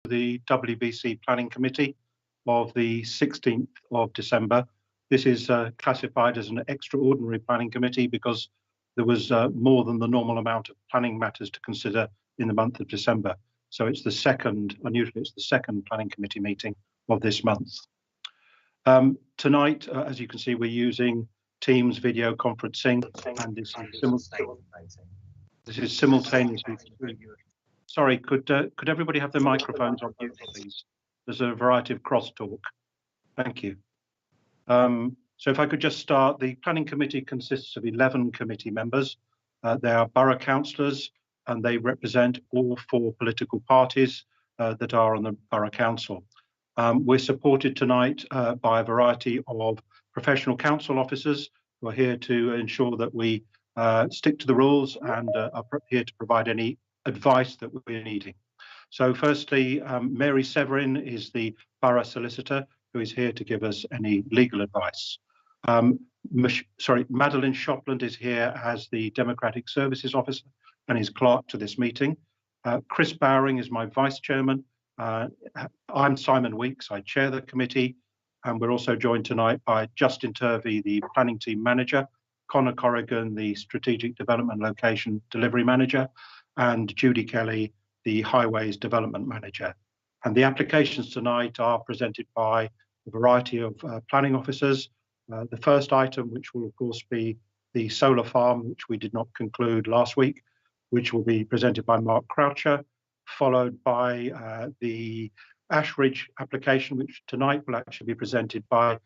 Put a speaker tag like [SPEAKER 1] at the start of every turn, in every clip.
[SPEAKER 1] the WBC Planning Committee of the 16th of December. This is classified as an extraordinary planning committee because there was more than the normal amount of planning matters to consider in the month of December. So it's the second, unusually it's the second planning committee meeting of this month. Tonight, as you can see, we're using Teams video conferencing, and this is simultaneously. Sorry, could everybody have their microphones on mute, please? There's a variety of crosstalk. Thank you. So if I could just start, the planning committee consists of 11 committee members. They are borough councillors, and they represent all 4 political parties that are on the borough council. We're supported tonight by a variety of professional council officers who are here to ensure that we stick to the rules and are here to provide any advice that we're needing. So firstly, Mary Severin is the borough solicitor who is here to give us any legal advice. Madeline Shopland is here as the Democratic Services Officer and is clerk to this meeting. Chris Bowring is my vice chairman. I'm Simon Weeks, I chair the committee, and we're also joined tonight by Justin Turvey, the planning team manager, Connor Corrigan, the strategic development location delivery manager, and Judy Kelly, the highways development manager. And the applications tonight are presented by a variety of planning officers. The first item, which will of course be the solar farm, which we did not conclude last week, which will be presented by Mark Croucher, followed by the Ashridge application, which tonight will actually be presented by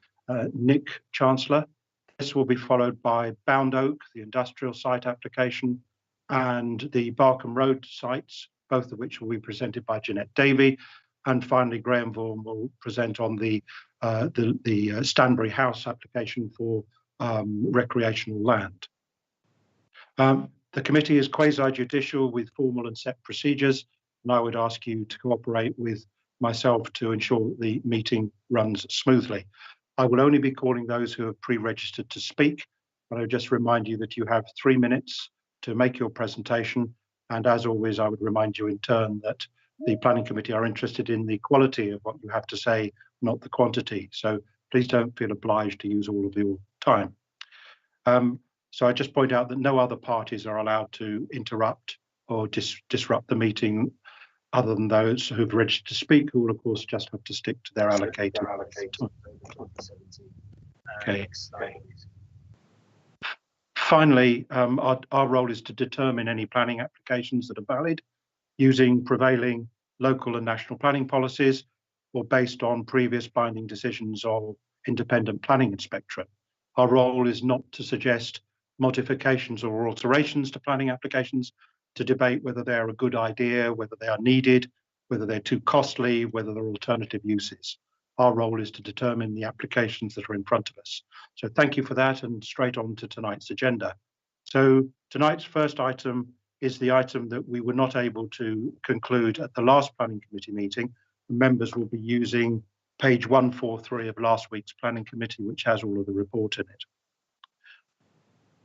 [SPEAKER 1] Nick Chancellor. This will be followed by Bound Oak, the industrial site application, and the Barkham Road sites, both of which will be presented by Jeanette Davey. And finally, Graham Vaughan will present on the Stanbury House application for recreational land. The committee is quasi-judicial with formal and set procedures, and I would ask you to cooperate with myself to ensure that the meeting runs smoothly. I will only be calling those who have pre-registered to speak, but I would just remind you that you have 3 minutes to make your presentation. And as always, I would remind you in turn that the planning committee are interested in the quality of what you have to say, not the quantity. So please don't feel obliged to use all of your time. So I just point out that no other parties are allowed to interrupt or disrupt the meeting other than those who've registered to speak, who will of course just have to stick to their allocated time. Okay. Finally, our role is to determine any planning applications that are valid using prevailing local and national planning policies or based on previous binding decisions of independent planning inspectorate. Our role is not to suggest modifications or alterations to planning applications, to debate whether they're a good idea, whether they are needed, whether they're too costly, whether they're alternative uses. Our role is to determine the applications that are in front of us. So thank you for that, and straight on to tonight's agenda. So tonight's first item is the item that we were not able to conclude at the last planning committee meeting. Members will be using page 143 of last week's planning committee, which has all of the report in it.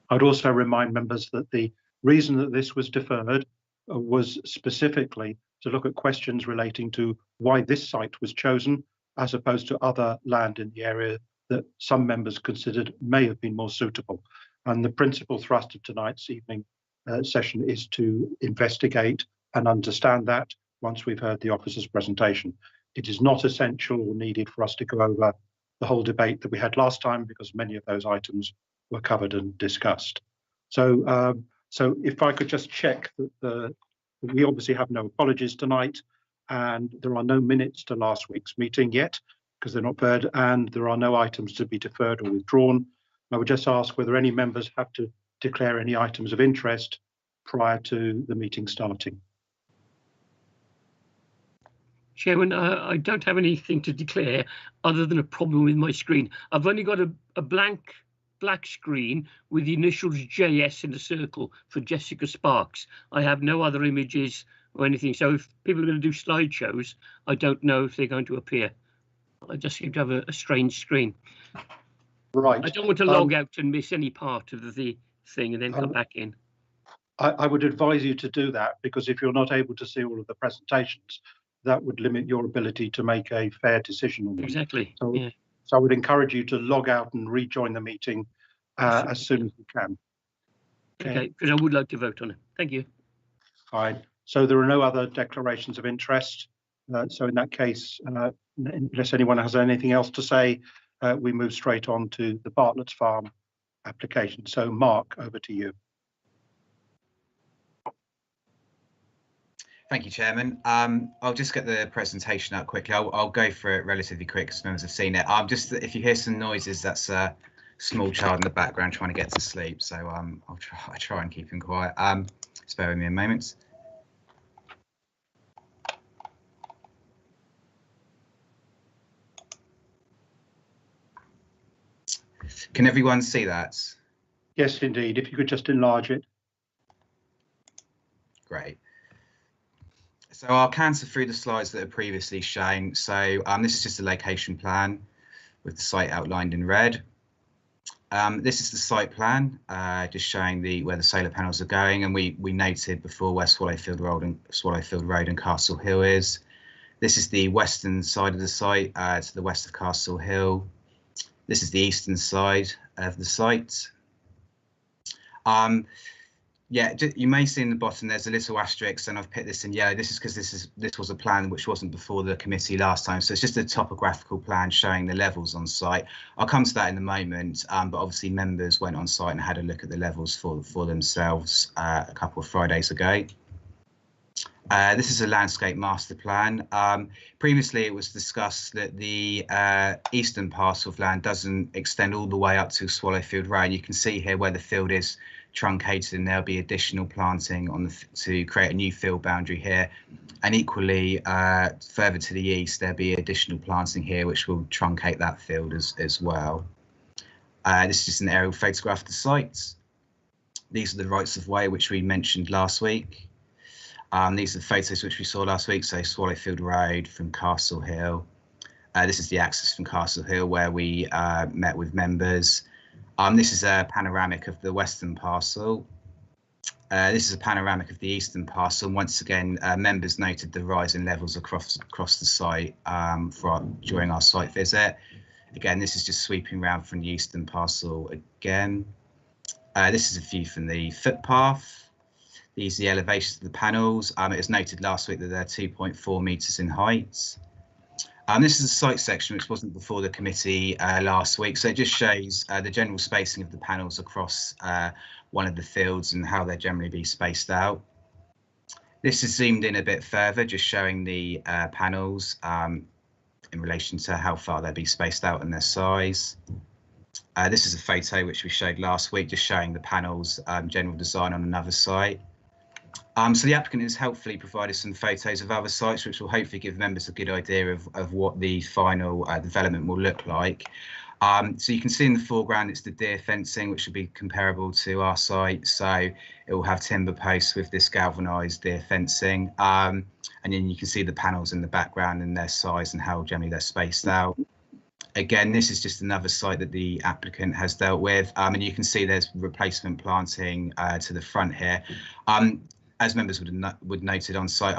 [SPEAKER 1] I'd also remind members that the reason that this was deferred was specifically to look at questions relating to why this site was chosen as opposed to other land in the area that some members considered may have been more suitable. And the principal thrust of tonight's evening session is to investigate and understand that once we've heard the officer's presentation. It is not essential or needed for us to go over the whole debate that we had last time because many of those items were covered and discussed. So, so if I could just check that we obviously have no apologies tonight, and there are no minutes to last week's meeting yet because they're not heard, and there are no items to be deferred or withdrawn. I would just ask whether any members have to declare any items of interest prior to the meeting starting.
[SPEAKER 2] Chairman, I don't have anything to declare other than a problem with my screen. I've only got a blank black screen with the initials JS in a circle for Jessica Sparks. I have no other images or anything. So if people are going to do slideshows, I don't know if they're going to appear. I just seem to have a strange screen.
[SPEAKER 1] Right.
[SPEAKER 2] I don't want to log out and miss any part of the thing and then come back in.
[SPEAKER 1] I would advise you to do that, because if you're not able to see all of the presentations, that would limit your ability to make a fair decision on them.
[SPEAKER 2] Exactly.
[SPEAKER 1] So,
[SPEAKER 2] Yeah.
[SPEAKER 1] so I would encourage you to log out and rejoin the meeting as soon as you can.
[SPEAKER 2] Okay, because I would like to vote on it. Thank you.
[SPEAKER 1] Fine. So there are no other declarations of interest. So in that case, unless anyone has anything else to say, we move straight on to the Bartlett's Farm application. So Mark, over to you.
[SPEAKER 3] Thank you, Chairman. I'll just get the presentation out quickly. I'll go through it relatively quick because members have seen it. Just if you hear some noises, that's a small child in the background trying to get to sleep. So I'll try and keep him quiet. Spare with me a moment. Can everyone see that?
[SPEAKER 1] Yes, indeed. If you could just enlarge it.
[SPEAKER 3] Great. So I'll canter through the slides that are previously shown. So this is just a location plan with the site outlined in red. This is the site plan, just showing where the solar panels are going, and we noted before where Swallowfield Road and Castle Hill is. This is the western side of the site, to the west of Castle Hill. This is the eastern side of the site. Yeah, you may see in the bottom there's a little asterisk, and I've put this in yellow. This is because this was a plan which wasn't before the committee last time, so it's just a topographical plan showing the levels on site. I'll come to that in a moment, but obviously members went on site and had a look at the levels for themselves a couple of Fridays ago. This is a landscape master plan. Previously, it was discussed that the eastern parcel of land doesn't extend all the way up to Swallowfield Road. You can see here where the field is truncated, and there'll be additional planting on to create a new field boundary here. And equally, further to the east, there'll be additional planting here, which will truncate that field as well. This is just an aerial photograph of the site. These are the rights of way, which we mentioned last week. These are the photos which we saw last week, so Swallowfield Road from Castle Hill. This is the access from Castle Hill where we met with members. This is a panoramic of the western parcel. This is a panoramic of the eastern parcel. Once again, members noted the rise in levels across the site during our site visit. Again, this is just sweeping around from the eastern parcel again. This is a view from the footpath. These are the elevations of the panels. It was noted last week that they're 2.4 metres in height. This is a site section which wasn't before the committee last week, so it just shows the general spacing of the panels across one of the fields and how they'll generally be spaced out. This is zoomed in a bit further, just showing the panels in relation to how far they'll be spaced out and their size. This is a photo which we showed last week, just showing the panels general design on another site. So the applicant has helpfully provided some photos of other sites, which will hopefully give members a good idea of what the final development will look like. So you can see in the foreground, it's the deer fencing, which will be comparable to our site. So it will have timber posts with this galvanised deer fencing. And then you can see the panels in the background and their size and how generally they're spaced out. Again, this is just another site that the applicant has dealt with. And you can see there's replacement planting to the front here. As members would noted on site,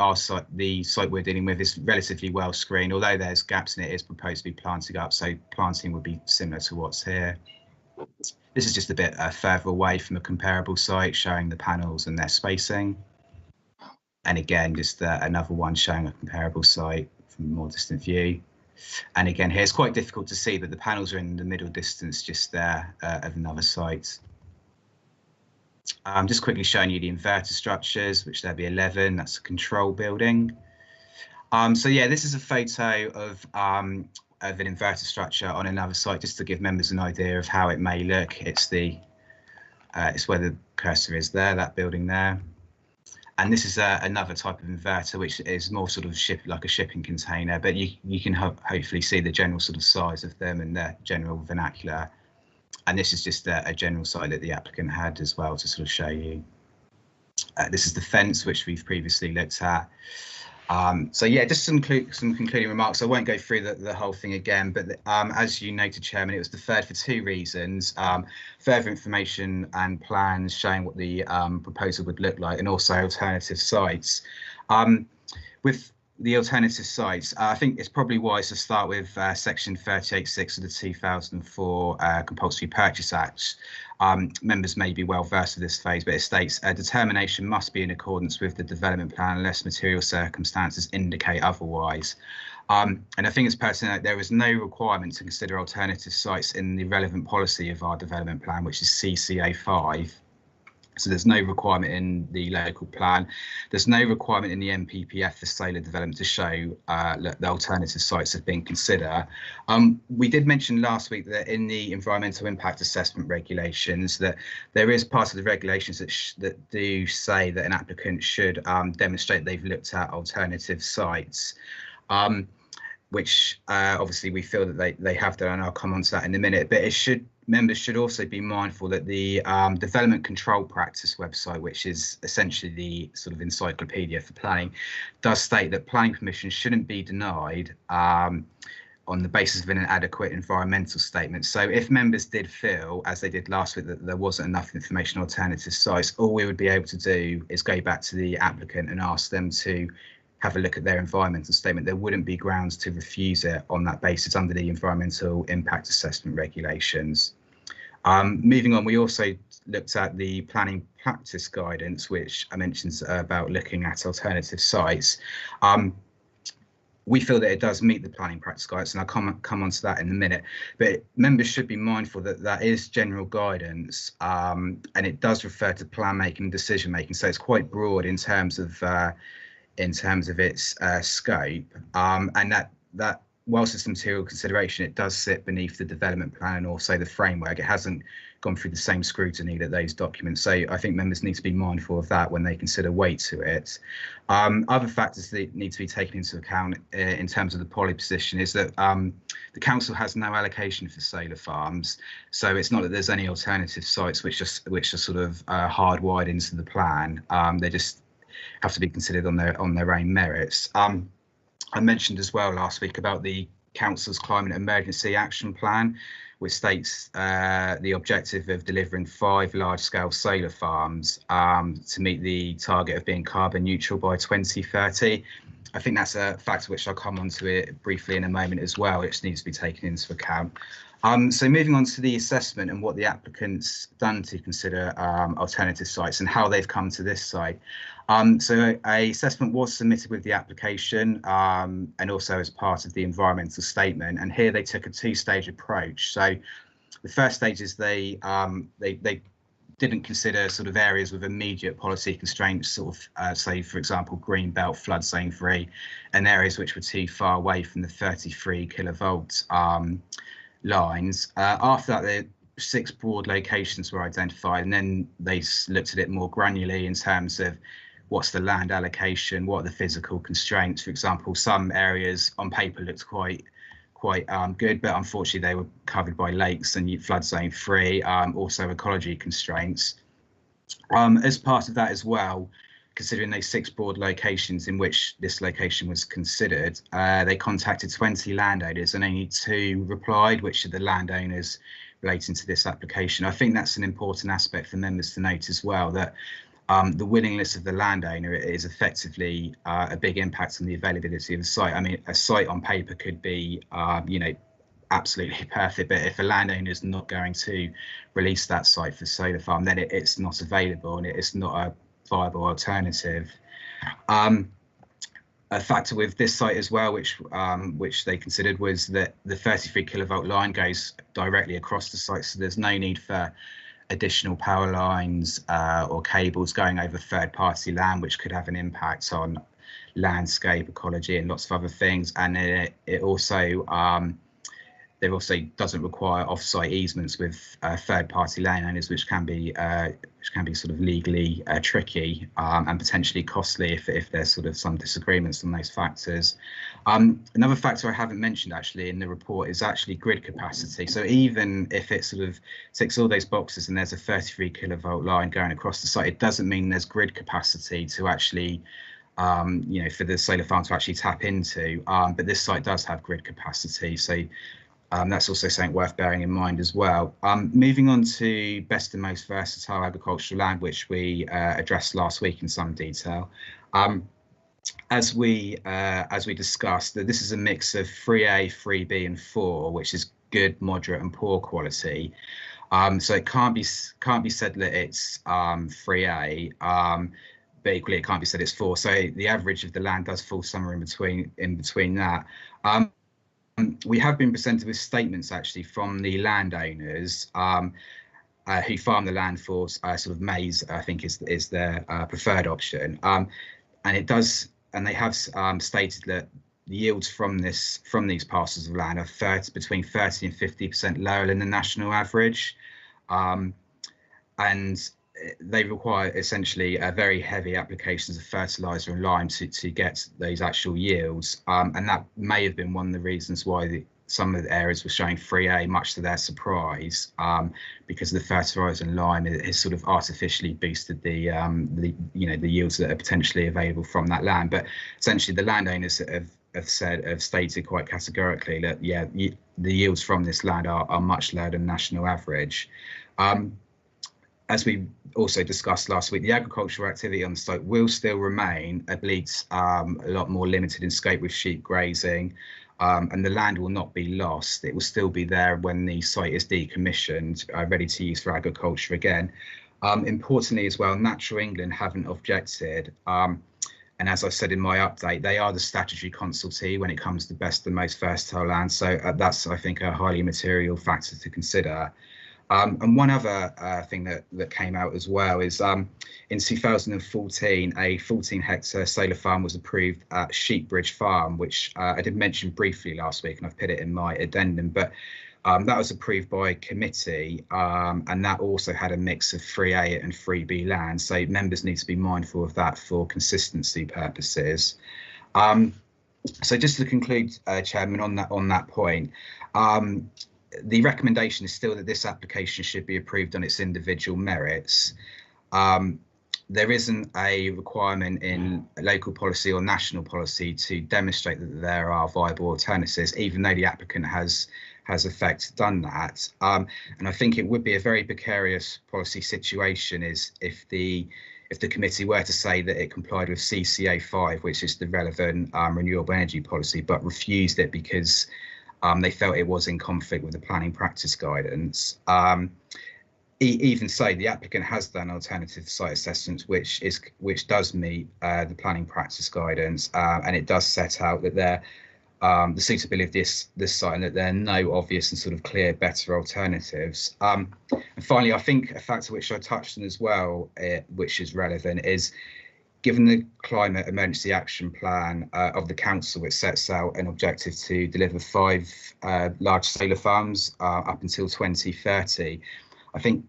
[SPEAKER 3] the site we're dealing with is relatively well screened. Although there's gaps in it, is proposed to be planting up, so planting would be similar to what's here. This is just a bit further away from a comparable site, showing the panels and their spacing. And again, just another one showing a comparable site from a more distant view. And again, here it's quite difficult to see, but the panels are in the middle distance just there of another site. Just quickly showing you the inverter structures, which there'll be 11. That's a control building. So yeah, this is a photo of an inverter structure on another site, just to give members an idea of how it may look. It's where the cursor is there, that building there. And this is another type of inverter, which is more sort of like a shipping container, but you can hopefully see the general sort of size of them and their general vernacular. And this is just a general site that the applicant had as well to sort of show you. This is the fence, which we've previously looked at. So yeah, just some concluding remarks. I won't go through the whole thing again, but as you noted, Chairman, it was deferred for two reasons: further information and plans showing what the proposal would look like, and also alternative sites. With the alternative sites, I think it's probably wise to start with section 38.6 of the 2004 Compulsory Purchase Act. Members may be well versed with this phase, but it states a determination must be in accordance with the development plan unless material circumstances indicate otherwise. And I think it's pertinent that there is no requirement to consider alternative sites in the relevant policy of our development plan, which is CCA 5. So there's no requirement in the local plan. There's no requirement in the MPPF for solar development to show that the alternative sites have been considered. We did mention last week that in the environmental impact assessment regulations that there is part of the regulations that do say that an applicant should demonstrate they've looked at alternative sites. Which obviously we feel that they have done, and I'll come on to that in a minute. But members should also be mindful that the Development Control Practice website, which is essentially the sort of encyclopedia for planning, does state that planning permission shouldn't be denied on the basis of an inadequate environmental statement. So if members did feel, as they did last week, that there wasn't enough information on alternative sites, all we would be able to do is go back to the applicant and ask them to have a look at their environmental statement. There wouldn't be grounds to refuse it on that basis under the environmental impact assessment regulations. Moving on, we also looked at the planning practice guidance, which I mentioned about looking at alternative sites. We feel that it does meet the planning practice guidance, and I'll come on to that in a minute. But members should be mindful that that is general guidance, and it does refer to plan making and decision making. So it's quite broad in terms of its scope, and that whilst it's a material consideration, it does sit beneath the development plan and also the framework. It hasn't gone through the same scrutiny that those documents. So I think members need to be mindful of that when they consider weight to it. Other factors that need to be taken into account in terms of the poly position is that the council has no allocation for solar farms. So it's not that there's any alternative sites which are sort of hardwired into the plan. They just have to be considered on their own merits. I mentioned as well last week about the council's climate emergency action plan, which states the objective of delivering 5 large-scale solar farms to meet the target of being carbon neutral by 2030. I think that's a factor which I'll come on to it briefly in a moment as well, which needs to be taken into account. So moving on to the assessment and what the applicant's done to consider alternative sites and how they've come to this site. So a assessment was submitted with the application and also as part of the environmental statement. And here they took a 2-stage approach. So the first stage is they didn't consider sort of areas with immediate policy constraints, sort of say, for example, green belt, flood zone free, and areas which were too far away from the 33 kilovolt lines. After that, the 6 broad locations were identified, and then they looked at it more granularly in terms of what's the land allocation, what are the physical constraints. For example, some areas on paper looked quite good, but unfortunately they were covered by lakes and flood zone free, also ecology constraints. As part of that as well, considering those 6 broad locations in which this location was considered, they contacted 20 landowners and only 2 replied, which are the landowners relating to this application. I think that's an important aspect for members to note as well, that the willingness of the landowner is effectively a big impact on the availability of the site. I mean, a site on paper could be, absolutely perfect, but if a landowner is not going to release that site for solar farm, then it's not available and it's not a viable alternative. A factor with this site as well, which they considered, was that the 33 kilovolt line goes directly across the site, so there's no need for additional power lines or cables going over third-party land, which could have an impact on landscape, ecology, and lots of other things. And it also doesn't require off-site easements with third-party landowners, which can be sort of legally tricky and potentially costly if there's sort of some disagreements on those factors. Another factor I haven't mentioned actually in the report is actually grid capacity. So even if it sort of ticks all those boxes and there's a 33 kilovolt line going across the site, it doesn't mean there's grid capacity to actually for the solar farm to actually tap into. But this site does have grid capacity, so that's also something worth bearing in mind as well. Moving on to best and most versatile agricultural land, which we addressed last week in some detail. as we discussed, that this is a mix of 3A, 3B, and 4, which is good, moderate, and poor quality. So it can't be said that it's 3A, but equally it can't be said it's 4. So the average of the land does fall somewhere in between that. We have been presented with statements actually from the landowners who farm the land for sort of maize, I think is their preferred option, and they have stated that the yields from these parcels of land are between 30 and 50% lower than the national average, and they require essentially very heavy applications of fertilizer and lime to get those actual yields, and that may have been one of the reasons why some of the areas were showing 3A, much to their surprise, because the fertilizer and lime has sort of artificially boosted the yields that are potentially available from that land. But essentially, the landowners have stated quite categorically that the yields from this land are much lower than national average. As we also discussed last week, the agricultural activity on the site will still remain, albeit a lot more limited in scope with sheep grazing, and the land will not be lost. It will still be there when the site is decommissioned, ready to use for agriculture again. Importantly as well, Natural England haven't objected. And as I said in my update, they are the statutory consultee when it comes to best and most versatile land. So that's, I think, a highly material factor to consider. And one other thing that came out as well is in 2014, a 14-hectare solar farm was approved at Sheepbridge Farm, which I did mention briefly last week, and I've put it in my addendum. But that was approved by committee, and that also had a mix of 3A and 3B land. So members need to be mindful of that for consistency purposes. So just to conclude, Chairman, on that point, the recommendation is still that this application should be approved on its individual merits. There isn't a requirement in local policy or national policy to demonstrate that there are viable alternatives, even though the applicant has effect done that. And I think it would be a very precarious policy situation if the committee were to say that it complied with CCA 5, which is the relevant renewable energy policy, but refused it because they felt it was in conflict with the planning practice guidance. Even so, the applicant has done alternative site assessments, which does meet the planning practice guidance, and it does set out that the suitability of this site, and that there are no obvious and sort of clear better alternatives. And finally, I think a factor which I touched on as well, which is relevant, is given the climate emergency action plan of the council, which sets out an objective to deliver 5 large solar farms up until 2030. I think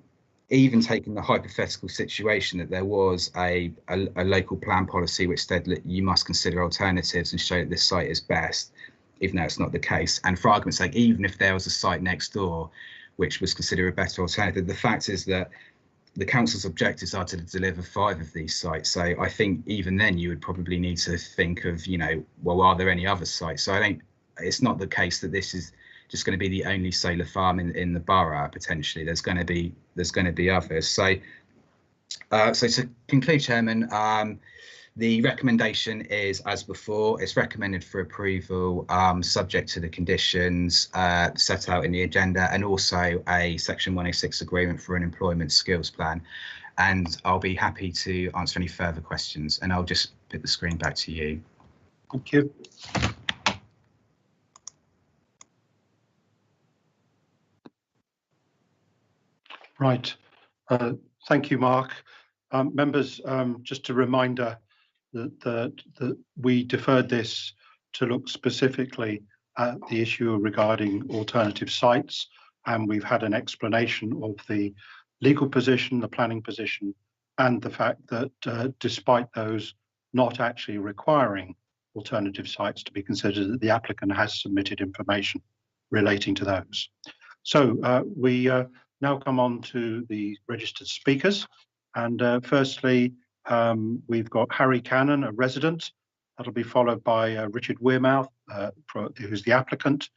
[SPEAKER 3] even taking the hypothetical situation that there was a local plan policy which said that you must consider alternatives and show that this site is best, even though it's not the case. And for argument's sake, even if there was a site next door which was considered a better alternative, the fact is that the council's objectives are to deliver 5 of these sites. So I think even then you would probably need to think of, well, are there any other sites? So I think it's not the case that this is just going to be the only solar farm in the borough. Potentially there's going to be others. So to conclude, Chairman, the recommendation is as before. It's recommended for approval subject to the conditions set out in the agenda, and also a Section 106 agreement for an employment skills plan. And I'll be happy to answer any further questions, and I'll just put the screen back to you.
[SPEAKER 1] Thank you. Right. Thank you, Mark. Members, just a reminder that we deferred this to look specifically at the issue regarding alternative sites, and we've had an explanation of the legal position, the planning position, and the fact that despite those not actually requiring alternative sites to be considered, that the applicant has submitted information relating to those. So we now come on to the registered speakers, and firstly we've got Harry Cannon, a resident. That'll be followed by Richard Wearmouth, who's the applicant,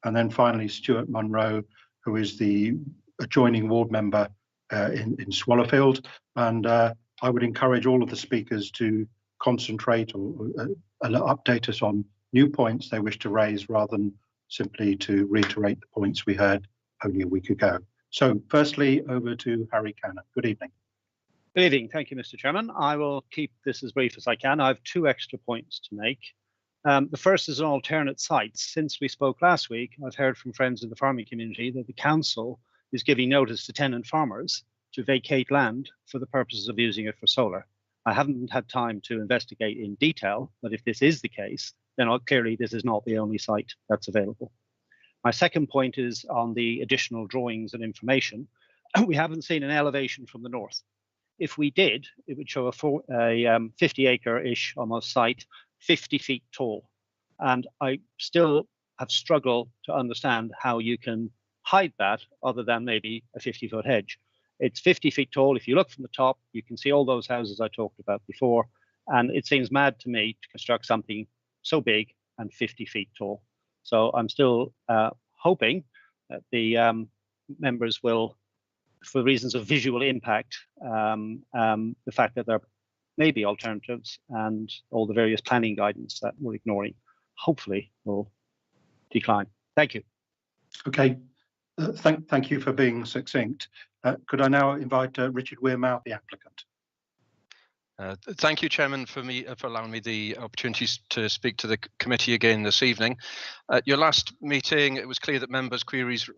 [SPEAKER 1] and then finally Stuart Munro, who is the adjoining ward member in Swallowfield. And I would encourage all of the speakers to concentrate or update us on new points they wish to raise rather than simply to reiterate the points we heard only a week ago. So firstly, over to Harry Cannon. Good evening.
[SPEAKER 4] Good evening. Thank you, Mr. Chairman. I will keep this as brief as I can. I have 2 extra points to make. The first is on alternate sites. Since we spoke last week, I've heard from friends in the farming community that the council is giving notice to tenant farmers to vacate land for the purposes of using it for solar. I haven't had time to investigate in detail, but if this is the case, then clearly this is not the only site that's available. My second point is on the additional drawings and information. We haven't seen an elevation from the north. If we did, it would show a 50-acre-ish almost site, 50 feet tall. And I still have struggled to understand how you can hide that other than maybe a 50-foot hedge. It's 50 feet tall. If you look from the top, you can see all those houses I talked about before. And it seems mad to me to construct something so big and 50 feet tall. So I'm still hoping that the members will, for reasons of visual impact, the fact that there may be alternatives and all the various planning guidance that we're ignoring, hopefully will decline. Thank you.
[SPEAKER 1] Okay, thank you for being succinct. Could I now invite Richard Wearmouth, the applicant?
[SPEAKER 5] Thank you, Chairman, for allowing me the opportunity to speak to the committee again this evening. At your last meeting, it was clear that members' queries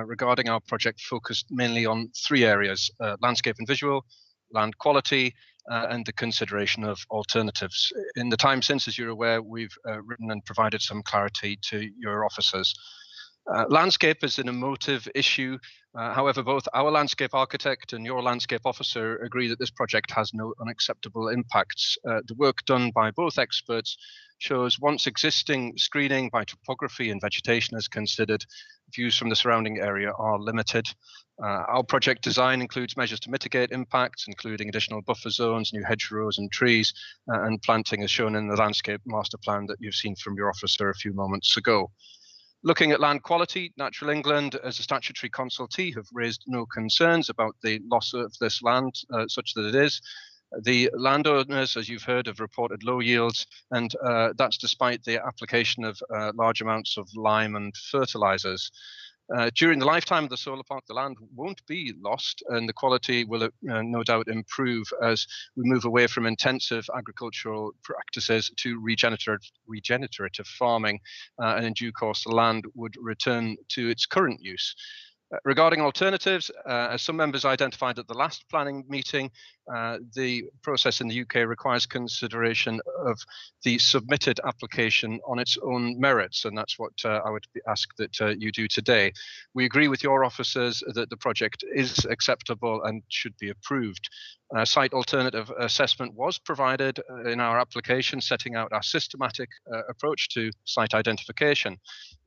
[SPEAKER 5] regarding our project focused mainly on 3 areas: landscape and visual, land quality, and the consideration of alternatives. In the time since, as you're aware, we've written and provided some clarity to your officers. Landscape is an emotive issue. However, both our landscape architect and your landscape officer agree that this project has no unacceptable impacts. The work done by both experts shows once existing screening by topography and vegetation is considered, views from the surrounding area are limited. Our project design includes measures to mitigate impacts, including additional buffer zones, new hedgerows and trees, and planting as shown in the landscape master plan that you've seen from your officer a few moments ago. Looking at land quality, Natural England, as a statutory consultee, have raised no concerns about the loss of this land, such that it is. The landowners, as you've heard, have reported low yields, and that's despite the application of large amounts of lime and fertilizers. During the lifetime of the solar park, the land won't be lost, and the quality will no doubt improve as we move away from intensive agricultural practices to regenerative farming, and in due course, the land would return to its current use. Regarding alternatives, as some members identified at the last planning meeting, the process in the UK requires consideration of the submitted application on its own merits, and that's what I would ask that you do today. We agree with your officers that the project is acceptable and should be approved. Site alternative assessment was provided in our application, setting out our systematic approach to site identification.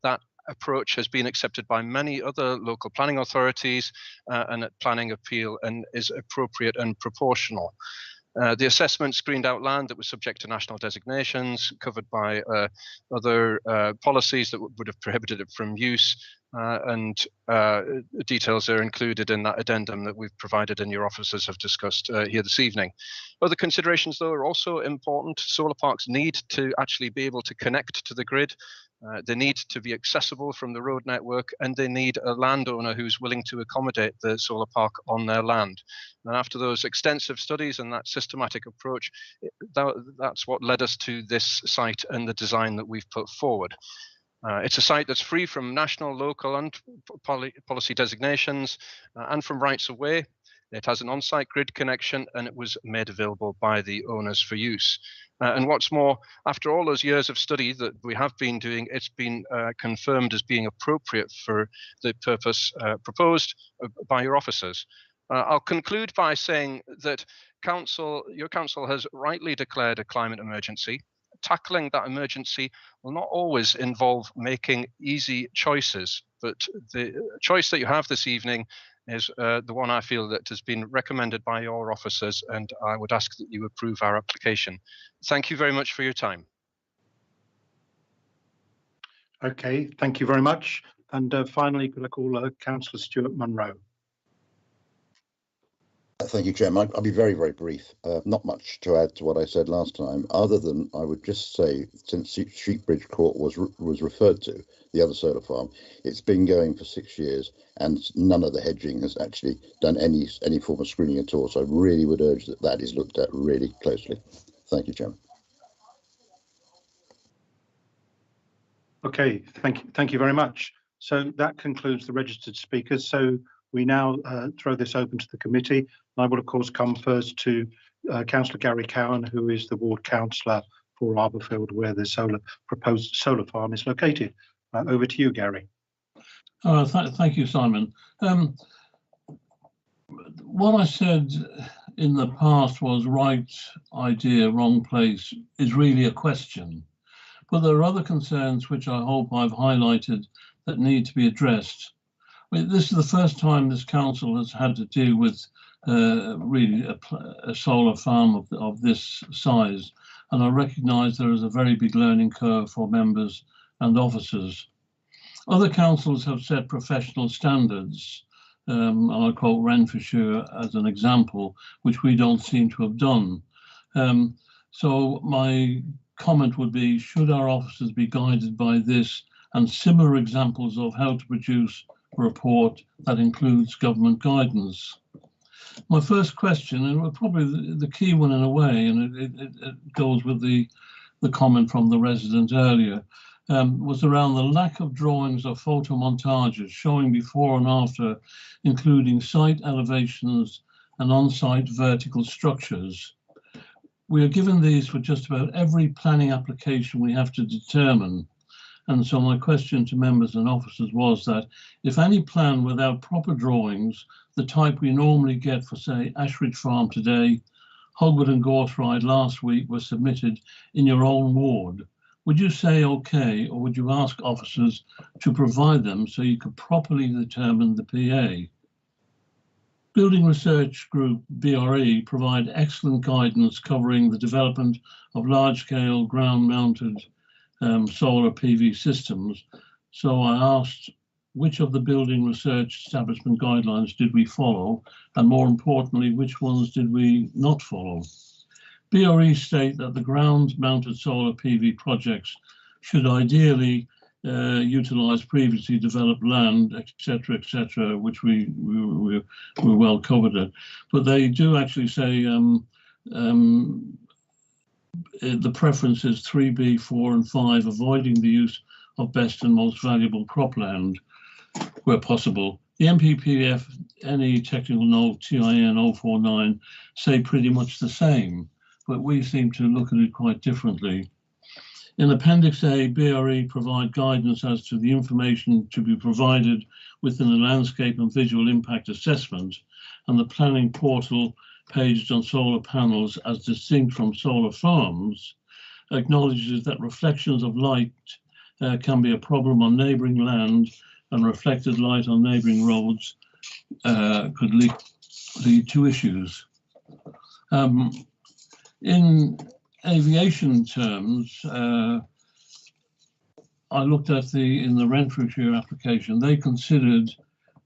[SPEAKER 5] That approach has been accepted by many other local planning authorities and at planning appeal and is appropriate and proportional. The assessment screened out land that was subject to national designations covered by other policies that would have prohibited it from use, and details are included in that addendum that we've provided and your officers have discussed here this evening. Other considerations, though, are also important. Solar parks need to actually be able to connect to the grid. They need to be accessible from the road network, and they need a landowner who's willing to accommodate the solar park on their land. And after those extensive studies and that systematic approach, that's what led us to this site and the design that we've put forward. It's a site that's free from national, local, and policy designations and from rights of way. It has an on-site grid connection, and it was made available by the owners for use. And what's more, after all those years of study that we have been doing, it's been confirmed as being appropriate for the purpose proposed by your officers. I'll conclude by saying that your council has rightly declared a climate emergency. Tackling that emergency will not always involve making easy choices, but the choice that you have this evening is the one I feel that has been recommended by your officers, and I would ask that you approve our application. Thank you very much for your time.
[SPEAKER 1] Okay, thank you very much. And finally, could I call Councillor Stuart Munro?
[SPEAKER 6] Thank you, Chairman. I'll be very, very brief. Not much to add to what I said last time, other than I would just say, since Sheepbridge Court was referred to, the other solar farm, it's been going for 6 years, and none of the hedging has actually done any form of screening at all. So I really would urge that that is looked at really closely. Thank you, Chairman.
[SPEAKER 1] Okay, thank you very much. So that concludes the registered speakers. So we now throw this open to the committee. I will, of course, come first to Councillor Gary Cowan, who is the ward councillor for Arborfield, where the proposed solar farm is located. Over to you, Gary.
[SPEAKER 7] Thank you, Simon. What I said in the past was right idea, wrong place is really a question. But there are other concerns which I hope I've highlighted that need to be addressed. I mean, this is the first time this council has had to deal with really a solar farm of this size, and I recognise there is a very big learning curve for members and officers. Other councils have set professional standards, and I quote Renfrewshire as an example, which we don't seem to have done. So my comment would be, should our officers be guided by this and similar examples of how to produce a report that includes government guidance? My first question, and probably the key one in a way, and it goes with the comment from the resident earlier, was around the lack of drawings or photo montages showing before and after, including site elevations and on-site vertical structures. We are given these for just about every planning application we have to determine. And so my question to members and officers was that if any plan without proper drawings, the type we normally get for, say, Ashridge Farm today, Hogwood and Gortride last week, were submitted in your own ward, would you say okay, or would you ask officers to provide them so you could properly determine the PA? Building Research Group, BRE, provide excellent guidance covering the development of large-scale ground-mounted solar PV systems. So I asked, which of the building research establishment guidelines did we follow? And more importantly, which ones did we not follow? BRE state that the ground-mounted solar PV projects should ideally utilize previously developed land, etc., which we well covered it. But they do actually say the preference is 3B, 4 and 5, avoiding the use of best and most valuable cropland where possible. The MPPF, any technical note, TIN 049, say pretty much the same, but we seem to look at it quite differently. In Appendix A, BRE provide guidance as to the information to be provided within the landscape and visual impact assessment, and the planning portal paged on solar panels as distinct from solar farms acknowledges that reflections of light can be a problem on neighbouring land, and reflected light on neighbouring roads could lead to issues. In aviation terms, I looked at in the Renfrewshire application, they considered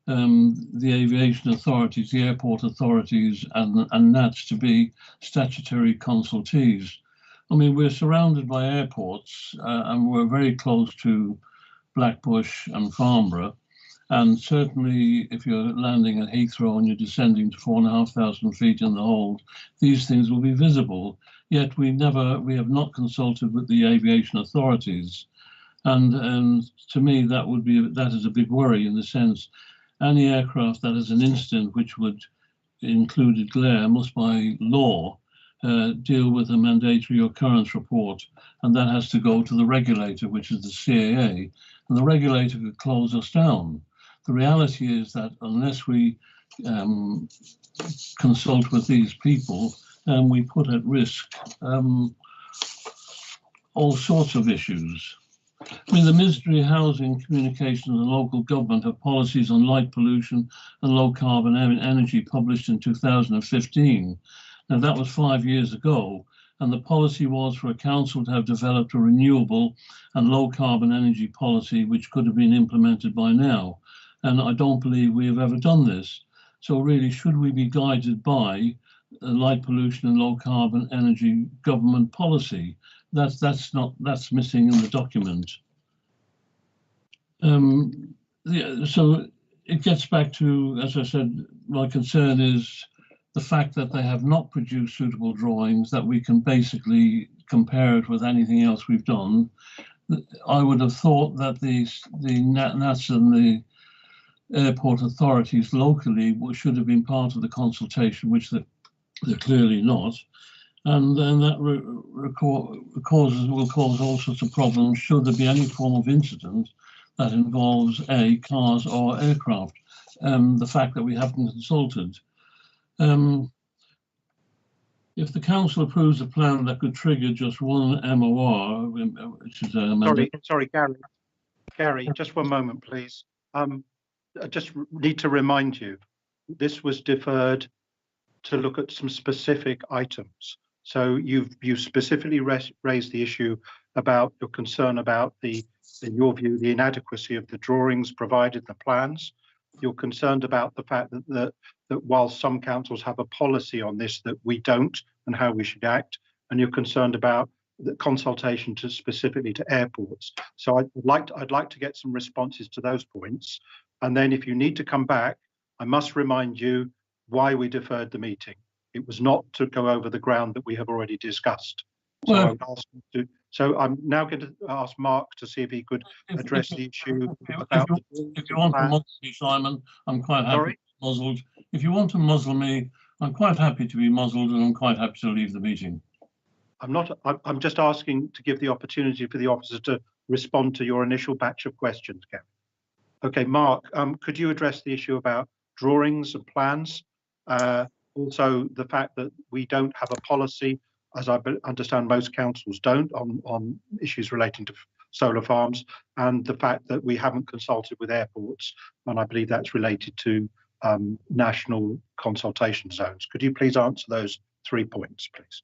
[SPEAKER 7] the aviation authorities, the airport authorities and NATS to be statutory consultees. I mean, we're surrounded by airports and we're very close to Blackbush and Farnborough. And certainly if you're landing at Heathrow and you're descending to 4,500 feet in the hold, these things will be visible. Yet we have not consulted with the aviation authorities. And to me, that is a big worry, in the sense any aircraft that has an incident which would include glare must by law deal with a mandatory occurrence report, and that has to go to the regulator, which is the CAA, and the regulator could close us down. The reality is that unless we consult with these people, we put at risk all sorts of issues. I mean, the Ministry of Housing, Communications and Local Government have policies on light pollution and low carbon energy published in 2015. Now, that was 5 years ago, and the policy was for a council to have developed a renewable and low carbon energy policy which could have been implemented by now. And I don't believe we have ever done this. So really, should we be guided by light pollution and low carbon energy government policy? That's missing in the document. Yeah, so it gets back to, as I said, my concern is the fact that they have not produced suitable drawings that we can basically compare it with anything else we've done. I would have thought that the NATS and the airport authorities locally should have been part of the consultation, which they're clearly not. And then that will cause all sorts of problems should there be any form of incident that involves cars or aircraft. The fact that we haven't consulted. If the council approves a plan that could trigger just one MOR, which is
[SPEAKER 1] sorry, Gary, just one moment, please. I just need to remind you, this was deferred to look at some specific items. So you've specifically raised the issue about your concern about in your view, the inadequacy of the drawings provided, the plans. You're concerned about the fact that while some councils have a policy on this, that we don't, and how we should act. And you're concerned about the consultation specifically to airports. So I'd like to get some responses to those points. And then if you need to come back, I must remind you why we deferred the meeting. It was not to go over the ground that we have already discussed. So I'm now going to ask Mark to see if he could address the issue about.
[SPEAKER 7] If you want to muzzle me, Simon, I'm quite happy to be muzzled. If you want to muzzle me, I'm quite happy to be muzzled, and I'm quite happy to leave the meeting.
[SPEAKER 1] I'm just asking to give the opportunity for the officer to respond to your initial batch of questions, Gary. Okay, Mark, could you address the issue about drawings and plans? Also, the fact that we don't have a policy, as I understand most councils don't, on issues relating to solar farms, and the fact that we haven't consulted with airports, and I believe that's related to national consultation zones. Could you please answer those 3 points, please?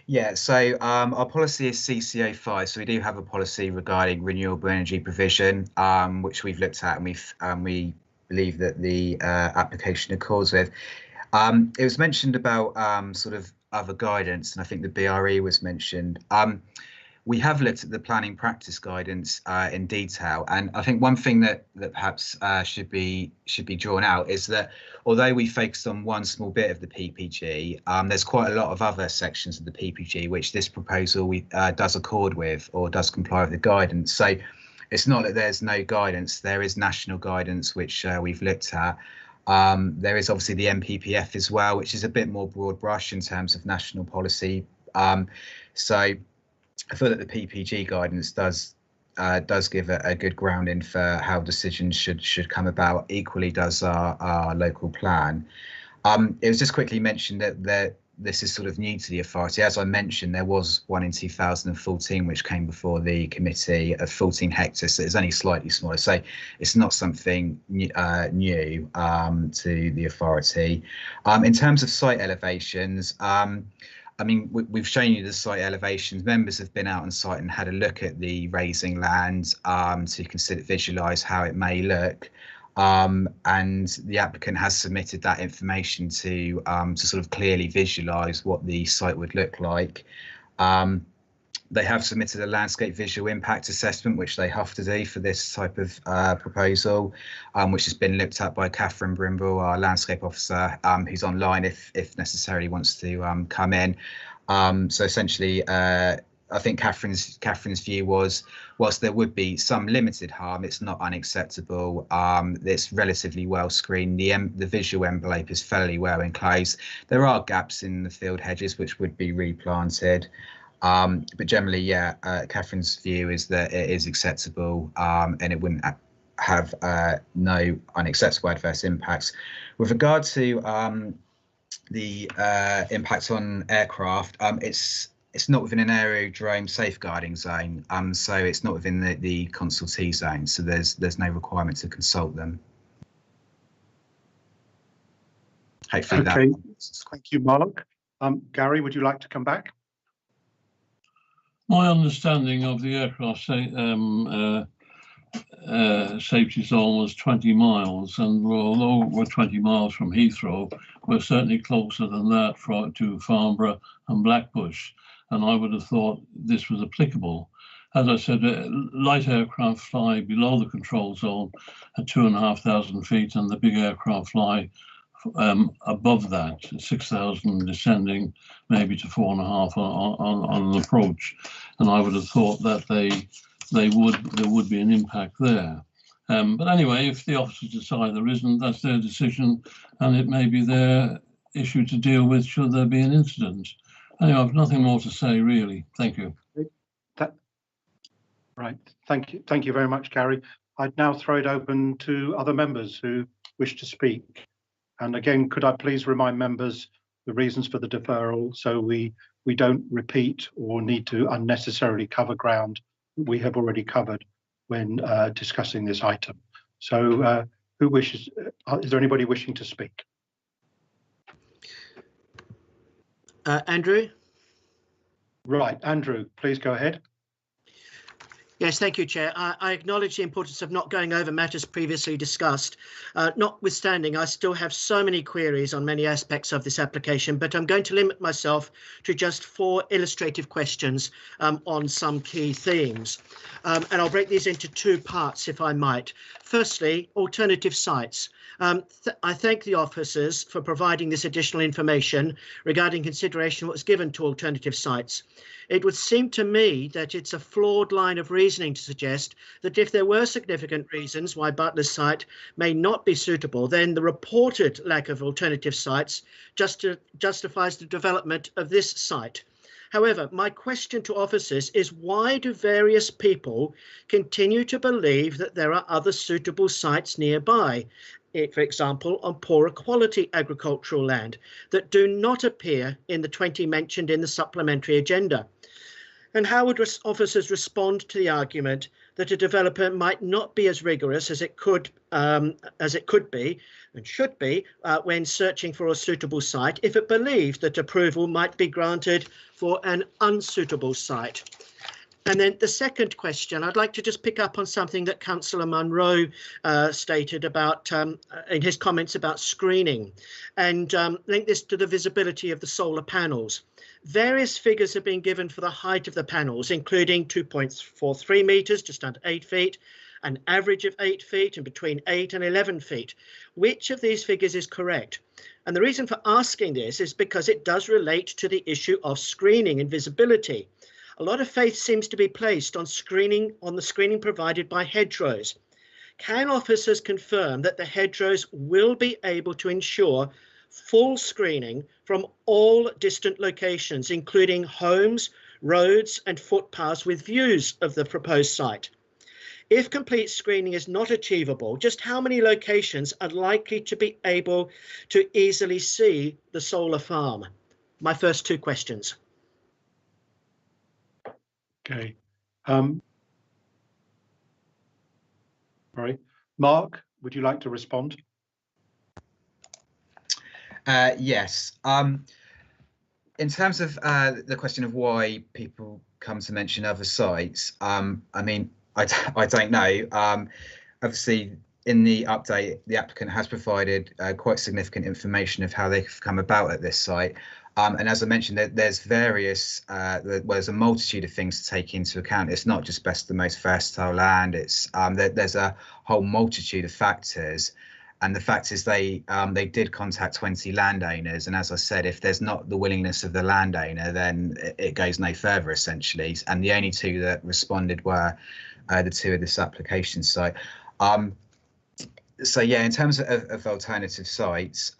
[SPEAKER 3] Yeah, so our policy is CCO5, so we do have a policy regarding renewable energy provision, which we've looked at, and we believe that the application accords with. It was mentioned about sort of other guidance, and I think the BRE was mentioned. We have looked at the planning practice guidance in detail, and I think one thing that perhaps should be drawn out is that although we focused on one small bit of the PPG, there's quite a lot of other sections of the PPG which this proposal does accord with or does comply with the guidance. So it's not that there's no guidance, there is national guidance which we've looked at. There is obviously the MPPF as well, which is a bit more broad brush in terms of national policy. So I feel that the PPG guidance does give a good grounding for how decisions should come about. Equally does our local plan. It was just quickly mentioned that this is sort of new to the authority. As I mentioned, there was one in 2014 which came before the committee of 14 hectares, so it's only slightly smaller. So it's not something new to the authority. In terms of site elevations, I mean, we've shown you the site elevations. Members have been out on site and had a look at the raising land to visualise how it may look. And the applicant has submitted that information to sort of clearly visualise what the site would look like. They have submitted a landscape visual impact assessment, which they have to do for this type of proposal, which has been looked at by Catherine Brimble, our landscape officer, who's online if necessarily wants to come in. So essentially, I think Catherine's view was, whilst there would be some limited harm, it's not unacceptable. It's relatively well screened. The visual envelope is fairly well enclosed. There are gaps in the field hedges which would be replanted. But generally, yeah, Catherine's view is that it is acceptable and it wouldn't have no unacceptable adverse impacts. With regard to the impact on aircraft, it's not within an aerodrome safeguarding zone, so it's not within the consultee zone, so there's no requirement to consult them. Hopefully
[SPEAKER 1] okay, thank you, Mark. Gary, would you like to come back?
[SPEAKER 7] My understanding of the aircraft safety zone was 20 miles, and although we're 20 miles from Heathrow, we're certainly closer than that to Farnborough and Blackbush, and I would have thought this was applicable. As I said, light aircraft fly below the control zone at 2,500 feet, and the big aircraft fly above that, 6,000 descending, maybe to 4.5 on an approach. And I would have thought that there would be an impact there. But anyway, if the officers decide there isn't, that's their decision, and it may be their issue to deal with should there be an incident. Anyway, I've nothing more to say, really. Thank you.
[SPEAKER 1] Right. Thank you. Thank you very much, Gary. I'd now throw it open to other members who wish to speak. And again, could I please remind members the reasons for the deferral so we don't repeat or need to unnecessarily cover ground we have already covered when discussing this item. So who wishes, is there anybody wishing to speak?
[SPEAKER 8] Andrew?
[SPEAKER 1] Right, Andrew, please go ahead.
[SPEAKER 8] Yes, thank you, Chair. I acknowledge the importance of not going over matters previously discussed. Notwithstanding, I still have so many queries on many aspects of this application, but I'm going to limit myself to just 4 illustrative questions on some key themes. And I'll break these into 2 parts, if I might. Firstly, alternative sites. I thank the officers for providing this additional information regarding consideration of what was given to alternative sites. It would seem to me that it's a flawed line of reasoning to suggest that if there were significant reasons why Butler's site may not be suitable, then the reported lack of alternative sites justifies the development of this site. However, my question to officers is, why do various people continue to believe that there are other suitable sites nearby, for example, on poorer quality agricultural land, that do not appear in the 20 mentioned in the supplementary agenda? And how would officers respond to the argument that a developer might not be as rigorous as it could be and should be when searching for a suitable site if it believed that approval might be granted for an unsuitable site? And then the second question, I'd like to just pick up on something that Councillor Munro stated about in his comments about screening, and link this to the visibility of the solar panels. Various figures have been given for the height of the panels, including 2.43 metres, just under 8 feet, an average of 8 feet, and between 8 and 11 feet. Which of these figures is correct? And the reason for asking this is because it does relate to the issue of screening and visibility. A lot of faith seems to be placed on the screening provided by hedgerows. Can officers confirm that the hedgerows will be able to ensure full screening from all distant locations, including homes, roads and footpaths with views of the proposed site? If complete screening is not achievable, just how many locations are likely to be able to easily see the solar farm? My first 2 questions.
[SPEAKER 1] Okay. All right. Mark, would you like to respond?
[SPEAKER 3] Yes. In terms of the question of why people come to mention other sites, I mean, I don't know. Obviously, in the update, the applicant has provided quite significant information of how they've come about at this site. And as I mentioned, there's there's a multitude of things to take into account. It's not just best the most versatile land. It's there's a whole multitude of factors. And the fact is they did contact 20 landowners. And as I said, if there's not the willingness of the landowner, then it goes no further, essentially. And the only 2 that responded were the 2 of this application site. So yeah, in terms of alternative sites,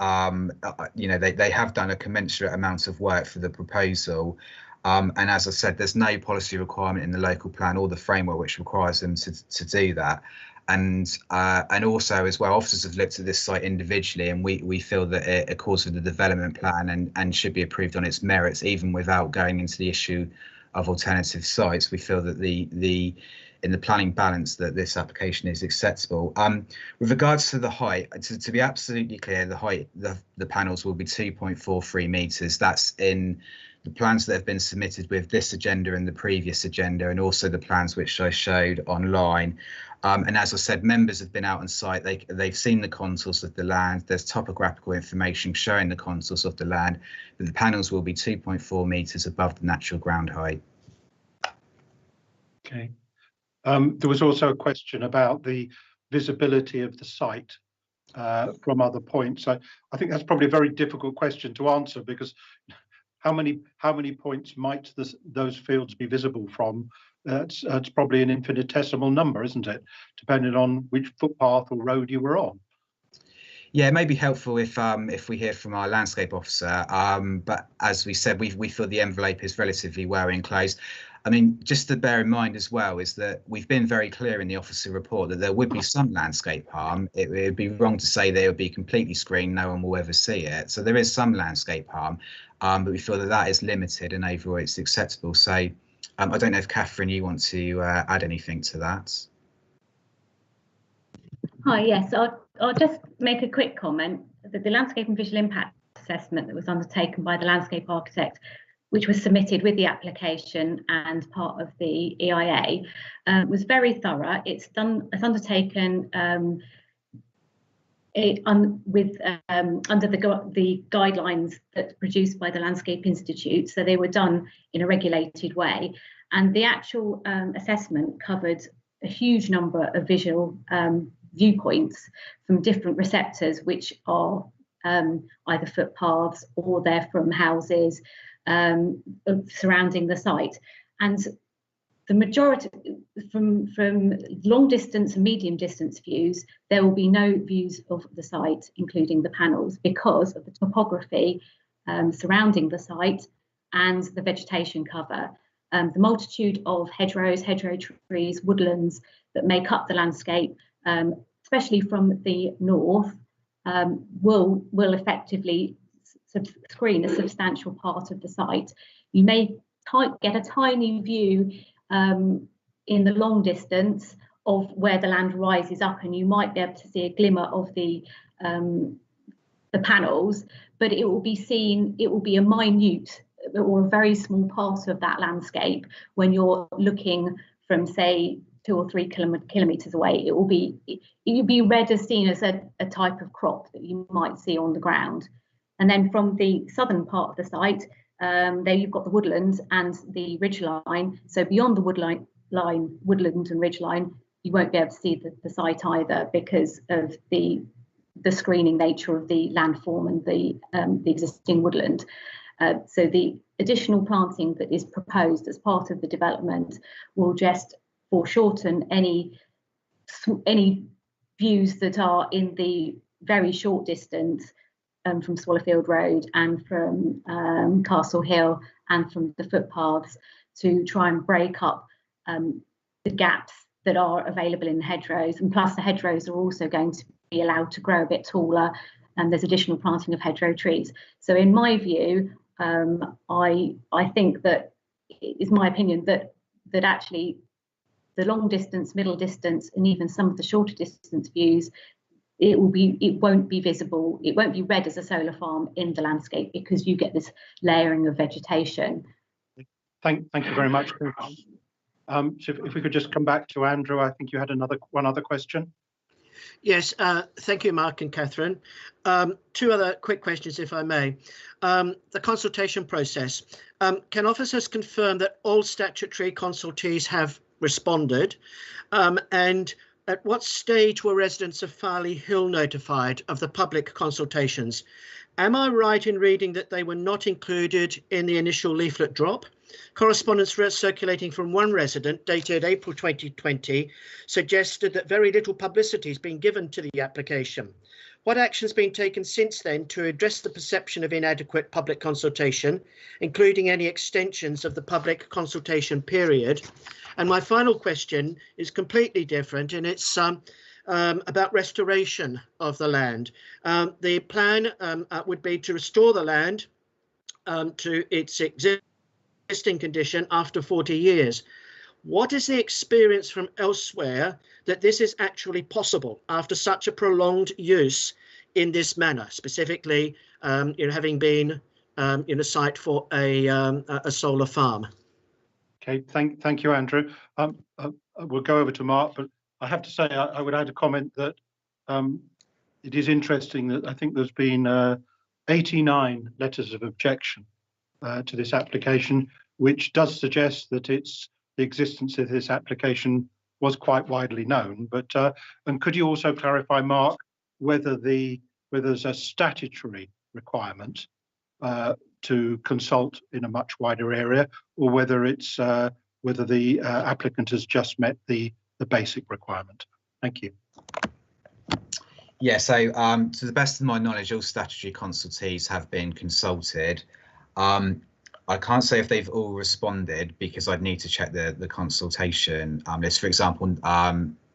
[SPEAKER 3] you know, they have done a commensurate amount of work for the proposal. And as I said, there's no policy requirement in the local plan or the framework which requires them to do that. And also as well, officers have looked at this site individually, and we feel that it accords with the development plan and should be approved on its merits, even without going into the issue of alternative sites. We feel that in the planning balance that this application is acceptable. With regards to the height, to be absolutely clear, the height, the panels will be 2.43 metres. That's in the plans that have been submitted with this agenda and the previous agenda, and also the plans which I showed online. And as I said, members have been out on site. They've seen the contours of the land. There's topographical information showing the contours of the land. But the panels will be 2.4 metres above the natural ground height.
[SPEAKER 1] Okay. There was also a question about the visibility of the site from other points. I think that's probably a very difficult question to answer, because how many points might those fields be visible from? That's probably an infinitesimal number, isn't it? Depending on which footpath or road you were on.
[SPEAKER 3] Yeah, it may be helpful if we hear from our landscape officer. But as we said, we feel the envelope is relatively well enclosed. I mean, just to bear in mind as well is that we've been very clear in the officer report that there would be some landscape harm. It would be wrong to say they would be completely screened, no one will ever see it. So there is some landscape harm, but we feel that that is limited and overall it's acceptable. So I don't know if Catherine, you want to add anything to that?
[SPEAKER 9] Hi, yes, I'll just make a quick comment that the landscape and visual impact assessment that was undertaken by the landscape architect, which was submitted with the application and part of the EIA, was very thorough. It's undertaken under the guidelines that produced by the Landscape Institute. So they were done in a regulated way. And the actual assessment covered a huge number of visual viewpoints from different receptors, which are either footpaths or they're from houses surrounding the site. And the majority from long distance and medium distance views, there will be no views of the site, including the panels, because of the topography surrounding the site and the vegetation cover. The multitude of hedgerows, hedgerow trees, woodlands that make up the landscape, especially from the north, will effectively screen a substantial part of the site. You may get a tiny view in the long distance of where the land rises up, and you might be able to see a glimmer of the panels, but it will be seen, it will be a minute or a very small part of that landscape when you're looking from, say, 2 or 3 kilometers away. It will be read as seen as a type of crop that you might see on the ground. And then from the southern part of the site, there you've got the woodlands and the ridgeline. So beyond the woodland and ridgeline, you won't be able to see the site either, because of the screening nature of the landform and the existing woodland. So the additional planting that is proposed as part of the development will just foreshorten any views that are in the very short distance from Swallowfield Road and from Castle Hill and from the footpaths, to try and break up the gaps that are available in the hedgerows. And plus the hedgerows are also going to be allowed to grow a bit taller, and there's additional planting of hedgerow trees. So in my view, I think that it is my opinion that actually the long distance, middle distance, and even some of the shorter distance views, it won't be visible, it won't be read as a solar farm in the landscape, because you get this layering of vegetation.
[SPEAKER 1] Thank you very much. So if we could just come back to Andrew, I think you had one other question.
[SPEAKER 8] Yes, thank you, Mark and Catherine. 2 other quick questions, if I may. The consultation process. Can officers confirm that all statutory consultees have responded? And at what stage were residents of Farley Hill notified of the public consultations? Am I right in reading that they were not included in the initial leaflet drop? Correspondence circulating from one resident dated April 2020 suggested that very little publicity has been given to the application. What action has been taken since then to address the perception of inadequate public consultation, including any extensions of the public consultation period? And my final question is completely different, and it's about restoration of the land. The plan would be to restore the land to its existing condition after 40 years. What is the experience from elsewhere that this is actually possible after such a prolonged use in this manner, specifically having been site for a solar farm.
[SPEAKER 1] Okay, thank you, Andrew. We'll go over to Mark, but I have to say I would add a comment that it is interesting that I think there's been 89 letters of objection to this application, which does suggest that the existence of this application was quite widely known. But and could you also clarify, Mark, whether there's a statutory requirement to consult in a much wider area, or whether it's whether the applicant has just met the basic requirement? Thank you.
[SPEAKER 3] Yeah, so to the best of my knowledge, all statutory consultees have been consulted. I can't say if they've all responded because I'd need to check the consultation list. For example,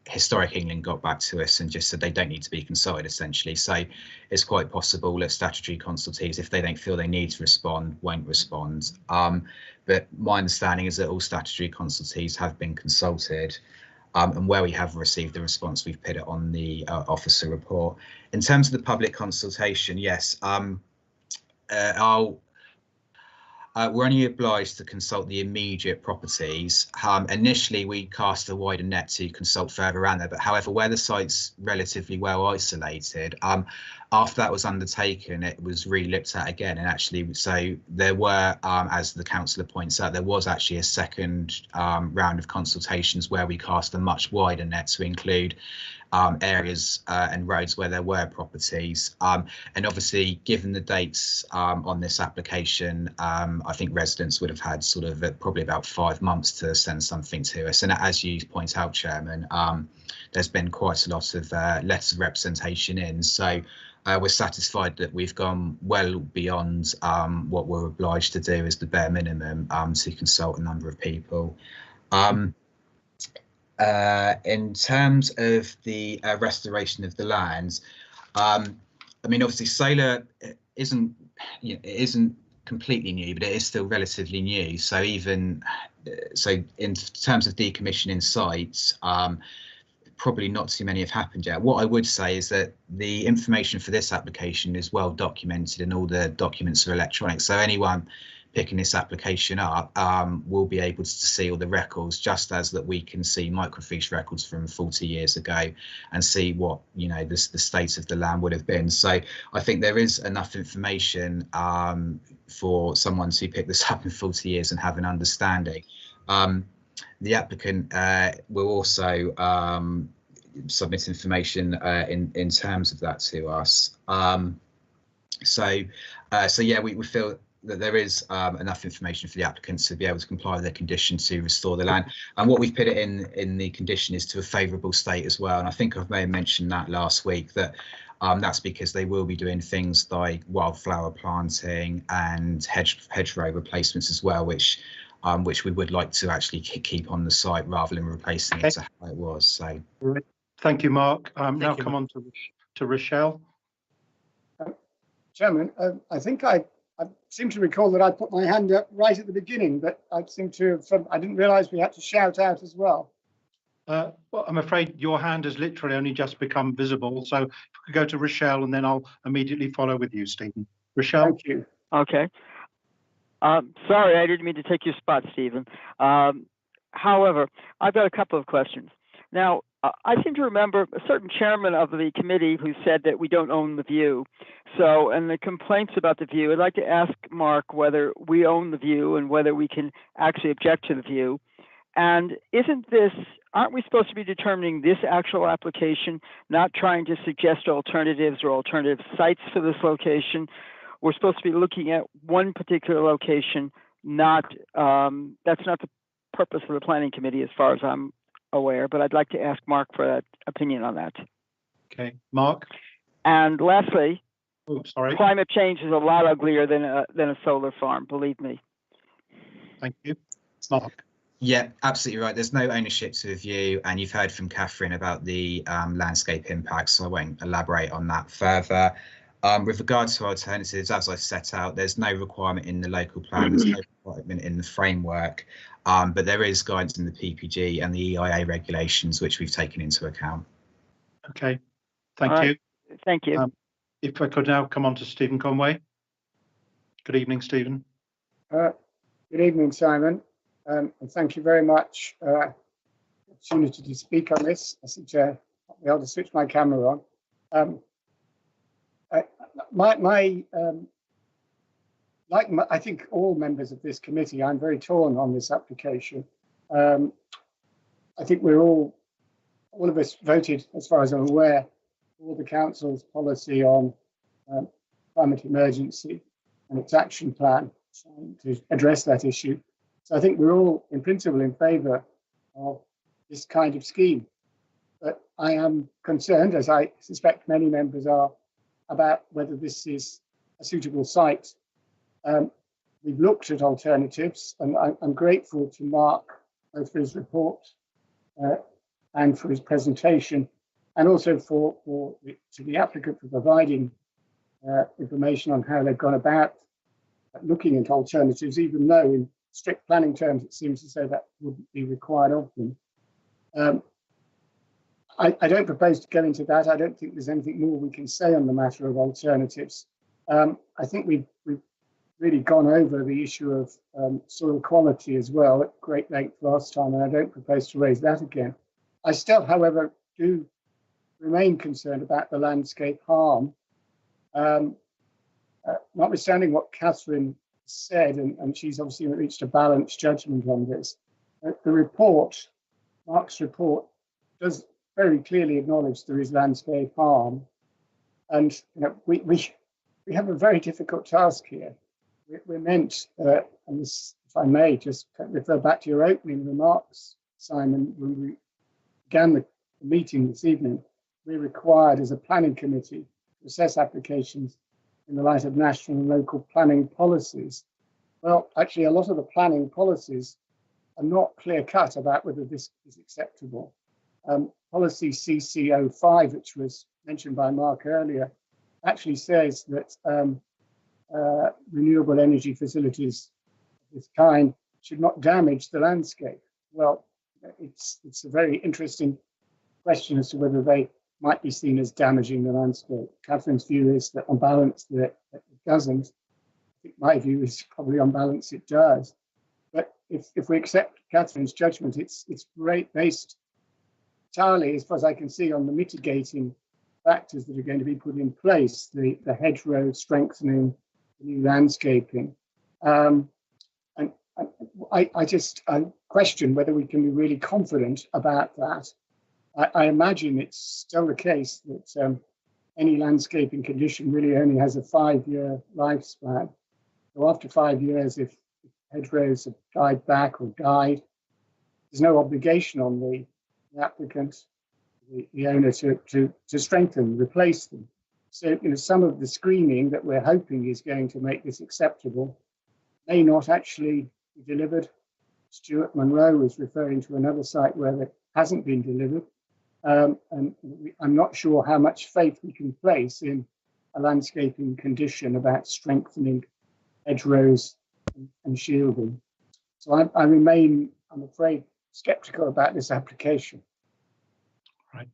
[SPEAKER 3] Historic England got back to us and just said they don't need to be consulted, essentially. So it's quite possible that statutory consultees, if they don't feel they need to respond, won't respond. But my understanding is that all statutory consultees have been consulted. And where we have received the response, we've put it on the officer report. In terms of the public consultation, yes, we're only obliged to consult the immediate properties. Initially, we cast a wider net to consult further around there, but however, where the site's relatively well isolated, after that was undertaken, it was re-looked at again. And actually, so there were, as the councillor points out, there was actually a second round of consultations where we cast a much wider net to include areas and roads where there were properties. And obviously, given the dates on this application, I think residents would have had sort of probably about 5 months to send something to us. And as you point out, Chairman, there's been quite a lot of letters of representation in. So we're satisfied that we've gone well beyond what we're obliged to do as the bare minimum to consult a number of people. In terms of the restoration of the lands, I mean, obviously solar isn't completely new, but it is still relatively new. So even so, in terms of decommissioning sites, probably not too many have happened yet. What I would say is that the information for this application is well documented and all the documents are electronic. So anyone picking this application up will be able to see all the records, just as that we can see microfiche records from 40 years ago and see what, you know, the state of the land would have been. So I think there is enough information for someone to pick this up in 40 years and have an understanding. The applicant will also submit information in terms of that to us. So yeah, we feel that there is enough information for the applicants to be able to comply with their condition to restore the land. And what we've put it in the condition is to a favourable state as well. And I think I may have mentioned that last week, that that's because they will be doing things like wildflower planting and hedgerow replacements as well, which we would like to actually keep on the site rather than replacing it to how it was. So
[SPEAKER 1] thank you, Mark. Now come on to Rochelle.
[SPEAKER 10] Chairman, I think I seem to recall that I put my hand up right at the beginning, but I seem to have, I didn't realise we had to shout out as well.
[SPEAKER 1] Well, I'm afraid your hand has literally only just become visible. So if we could go to Rochelle, and then I'll immediately follow with you, Stephen. Rochelle.
[SPEAKER 10] Thank you.
[SPEAKER 11] Okay. Sorry, I didn't mean to take your spot, Stephen. However, I've got a couple of questions. Now, I seem to remember a certain chairman of the committee who said that we don't own the view. So, and the complaints about the view, I'd like to ask Mark whether we own the view and whether we can actually object to the view. And aren't we supposed to be determining this actual application, not trying to suggest alternatives or alternative sites for this location? We're supposed to be looking at one particular location, that's not the purpose of the planning committee as far as I'm aware, but I'd like to ask Mark for that opinion on that.
[SPEAKER 1] Okay, Mark.
[SPEAKER 11] And lastly,
[SPEAKER 1] sorry,
[SPEAKER 11] climate change is a lot uglier than a solar farm, believe me.
[SPEAKER 1] Thank you. Mark.
[SPEAKER 3] Yeah, absolutely right. There's no ownership to the view, and you've heard from Catherine about the landscape impacts, so I won't elaborate on that further. With regards to alternatives, as I've set out, there's no requirement in the local plan, there's no requirement in the framework, but there is guidance in the PPG and the EIA regulations, which we've taken into account.
[SPEAKER 1] Okay, thank you.
[SPEAKER 11] Thank you.
[SPEAKER 1] If I could now come on to Stephen Conway. Good evening, Stephen.
[SPEAKER 10] Good evening, Simon, and thank you very much for the opportunity to speak on this. I think I'll be able to switch my camera on. I think all members of this committee, I'm very torn on this application. I think we're all of us voted, as far as I'm aware, for the council's policy on climate emergency and its action plan to address that issue. So I think we're all in principle in favour of this kind of scheme. But I am concerned, as I suspect many members are, about whether this is a suitable site. We've looked at alternatives, and I'm grateful to Mark both for his report and for his presentation, and also to the applicant for providing information on how they've gone about looking at alternatives, even though in strict planning terms it seems to say that wouldn't be required of them. I don't propose to go into that. I don't think there's anything more we can say on the matter of alternatives. I think we've really gone over the issue of soil quality as well at great length last time, and I don't propose to raise that again. I still, however, do remain concerned about the landscape harm. Notwithstanding what Catherine said, and she's obviously reached a balanced judgment on this, the report, Mark's report, does very clearly acknowledge there is landscape harm, and we have a very difficult task here. We're meant, and this, if I may, just refer back to your opening remarks, Simon, when we began the meeting this evening. We're required as a planning committee to assess applications in the light of national and local planning policies. Well, actually, a lot of the planning policies are not clear-cut about whether this is acceptable. Policy CC05, which was mentioned by Mark earlier, actually says that renewable energy facilities of this kind should not damage the landscape. Well, it's a very interesting question as to whether they might be seen as damaging the landscape. Catherine's view is that on balance that it doesn't. I think my view is probably on balance it does. But if we accept Catherine's judgment, it's based entirely, as far as I can see, on the mitigating factors that are going to be put in place, the hedgerow strengthening, the new landscaping. And I question whether we can be really confident about that. I imagine it's still the case that any landscaping condition really only has a 5-year lifespan. So after 5 years, if hedgerows have died back or died, there's no obligation on the applicant, the owner, to strengthen, replace them. So some of the screening that we're hoping is going to make this acceptable may not actually be delivered. Stuart Monroe was referring to another site where it hasn't been delivered. And I'm not sure how much faith we can place in a landscaping condition about strengthening hedgerows and shielding. So I remain, I'm afraid, sceptical about this application.
[SPEAKER 1] Right.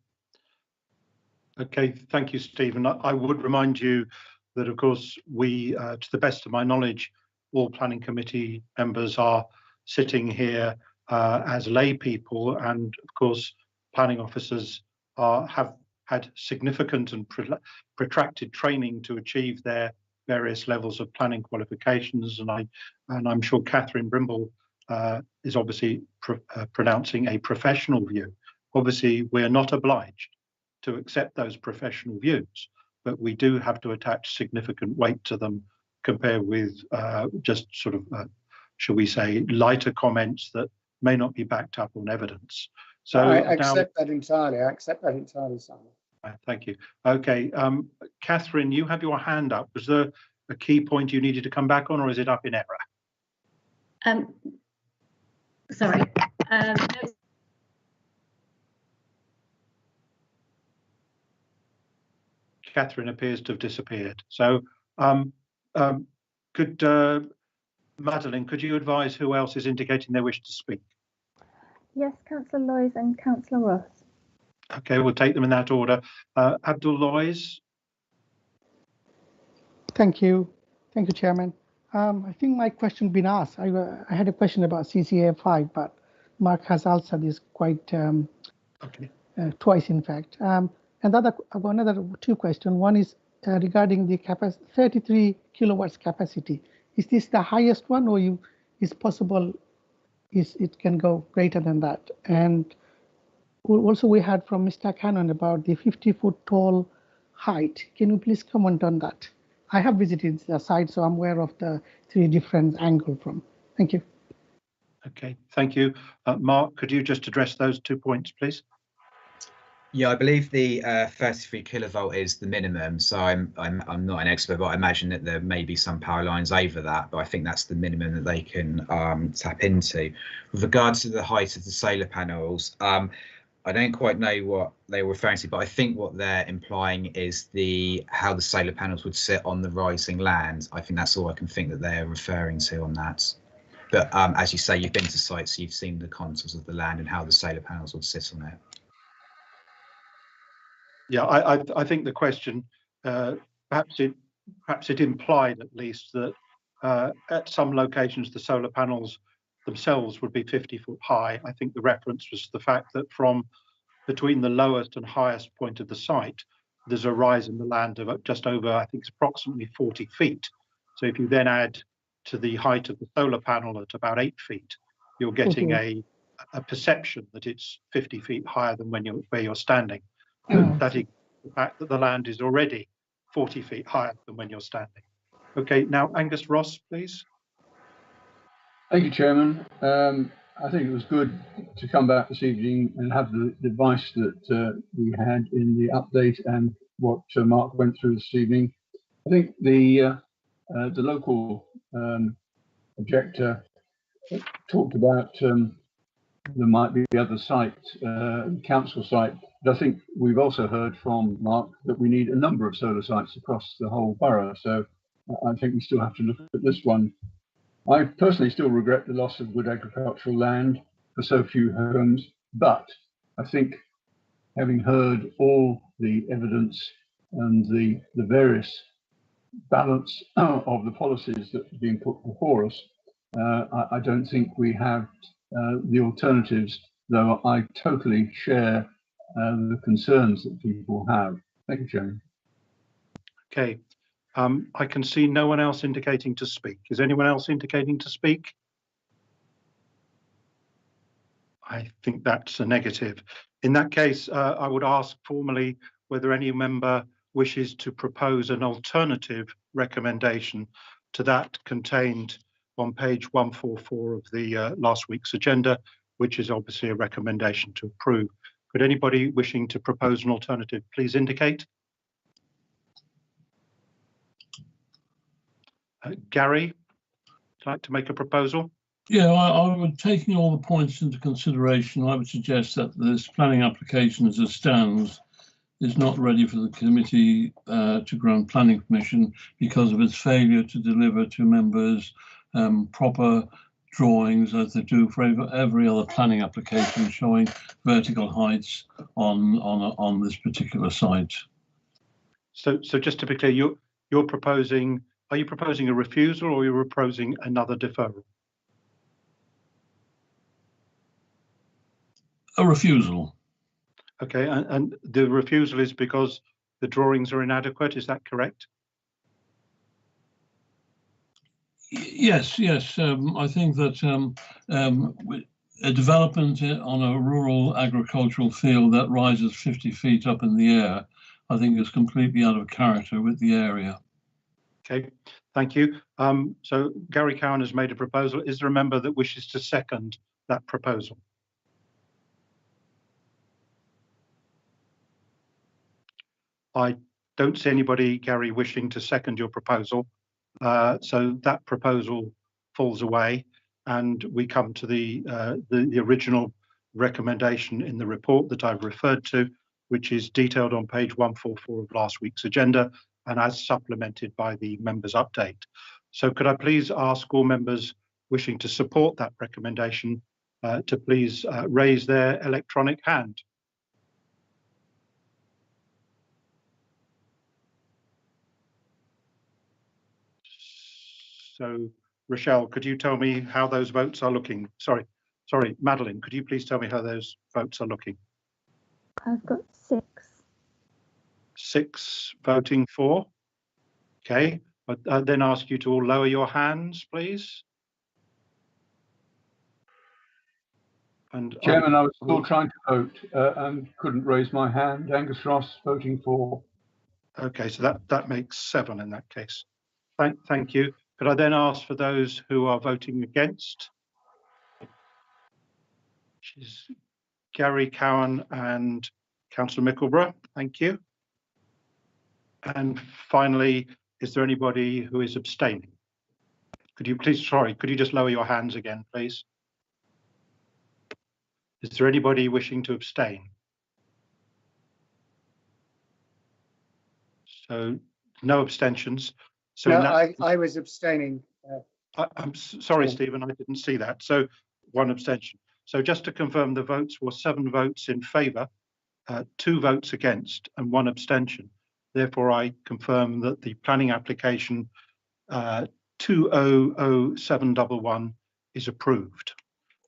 [SPEAKER 1] Okay, thank you, Stephen. I would remind you that, of course, we, to the best of my knowledge, all planning committee members are sitting here as lay people, and of course, planning officers have had significant and protracted training to achieve their various levels of planning qualifications, and I'm sure Catherine Brimble is obviously pronouncing a professional view. Obviously, we're not obliged to accept those professional views, but we do have to attach significant weight to them compared with just sort of, shall we say, lighter comments that may not be backed up on evidence. So
[SPEAKER 10] I accept that entirely. I accept that entirely, Simon.
[SPEAKER 1] Thank you. Okay, Catherine, you have your hand up. Was there a key point you needed to come back on, or is it up in error?
[SPEAKER 9] Sorry. No.
[SPEAKER 1] Catherine appears to have disappeared. So could Madeline, could you advise who else is indicating their wish to speak?
[SPEAKER 12] Yes, Councillor Loyes and Councillor Ross.
[SPEAKER 1] Okay, we'll take them in that order. Abdul Loyes.
[SPEAKER 13] Thank you, Chairman. I think my question been asked. I had a question about CCA5, but Mark has answered this quite
[SPEAKER 1] Okay.
[SPEAKER 13] Twice, in fact. And I've got another two questions. One is regarding the 33 kilowatts capacity. Is this the highest one, or is possible it can go greater than that? And also we heard from Mr. Cannon about the 50-foot tall height. Can you please comment on that? I have visited the site, so I'm aware of the three different angles from. Thank you.
[SPEAKER 1] Okay, thank you. Mark, could you just address those 2 points, please?
[SPEAKER 3] Yeah, I believe the 33 kilovolt is the minimum. So I'm not an expert, but I imagine that there may be some power lines over that. But I think that's the minimum that they can tap into. With regards to the height of the solar panels, I don't quite know what they were referring to, but I think what they're implying is how the solar panels would sit on the rising land. I think that's all I can think that they're referring to on that. But as you say, you've been to sites, so you've seen the contours of the land and how the solar panels would sit on it.
[SPEAKER 1] Yeah, I think the question, perhaps it implied at least that at some locations the solar panels themselves would be 50 foot high. I think the reference was the fact that from between the lowest and highest point of the site, there's a rise in the land of just over, I think it's approximately 40 feet. So if you then add to the height of the solar panel at about 8 feet, you're getting a perception that it's 50 feet higher than where you're standing. That is the fact that the land is already 40 feet higher than when you're standing. Okay, now Angus Ross, please.
[SPEAKER 7] Thank you, Chairman. I think it was good to come back this evening and have the advice that we had in the update and what Mark went through this evening. I think the local objector talked about there might be other sites, council site, but I think we've also heard from Mark that we need a number of solar sites across the whole borough. So I think we still have to look at this one. I personally still regret the loss of good agricultural land for so few homes, but I think having heard all the evidence and the various balance of the policies that are being put before us, I don't think we have the alternatives, though I totally share the concerns that people have. Thank you, Chairman.
[SPEAKER 1] Okay. I can see no one else indicating to speak. Is anyone else indicating to speak? I think that's a negative. In that case, I would ask formally whether any member wishes to propose an alternative recommendation to that contained on page 144 of the last week's agenda, which is obviously a recommendation to approve. Could anybody wishing to propose an alternative please indicate? Gary, would you like to make a proposal?
[SPEAKER 7] Yeah, I would, taking all the points into consideration, I would suggest that this planning application as it stands is not ready for the committee to grant planning permission because of its failure to deliver to members proper drawings as they do for every other planning application showing vertical heights on this particular site.
[SPEAKER 1] So just to be clear, you're proposing, are you proposing a refusal or you're proposing another deferral?
[SPEAKER 7] A refusal.
[SPEAKER 1] Okay, and the refusal is because the drawings are inadequate, is that correct?
[SPEAKER 7] Yes. I think that a development on a rural agricultural field that rises 50 feet up in the air, I think is completely out of character with the area.
[SPEAKER 1] Okay, thank you. So Gary Cowan has made a proposal. Is there a member that wishes to second that proposal? I don't see anybody, Gary, wishing to second your proposal. So that proposal falls away and we come to the original recommendation in the report that I've referred to, which is detailed on page 144 of last week's agenda and as supplemented by the members' update. So could I please ask all members wishing to support that recommendation to please raise their electronic hand. So, Rochelle, could you tell me how those votes are looking? Sorry, Madeline, could you please tell me how those votes are looking?
[SPEAKER 12] I've got 6.
[SPEAKER 1] 6 voting for. Okay, but I then ask you to all lower your hands, please. And
[SPEAKER 14] Chairman, I was still trying to vote and couldn't raise my hand. Angus Ross voting for. Okay,
[SPEAKER 1] so that makes 7 in that case. Thank you. Could I then ask for those who are voting against? Which is Gary Cowan and Councillor Mickleborough. Thank you. And finally, is there anybody who is abstaining? Could you just lower your hands again, please? Is there anybody wishing to abstain? So no abstentions. So
[SPEAKER 10] no, I was abstaining.
[SPEAKER 1] I'm sorry, Stephen, I didn't see that. So 1 abstention. So just to confirm, the votes were 7 votes in favour, 2 votes against and 1 abstention. Therefore, I confirm that the planning application 200711 is approved.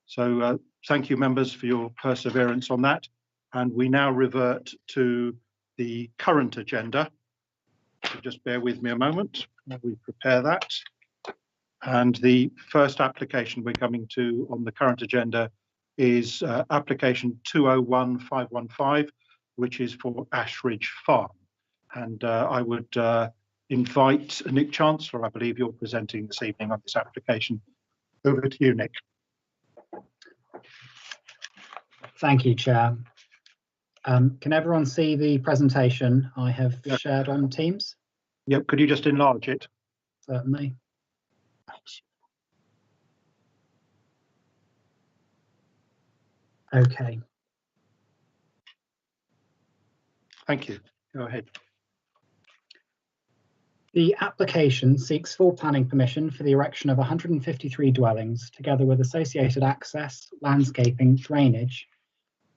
[SPEAKER 1] So thank you, members, for your perseverance on that. And we now revert to the current agenda. So just bear with me a moment while we prepare that. And the first application we're coming to on the current agenda is application 201515, which is for Ashridge Farm. And I would invite Nick Chancellor, I believe you're presenting this evening on this application. Over to you, Nick.
[SPEAKER 15] Thank you, Chair. Can everyone see the presentation I have shared on Teams?
[SPEAKER 1] Yep, could you just enlarge it?
[SPEAKER 15] Certainly. Okay.
[SPEAKER 1] Thank you. Go ahead.
[SPEAKER 15] The application seeks full planning permission for the erection of 153 dwellings, together with associated access, landscaping, drainage,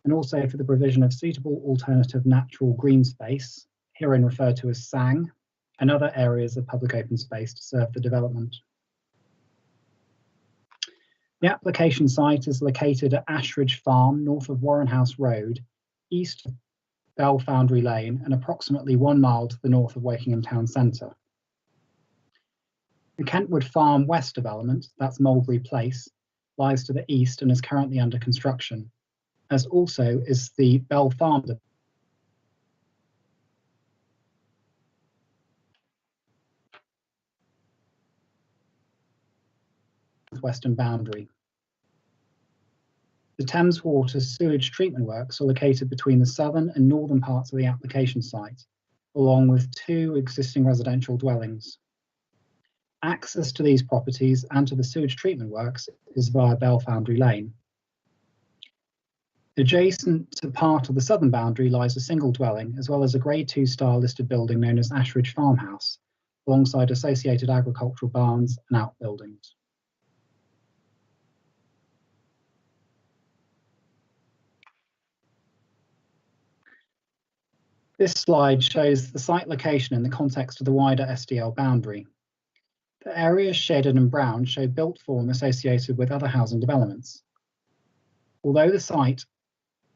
[SPEAKER 15] and also for the provision of suitable alternative natural green space, herein referred to as SANG, and other areas of public open space to serve the development. The application site is located at Ashridge Farm, north of Warren House Road, east of Bell Foundry Lane, and approximately 1 mile to the north of Wokingham Town Centre. The Kentwood Farm West development, that's Mulberry Place, lies to the east and is currently under construction, as also is the Bell Farm western boundary. The Thames Water sewage treatment works are located between the southern and northern parts of the application site, along with 2 existing residential dwellings. Access to these properties and to the sewage treatment works is via Bell Foundry Lane. Adjacent to part of the southern boundary lies a single dwelling, as well as a Grade 2 style listed building known as Ashridge Farmhouse, alongside associated agricultural barns and outbuildings. This slide shows the site location in the context of the wider SDL boundary. The areas shaded in brown show built form associated with other housing developments. Although the site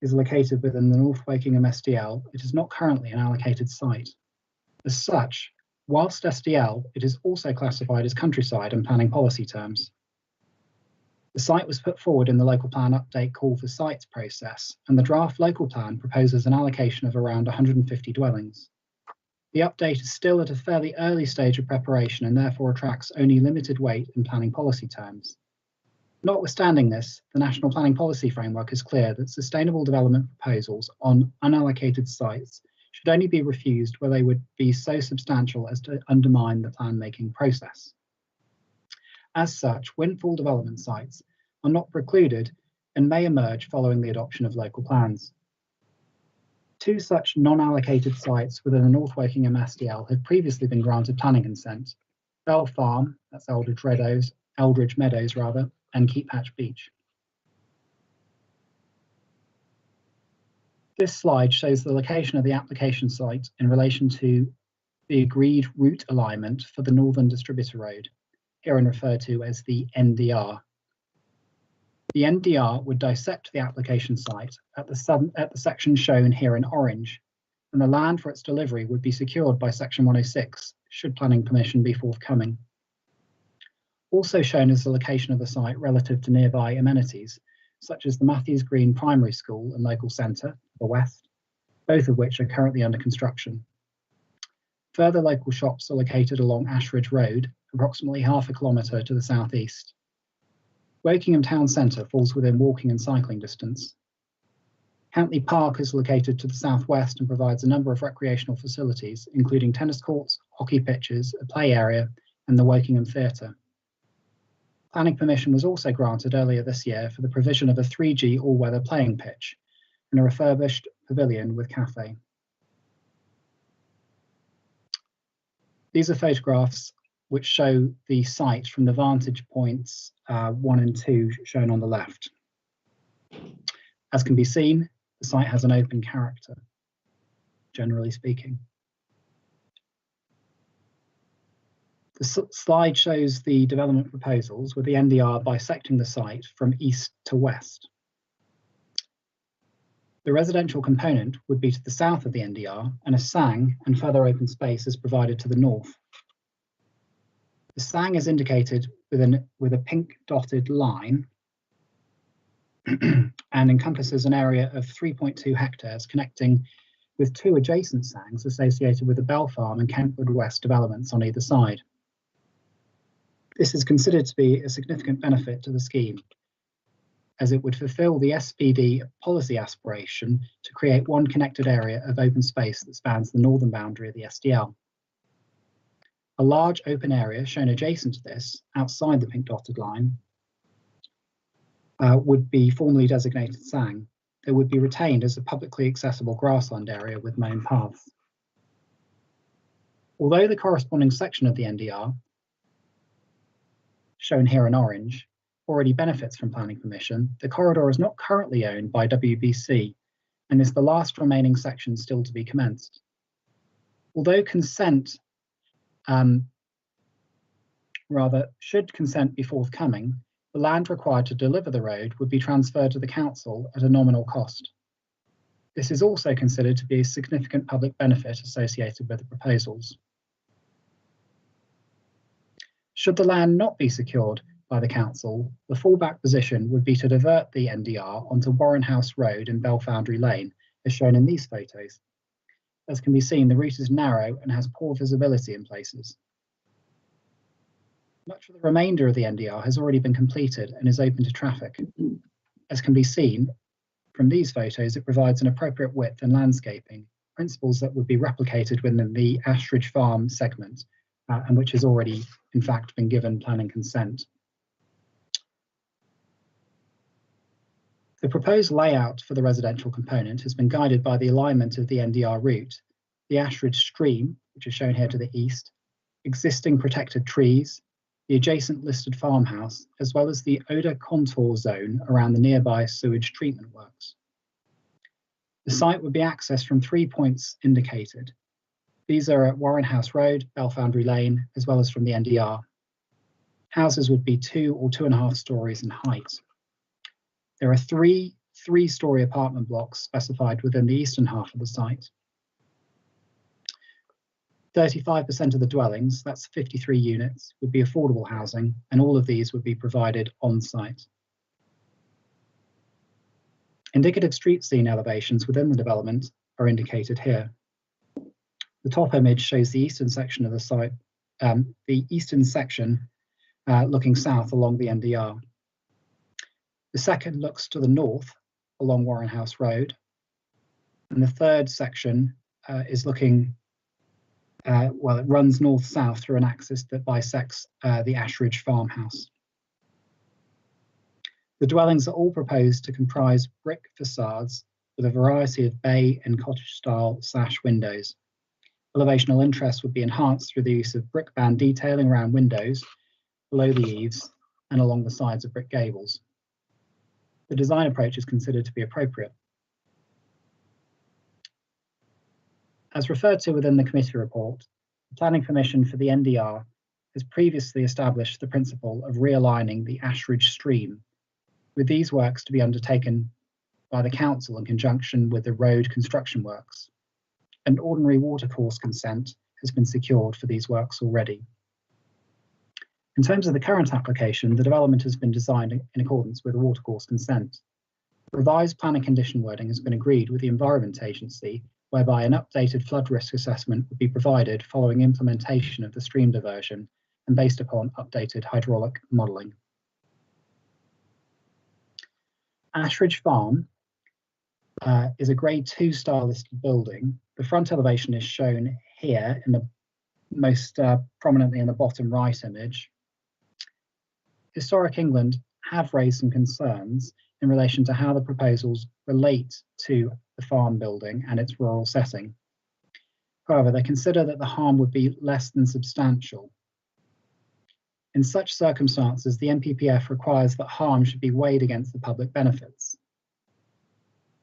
[SPEAKER 15] is located within the North Wokingham SDL, it is not currently an allocated site. As such, whilst SDL, it is also classified as countryside in planning policy terms. The site was put forward in the local plan update call for sites process, and the draft local plan proposes an allocation of around 150 dwellings. The update is still at a fairly early stage of preparation and therefore attracts only limited weight in planning policy terms. Notwithstanding this, the National Planning Policy Framework is clear that sustainable development proposals on unallocated sites should only be refused where they would be so substantial as to undermine the plan-making process. As such, windfall development sites are not precluded and may emerge following the adoption of local plans. 2 such non-allocated sites within the North Wokingham SDL have previously been granted planning consent: Bell Farm, that's Eldridge Meadows, and Keep Hatch Beach. This slide shows the location of the application site in relation to the agreed route alignment for the Northern Distributor Road. herein referred to as the NDR. The NDR would dissect the application site at the section shown here in orange, and the land for its delivery would be secured by Section 106, should planning permission be forthcoming. Also shown is the location of the site relative to nearby amenities, such as the Matthews Green Primary School and Local Centre to the west, both of which are currently under construction. Further local shops are located along Ashridge Road, approximately half a kilometre to the southeast. Wokingham Town Centre falls within walking and cycling distance. Hantley Park is located to the southwest and provides a number of recreational facilities, including tennis courts, hockey pitches, a play area, and the Wokingham Theatre. Planning permission was also granted earlier this year for the provision of a 3G all-weather playing pitch and a refurbished pavilion with cafe. These are photographs which show the site from the vantage points 1 and 2 shown on the left. As can be seen, the site has an open character, generally speaking. The slide shows the development proposals with the NDR bisecting the site from east to west. The residential component would be to the south of the NDR, and a SANG and further open space is provided to the north. The SANG is indicated with a pink dotted line and encompasses an area of 3.2 hectares connecting with 2 adjacent SANGs associated with the Bell Farm and Kentwood West developments on either side. This is considered to be a significant benefit to the scheme, as it would fulfil the SPD policy aspiration to create one connected area of open space that spans the northern boundary of the SDL. A large open area shown adjacent to this, outside the pink dotted line, would be formally designated SANG. It would be retained as a publicly accessible grassland area with mown paths. Although the corresponding section of the NDR, shown here in orange, already benefits from planning permission, the corridor is not currently owned by WBC and is the last remaining section still to be commenced. Although consent, should consent be forthcoming, the land required to deliver the road would be transferred to the council at a nominal cost. This is also considered to be a significant public benefit associated with the proposals. Should the land not be secured by the council, the fallback position would be to divert the NDR onto Warren House Road in Belfoundry Lane, as shown in these photos. As can be seen, the route is narrow and has poor visibility in places. Much of the remainder of the NDR has already been completed and is open to traffic. As can be seen from these photos, it provides an appropriate width and landscaping, principles that would be replicated within the Ashridge Farm segment, and which has already, in fact, been given planning consent. The proposed layout for the residential component has been guided by the alignment of the NDR route, the Ashridge stream, which is shown here to the east, existing protected trees, the adjacent listed farmhouse, as well as the odour contour zone around the nearby sewage treatment works. The site would be accessed from 3 points indicated. These are at Warren House Road, Belfoundry Lane, as well as from the NDR. Houses would be 2 or 2.5 stories in height. There are 3 3-story apartment blocks specified within the eastern half of the site. 35% of the dwellings, that's 53 units, would be affordable housing, and all of these would be provided on site. Indicative street scene elevations within the development are indicated here. The top image shows the eastern section of the site, looking south along the NDR. The second looks to the north along Warren House Road, and the third section is looking it runs north-south through an axis that bisects the Ashridge farmhouse. The dwellings are all proposed to comprise brick facades with a variety of bay and cottage-style sash windows. Elevational interest would be enhanced through the use of brick band detailing around windows, below the eaves, and along the sides of brick gables. The design approach is considered to be appropriate. As referred to within the committee report, the planning permission for the NDR has previously established the principle of realigning the Ashridge stream, with these works to be undertaken by the council in conjunction with the road construction works. An ordinary watercourse consent has been secured for these works already. In terms of the current application, the development has been designed in accordance with the watercourse consent. Revised planning condition wording has been agreed with the Environment Agency, whereby an updated flood risk assessment would be provided following implementation of the stream diversion and based upon updated hydraulic modelling. Ashridge Farm is a Grade 2 style listed building. The front elevation is shown here in the most prominently in the bottom right image. Historic England have raised some concerns in relation to how the proposals relate to the farm building and its rural setting. However, they consider that the harm would be less than substantial. In such circumstances, the NPPF requires that harm should be weighed against the public benefits.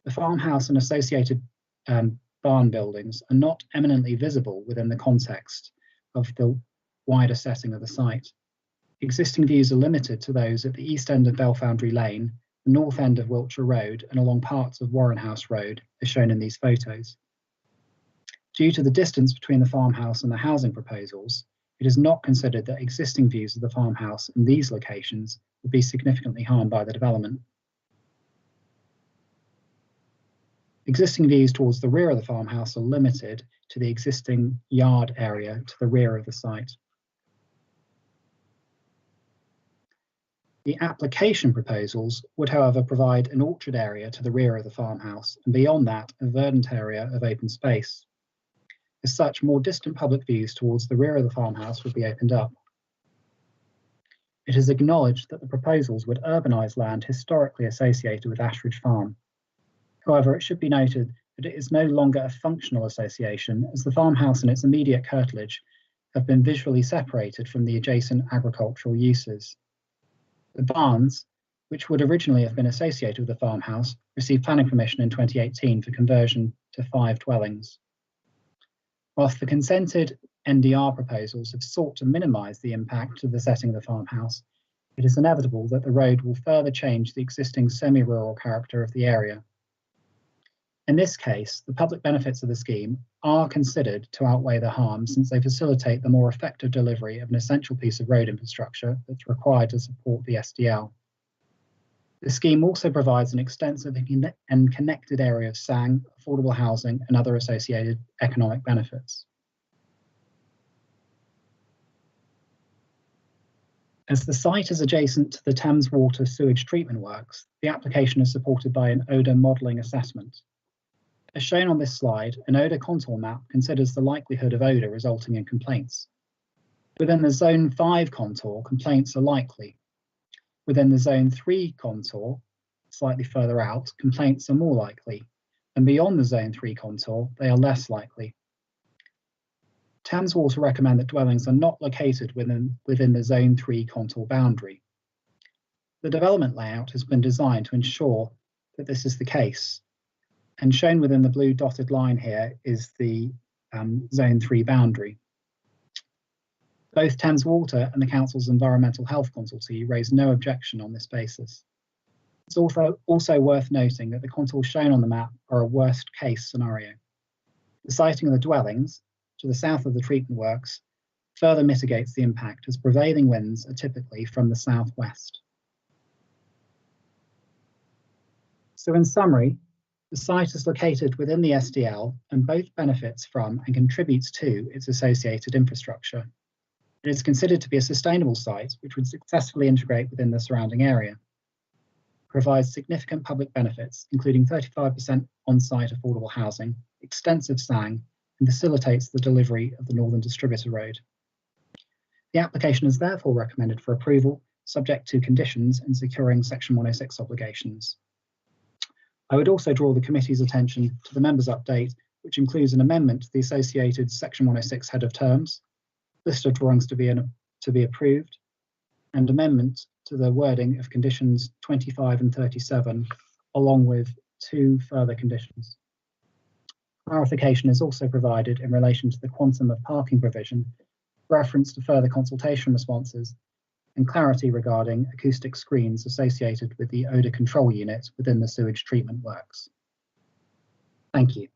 [SPEAKER 15] The farmhouse and associated barn buildings are not eminently visible within the context of the wider setting of the site. Existing views are limited to those at the east end of Belfoundry Lane, the north end of Wiltshire Road, and along parts of Warren House Road, as shown in these photos. Due to the distance between the farmhouse and the housing proposals, it is not considered that existing views of the farmhouse in these locations would be significantly harmed by the development. Existing views towards the rear of the farmhouse are limited to the existing yard area to the rear of the site. The application proposals would, however, provide an orchard area to the rear of the farmhouse, and beyond that, a verdant area of open space. As such, more distant public views towards the rear of the farmhouse would be opened up. It is acknowledged that the proposals would urbanise land historically associated with Ashridge Farm. However, it should be noted that it is no longer a functional association, as the farmhouse and its immediate curtilage have been visually separated from the adjacent agricultural uses. The barns, which would originally have been associated with the farmhouse, received planning permission in 2018 for conversion to 5 dwellings. Whilst the consented NDR proposals have sought to minimise the impact of the setting of the farmhouse, it is inevitable that the road will further change the existing semi-rural character of the area. In this case, the public benefits of the scheme are considered to outweigh the harm, since they facilitate the more effective delivery of an essential piece of road infrastructure that's required to support the SDL. The scheme also provides an extensive and connected area of SANG, affordable housing, and other associated economic benefits. As the site is adjacent to the Thames Water sewage treatment works, the application is supported by an odour modelling assessment. As shown on this slide, an odour contour map considers the likelihood of odour resulting in complaints. Within the Zone 5 contour, complaints are likely. Within the Zone 3 contour, slightly further out, complaints are more likely. And beyond the Zone 3 contour, they are less likely. Thames Water recommend that dwellings are not located within the Zone 3 contour boundary. The development layout has been designed to ensure that this is the case. And shown within the blue dotted line here is the Zone 3 boundary. Both Thames Water and the Council's Environmental Health Consultee raised no objection on this basis. It's also worth noting that the contours shown on the map are a worst case scenario. The siting of the dwellings to the south of the treatment works further mitigates the impact, as prevailing winds are typically from the southwest. So in summary, the site is located within the SDL and both benefits from and contributes to its associated infrastructure. It is considered to be a sustainable site which would successfully integrate within the surrounding area, provides significant public benefits, including 35% on-site affordable housing, extensive SANG, and facilitates the delivery of the Northern Distributor Road. The application is therefore recommended for approval, subject to conditions in securing Section 106 obligations. I would also draw the committee's attention to the members' update, which includes an amendment to the associated Section 106 head of terms, list of drawings to be approved, and amendment to the wording of conditions 25 and 37, along with 2 further conditions. Clarification is also provided in relation to the quantum of parking provision reference to further consultation responses, and clarity regarding acoustic screens associated with the odour control unit within the sewage treatment works. Thank you.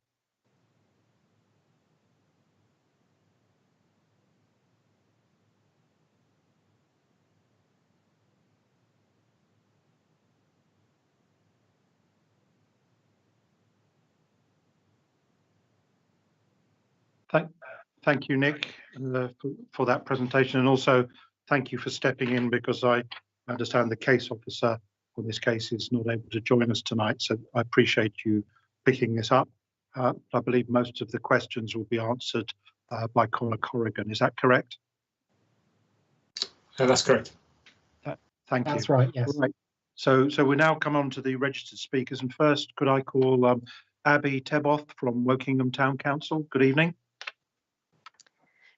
[SPEAKER 1] Thank you, Nick, for that presentation, and also thank you for stepping in, because I understand the case officer for this case is not able to join us tonight, so I appreciate you picking this up. I believe most of the questions will be answered by Conor Corrigan. Is that correct?
[SPEAKER 16] That's correct.
[SPEAKER 1] Thank you.
[SPEAKER 15] That's right, yes.
[SPEAKER 1] Right. So we now come on to the registered speakers, and first could I call Abby Teboth from Wokingham Town Council. Good evening.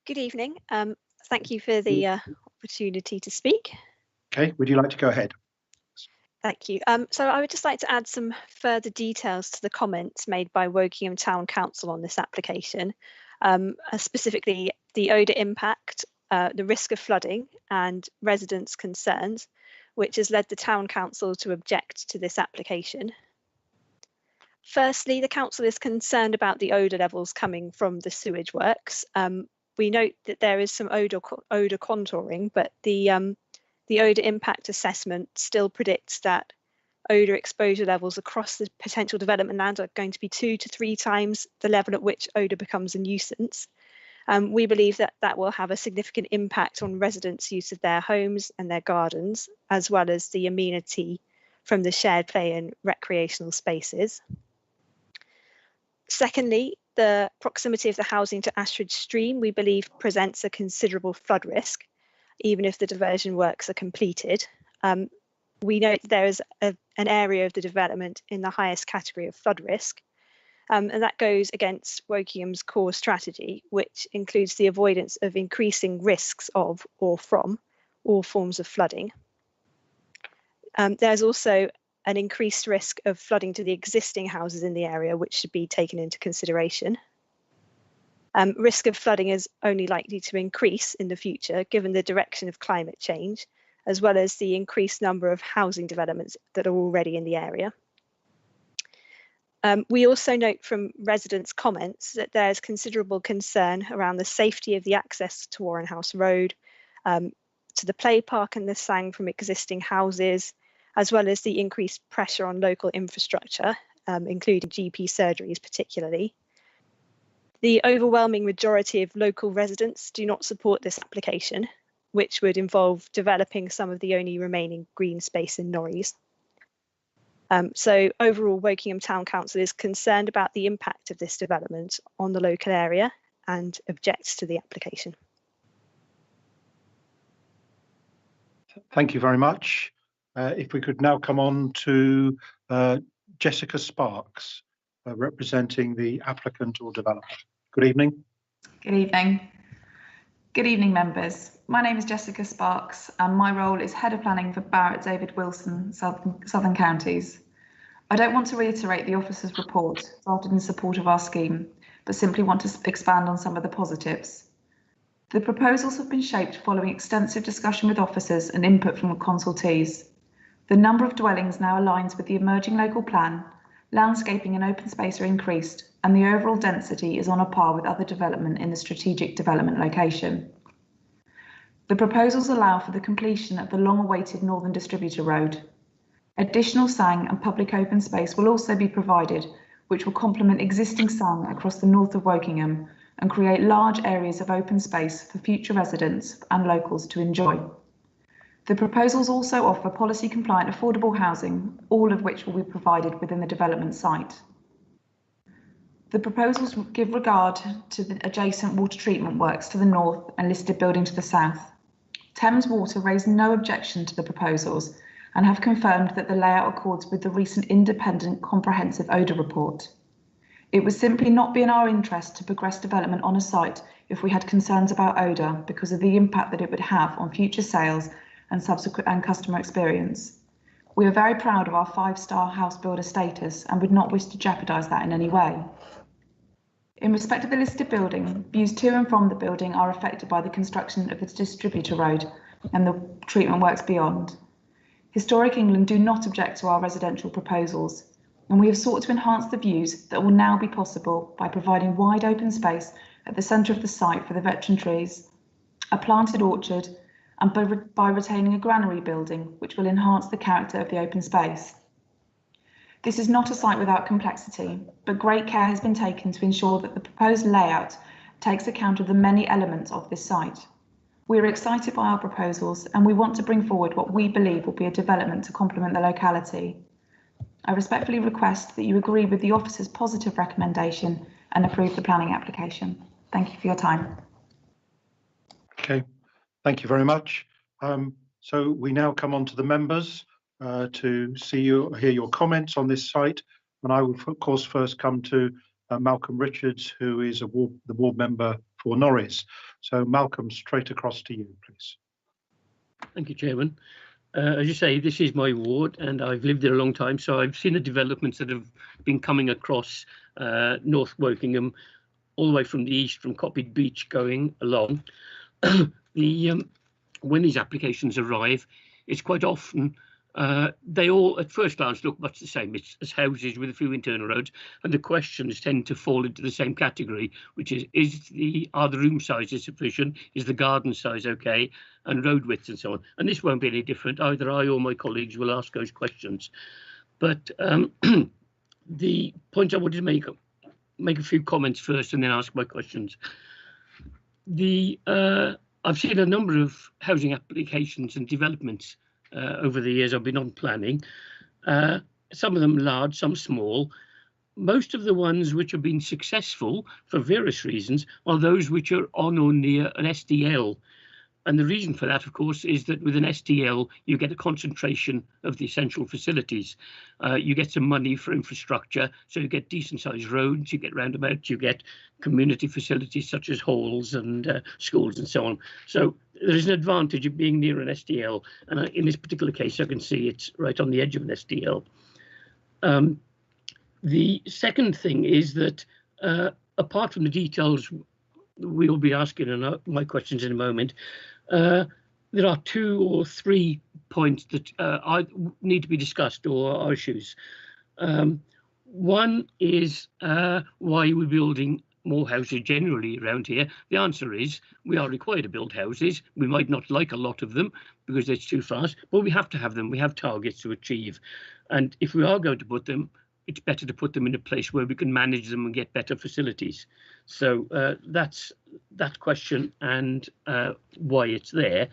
[SPEAKER 17] Good evening. Thank you for the opportunity to speak.
[SPEAKER 1] Okay, would you like to go ahead?
[SPEAKER 17] Thank you. So I would just like to add some further details to the comments made by Wokingham Town Council on this application, specifically the odour impact, the risk of flooding and residents' concerns, which has led the Town Council to object to this application. Firstly, the council is concerned about the odour levels coming from the sewage works. We note that there is some odour contouring, but the odour impact assessment still predicts that odour exposure levels across the potential development land are going to be 2 to 3 times the level at which odour becomes a nuisance. We believe that that will have a significant impact on residents' use of their homes and their gardens, as well as the amenity from the shared play and recreational spaces. Secondly, the proximity of the housing to Ashridge Stream, we believe, presents a considerable flood risk, even if the diversion works are completed. We note there is an area of the development in the highest category of flood risk, and that goes against Wokingham's core strategy, which includes the avoidance of increasing risks of or from all forms of flooding. There's also an increased risk of flooding to the existing houses in the area, which should be taken into consideration. Risk of flooding is only likely to increase in the future, given the direction of climate change, as well as the increased number of housing developments that are already in the area. We also note from residents' comments that there's considerable concern around the safety of the access to Warren House Road, to the play park and the sang from existing houses, as well as the increased pressure on local infrastructure, including GP surgeries particularly. The overwhelming majority of local residents do not support this application, which would involve developing some of the only remaining green space in Norries. So overall, Wokingham Town Council is concerned about the impact of this development on the local area and objects to the application.
[SPEAKER 1] Thank you very much. If we could now come on to Jessica Sparks, representing the applicant or developer. Good evening.
[SPEAKER 18] Good evening. Good evening, members. My name is Jessica Sparks, and my role is Head of Planning for Barrett David Wilson, Southern Counties. I don't want to reiterate the officer's report drafted in support of our scheme, but simply want to expand on some of the positives. The proposals have been shaped following extensive discussion with officers and input from consultees. The number of dwellings now aligns with the emerging local plan, landscaping and open space are increased, and the overall density is on a par with other development in the strategic development location. The proposals allow for the completion of the long-awaited Northern Distributor Road. Additional sang and public open space will also be provided, which will complement existing sang across the north of Wokingham and create large areas of open space for future residents and locals to enjoy. The proposals also offer policy-compliant affordable housing, all of which will be provided within the development site. The proposals give regard to the adjacent water treatment works to the north and listed building to the south. Thames Water raised no objection to the proposals and have confirmed that the layout accords with the recent independent comprehensive odour report. It would simply not be in our interest to progress development on a site if we had concerns about odour because of the impact that it would have on future sales and subsequent customer experience. We are very proud of our 5-star house builder status and would not wish to jeopardise that in any way. In respect of the listed building, views to and from the building are affected by the construction of the distributor road and the treatment works beyond. Historic England do not object to our residential proposals, and we have sought to enhance the views that will now be possible by providing wide open space at the centre of the site for the veteran trees, a planted orchard, and by retaining a granary building, which will enhance the character of the open space. This is not a site without complexity, but great care has been taken to ensure that the proposed layout takes account of the many elements of this site. We are excited by our proposals and we want to bring forward what we believe will be a development to complement the locality. I respectfully request that you agree with the officer's positive recommendation and approve the planning application. Thank you for your time.
[SPEAKER 1] Okay, thank you very much. So we now come on to the members to hear your comments on this site. And I will, of course, first come to Malcolm Richards, who is the ward member for Norris. So Malcolm, straight across to you, please.
[SPEAKER 2] Thank you, Chairman. As you say, this is my ward and I've lived there a long time, so I've seen the developments that have been coming across North Wokingham, all the way from the east, from Coppage Beach going along. When these applications arrive, it's quite often they all at first glance look much the same. It's as houses with a few internal roads, and the questions tend to fall into the same category, which is are the room sizes sufficient, is the garden size okay, and road widths and so on. And this won't be any different. Either I or my colleagues will ask those questions. But the point I wanted to make a few comments first and then ask my questions. I've seen a number of housing applications and developments over the years I've been on planning, some of them large, some small. Most of the ones which have been successful for various reasons are those which are on or near an SDL. And the reason for that, of course, is that with an SDL, you get a concentration of the essential facilities. You get some money for infrastructure, so you get decent sized roads, you get roundabouts, you get community facilities such as halls and schools and so on. So there is an advantage of being near an SDL. And in this particular case, I can see it's right on the edge of an SDL. The second thing is that apart from the details we'll be asking my questions in a moment, there are 2 or 3 points that need to be discussed or are issues. One is why we're building more houses generally around here. The answer is we are required to build houses. We might not like a lot of them because it's too fast, but we have to have them. We have targets to achieve. And if we are going to put them, it's better to put them in a place where we can manage them and get better facilities. So that's that question and why it's there.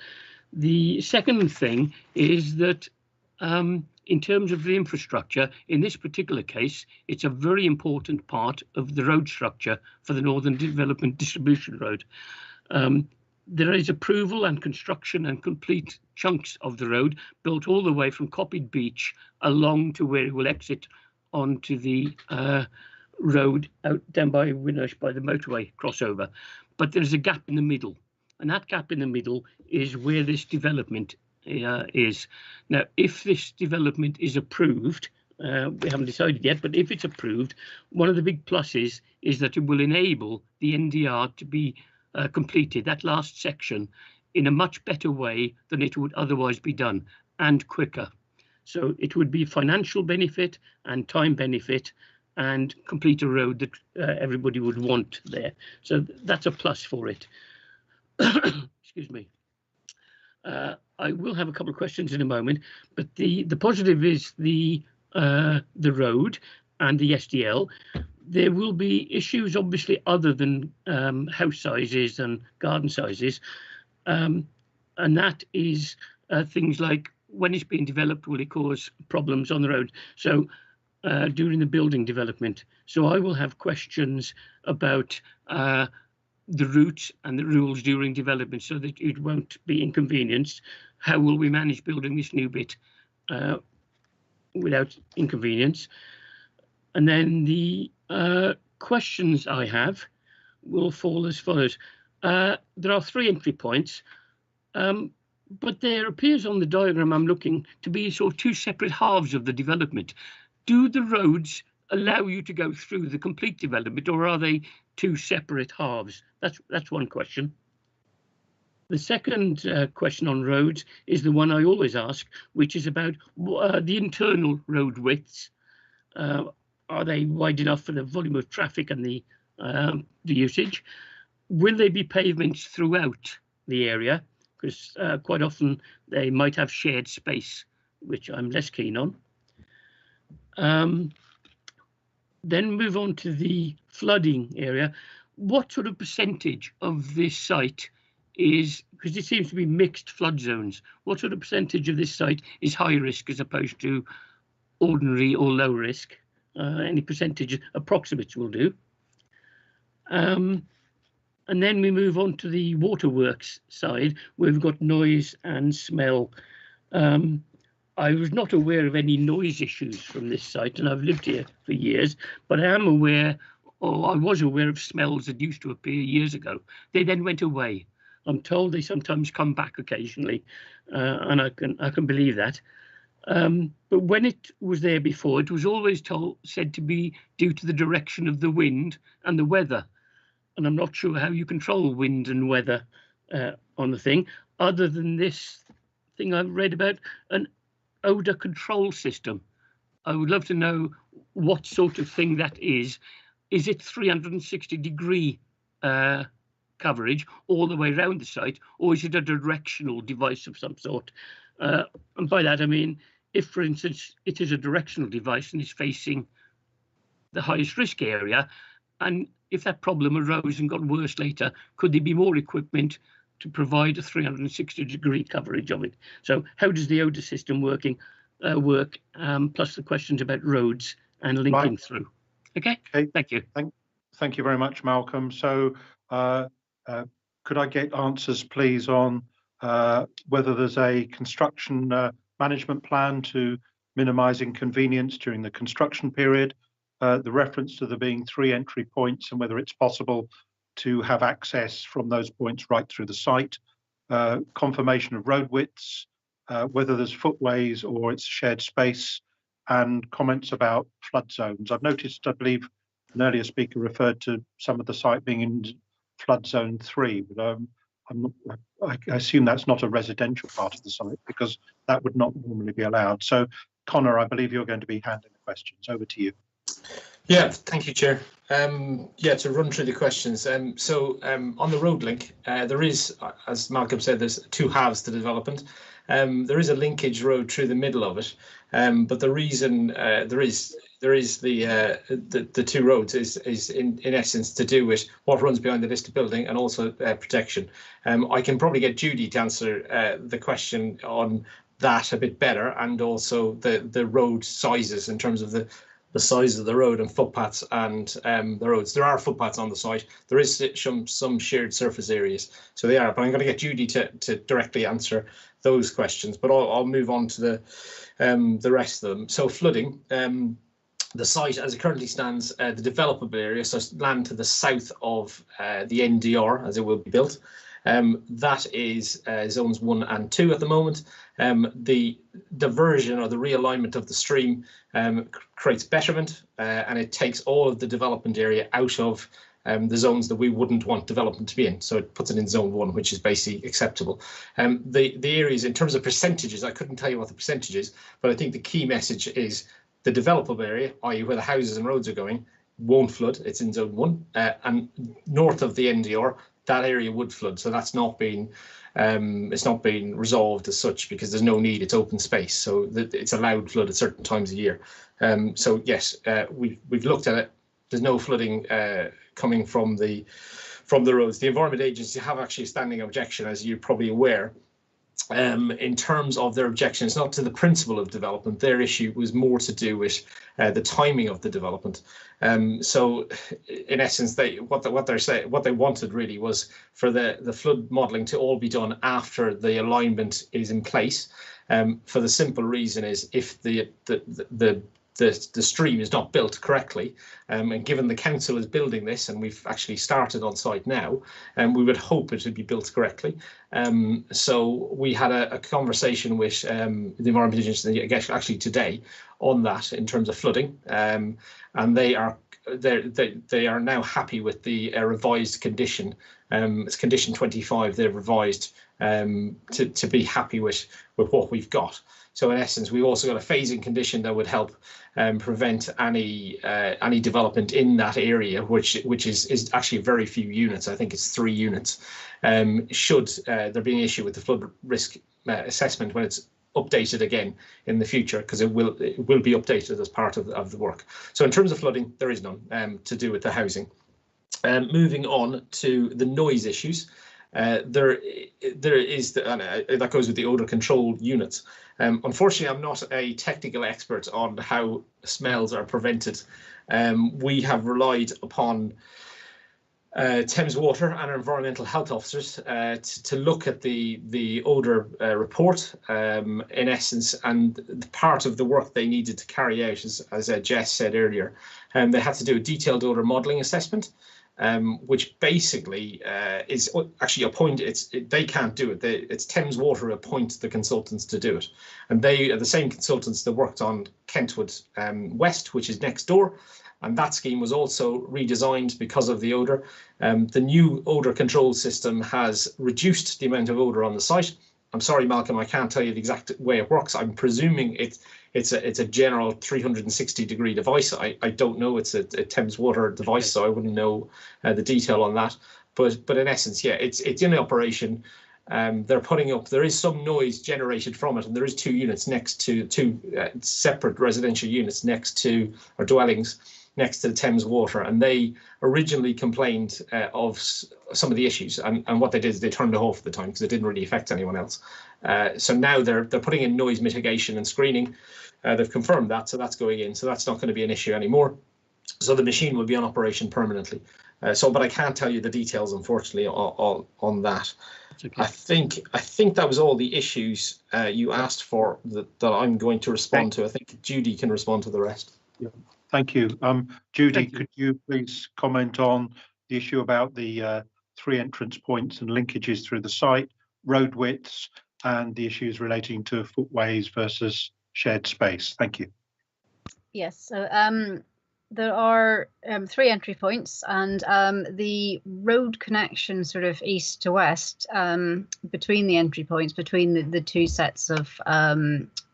[SPEAKER 2] The second thing is that in terms of the infrastructure, in this particular case, it's a very important part of the road structure for the Northern Development Distribution Road. There is approval and construction and complete chunks of the road built all the way from Coppage Beach along to where it will exit onto the road out down by Winnersh by the motorway crossover. But there's a gap in the middle, and that gap in the middle is where this development is. Now, if this development is approved, we haven't decided yet, but if it's approved, one of the big pluses is that it will enable the NDR to be completed, that last section, in a much better way than it would otherwise be done, and quicker. So it would be financial benefit and time benefit and complete a road that everybody would want there. So that's a plus for it. Excuse me. I will have a couple of questions in a moment, but the positive is the road and the SDL. There will be issues, obviously, other than house sizes and garden sizes, and that is things like when it's being developed, will it cause problems on the road? So during the building development. So I will have questions about the route and the rules during development so that it won't be inconvenienced. How will we manage building this new bit without inconvenience? And then the questions I have will fall as follows. There are 3 entry points, but there appears on the diagram I'm looking to be sort of 2 separate halves of the development. Do the roads allow you to go through the complete development, or are they two separate halves? That's one question. The second question on roads is the one I always ask, which is about the internal road widths. Are they wide enough for the volume of traffic and the usage? Will they be pavements throughout the area? Because quite often they might have shared space, which I'm less keen on. Then move on to the flooding area. What sort of percentage of this site is, because it seems to be mixed flood zones, what sort of percentage of this site is high risk as opposed to ordinary or low risk? Any percentage approximates will do. And then we move on to the waterworks side, where we've got noise and smell. I was not aware of any noise issues from this site, and I've lived here for years, but I am aware, or I was aware of smells that used to appear years ago. They then went away. I'm told they sometimes come back occasionally, and I can believe that. But when it was there before, it was always said to be due to the direction of the wind and the weather. And I'm not sure how you control wind and weather on the thing, other than this thing I've read about, an odour control system. I would love to know what sort of thing that is. Is it 360-degree coverage all the way around the site, or is it a directional device of some sort? And by that I mean, if, for instance, it is a directional device and is facing the highest risk area, and if that problem arose and got worse later, could there be more equipment to provide a 360-degree coverage of it? So how does the odour system work, plus the questions about roads and linking through. Okay, thank you.
[SPEAKER 1] Thank you very much, Malcolm. So could I get answers, please, on whether there's a construction management plan to minimise inconvenience during the construction period, the reference to there being 3 entry points, and whether it's possible to have access from those points right through the site, confirmation of road widths, whether there's footways or it's shared space, and comments about flood zones. I've noticed, I believe, an earlier speaker referred to some of the site being in flood zone 3, but I assume that's not a residential part of the site, because that would not normally be allowed. So, Connor, I believe you're going to be handling the questions. Over to you.
[SPEAKER 16] Yeah, thank you, Chair. Yeah, to run through the questions. On the road link, there is, as Malcolm said, there's 2 halves to the development. There is a linkage road through the middle of it, but the reason there is the 2 roads is in essence to do with what runs behind the listed building and also protection. I can probably get Judy to answer the question on that a bit better, and also the road sizes in terms of the size of the road and footpaths and the roads. There are footpaths on the site. There is some shared surface areas, so they are. But I'm going to get Judy to directly answer those questions. But I'll move on to the rest of them. So flooding. The site, as it currently stands, the developable area, so land to the south of the NDR, as it will be built. That is zones 1 and 2 at the moment. The diversion or the realignment of the stream creates betterment, and it takes all of the development area out of the zones that we wouldn't want development to be in. So it puts it in zone 1, which is basically acceptable. The areas, in terms of percentages, I couldn't tell you what the percentage is, but I think the key message is the developable area, i.e. where the houses and roads are going, won't flood. It's in zone 1, and north of the NDR, that area would flood. So that's not been it's not been resolved as such, because there's no need. It's open space, so it's allowed flood at certain times a year. So yes, we've looked at it. There's no flooding coming from the roads. The Environment Agency have actually a standing objection, as you're probably aware. In terms of their objection, it's not to the principle of development. Their issue was more to do with the timing of the development. So, in essence, what they wanted really was for the flood modelling to all be done after the alignment is in place. For the simple reason is, if the the stream is not built correctly, and given the council is building this, and we've actually started on site now, and we would hope it would be built correctly. So we had a conversation with the Environment Agency actually today on that in terms of flooding, and they are now happy with the revised condition. It's condition 25. They've revised to be happy with what we've got. So in essence, we've also got a phasing condition that would help prevent any development in that area, which is actually very few units. I think it's 3 units. Should there be an issue with the flood risk assessment when it's updated again in the future, because it will be updated as part of the work. So in terms of flooding, there is none to do with the housing. Moving on to the noise issues, there is that goes with the odour control units. Unfortunately, I'm not a technical expert on how smells are prevented. We have relied upon Thames Water and our environmental health officers to look at the odour report, in essence, and part of the work they needed to carry out, as Jess said earlier, they had to do a detailed odour modelling assessment. Which basically is actually appointed. They can't do it. It's Thames Water appoint the consultants to do it, and they are the same consultants that worked on Kentwood West, which is next door, and that scheme was also redesigned because of the odour. The new odour control system has reduced the amount of odour on the site. I'm sorry, Malcolm, I can't tell you the exact way it works. I'm presuming it's a general 360-degree device. I don't know. It's a Thames Water device, so I wouldn't know the detail on that. But in essence, yeah, it's in operation. They're putting up. There is some noise generated from it, and there is 2 units next to 2 separate residential units next to or dwellings next to the Thames Water, and they originally complained of some of the issues, and what they did is they turned it off at the time because it didn't really affect anyone else. So now they're putting in noise mitigation and screening. They've confirmed that, so that's going in, so that's not going to be an issue anymore. So the machine will be on operation permanently. But I can't tell you the details, unfortunately, on that. Okay. I think that was all the issues you asked for that I'm going to respond to. I think Judy can respond to the rest.
[SPEAKER 1] Yeah. Thank you. Judy, could you please comment on the issue about the 3 entrance points and linkages through the site, road widths, and the issues relating to footways versus shared space? Thank you.
[SPEAKER 19] Yes, so there are 3 entry points, and the road connection sort of east to west between the entry points, between the 2 sets of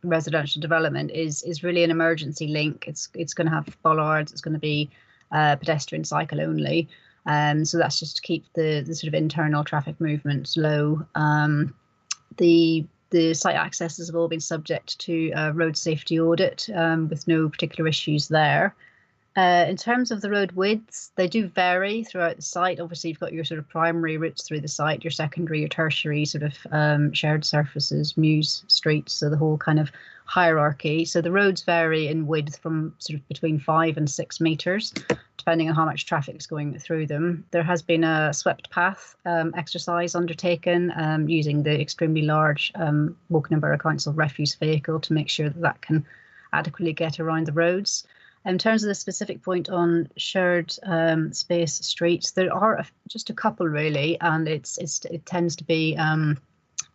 [SPEAKER 19] residential development is really an emergency link. It's going to have bollards. It's going to be pedestrian cycle only. So that's just to keep the sort of internal traffic movements low. The site accesses have all been subject to a road safety audit with no particular issues there. In terms of the road widths, they do vary throughout the site. Obviously, you've got your sort of primary routes through the site, your secondary, your tertiary sort of shared surfaces, mews, streets, so the whole kind of hierarchy. So the roads vary in width from sort of between 5 and 6 metres, depending on how much traffic is going through them. There has been a swept path exercise undertaken using the extremely large Wokingham Borough Council refuse vehicle to make sure that that can adequately get around the roads. In terms of the specific point on shared space streets, there are just a couple really, and it tends to be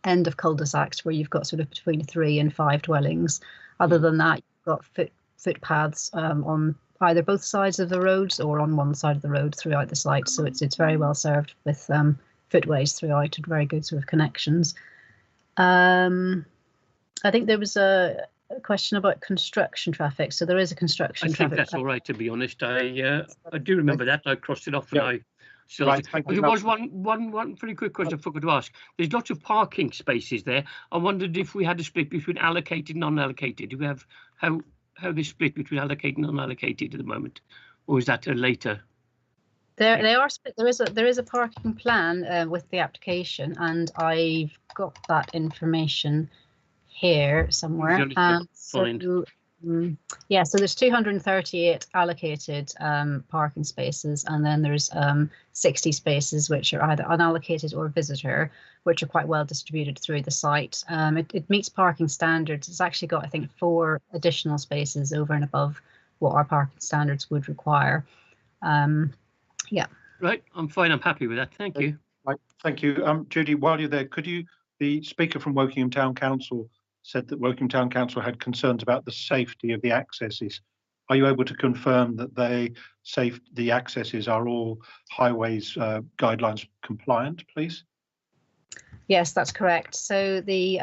[SPEAKER 19] end of cul-de-sacs where you've got sort of between 3 and 5 dwellings. Other than that, you've got footpaths on either both sides of the roads or on one side of the road throughout the site. So it's very well served with footways throughout and very good sort of connections. I think there was a question about construction traffic. So there is a construction traffic.
[SPEAKER 2] I think that's all right, to be honest. I do remember that. I crossed it off and I still.
[SPEAKER 1] Right,
[SPEAKER 2] there was one very quick question I forgot to ask. There's lots of parking spaces there. I wondered if we had a split between allocated and unallocated. Do we have how they split between allocated and unallocated at the moment, or is that later?
[SPEAKER 19] They are split. There is a parking plan with the application, and I've got that information here somewhere. So Yeah, so there's 238 allocated parking spaces, and then there's 60 spaces which are either unallocated or visitor, which are quite well distributed through the site. It meets parking standards. It's actually got, I think, 4 additional spaces over and above what our parking standards would require. Yeah.
[SPEAKER 2] Right, I'm fine. I'm happy with that. Thank you.
[SPEAKER 1] Right, thank you. Judy, while you're there, could you, the speaker from Wokingham Town Council said that Wokingham Town Council had concerns about the safety of the accesses. Are you able to confirm that the accesses are all highways guidelines compliant, please?
[SPEAKER 19] Yes, that's correct. So the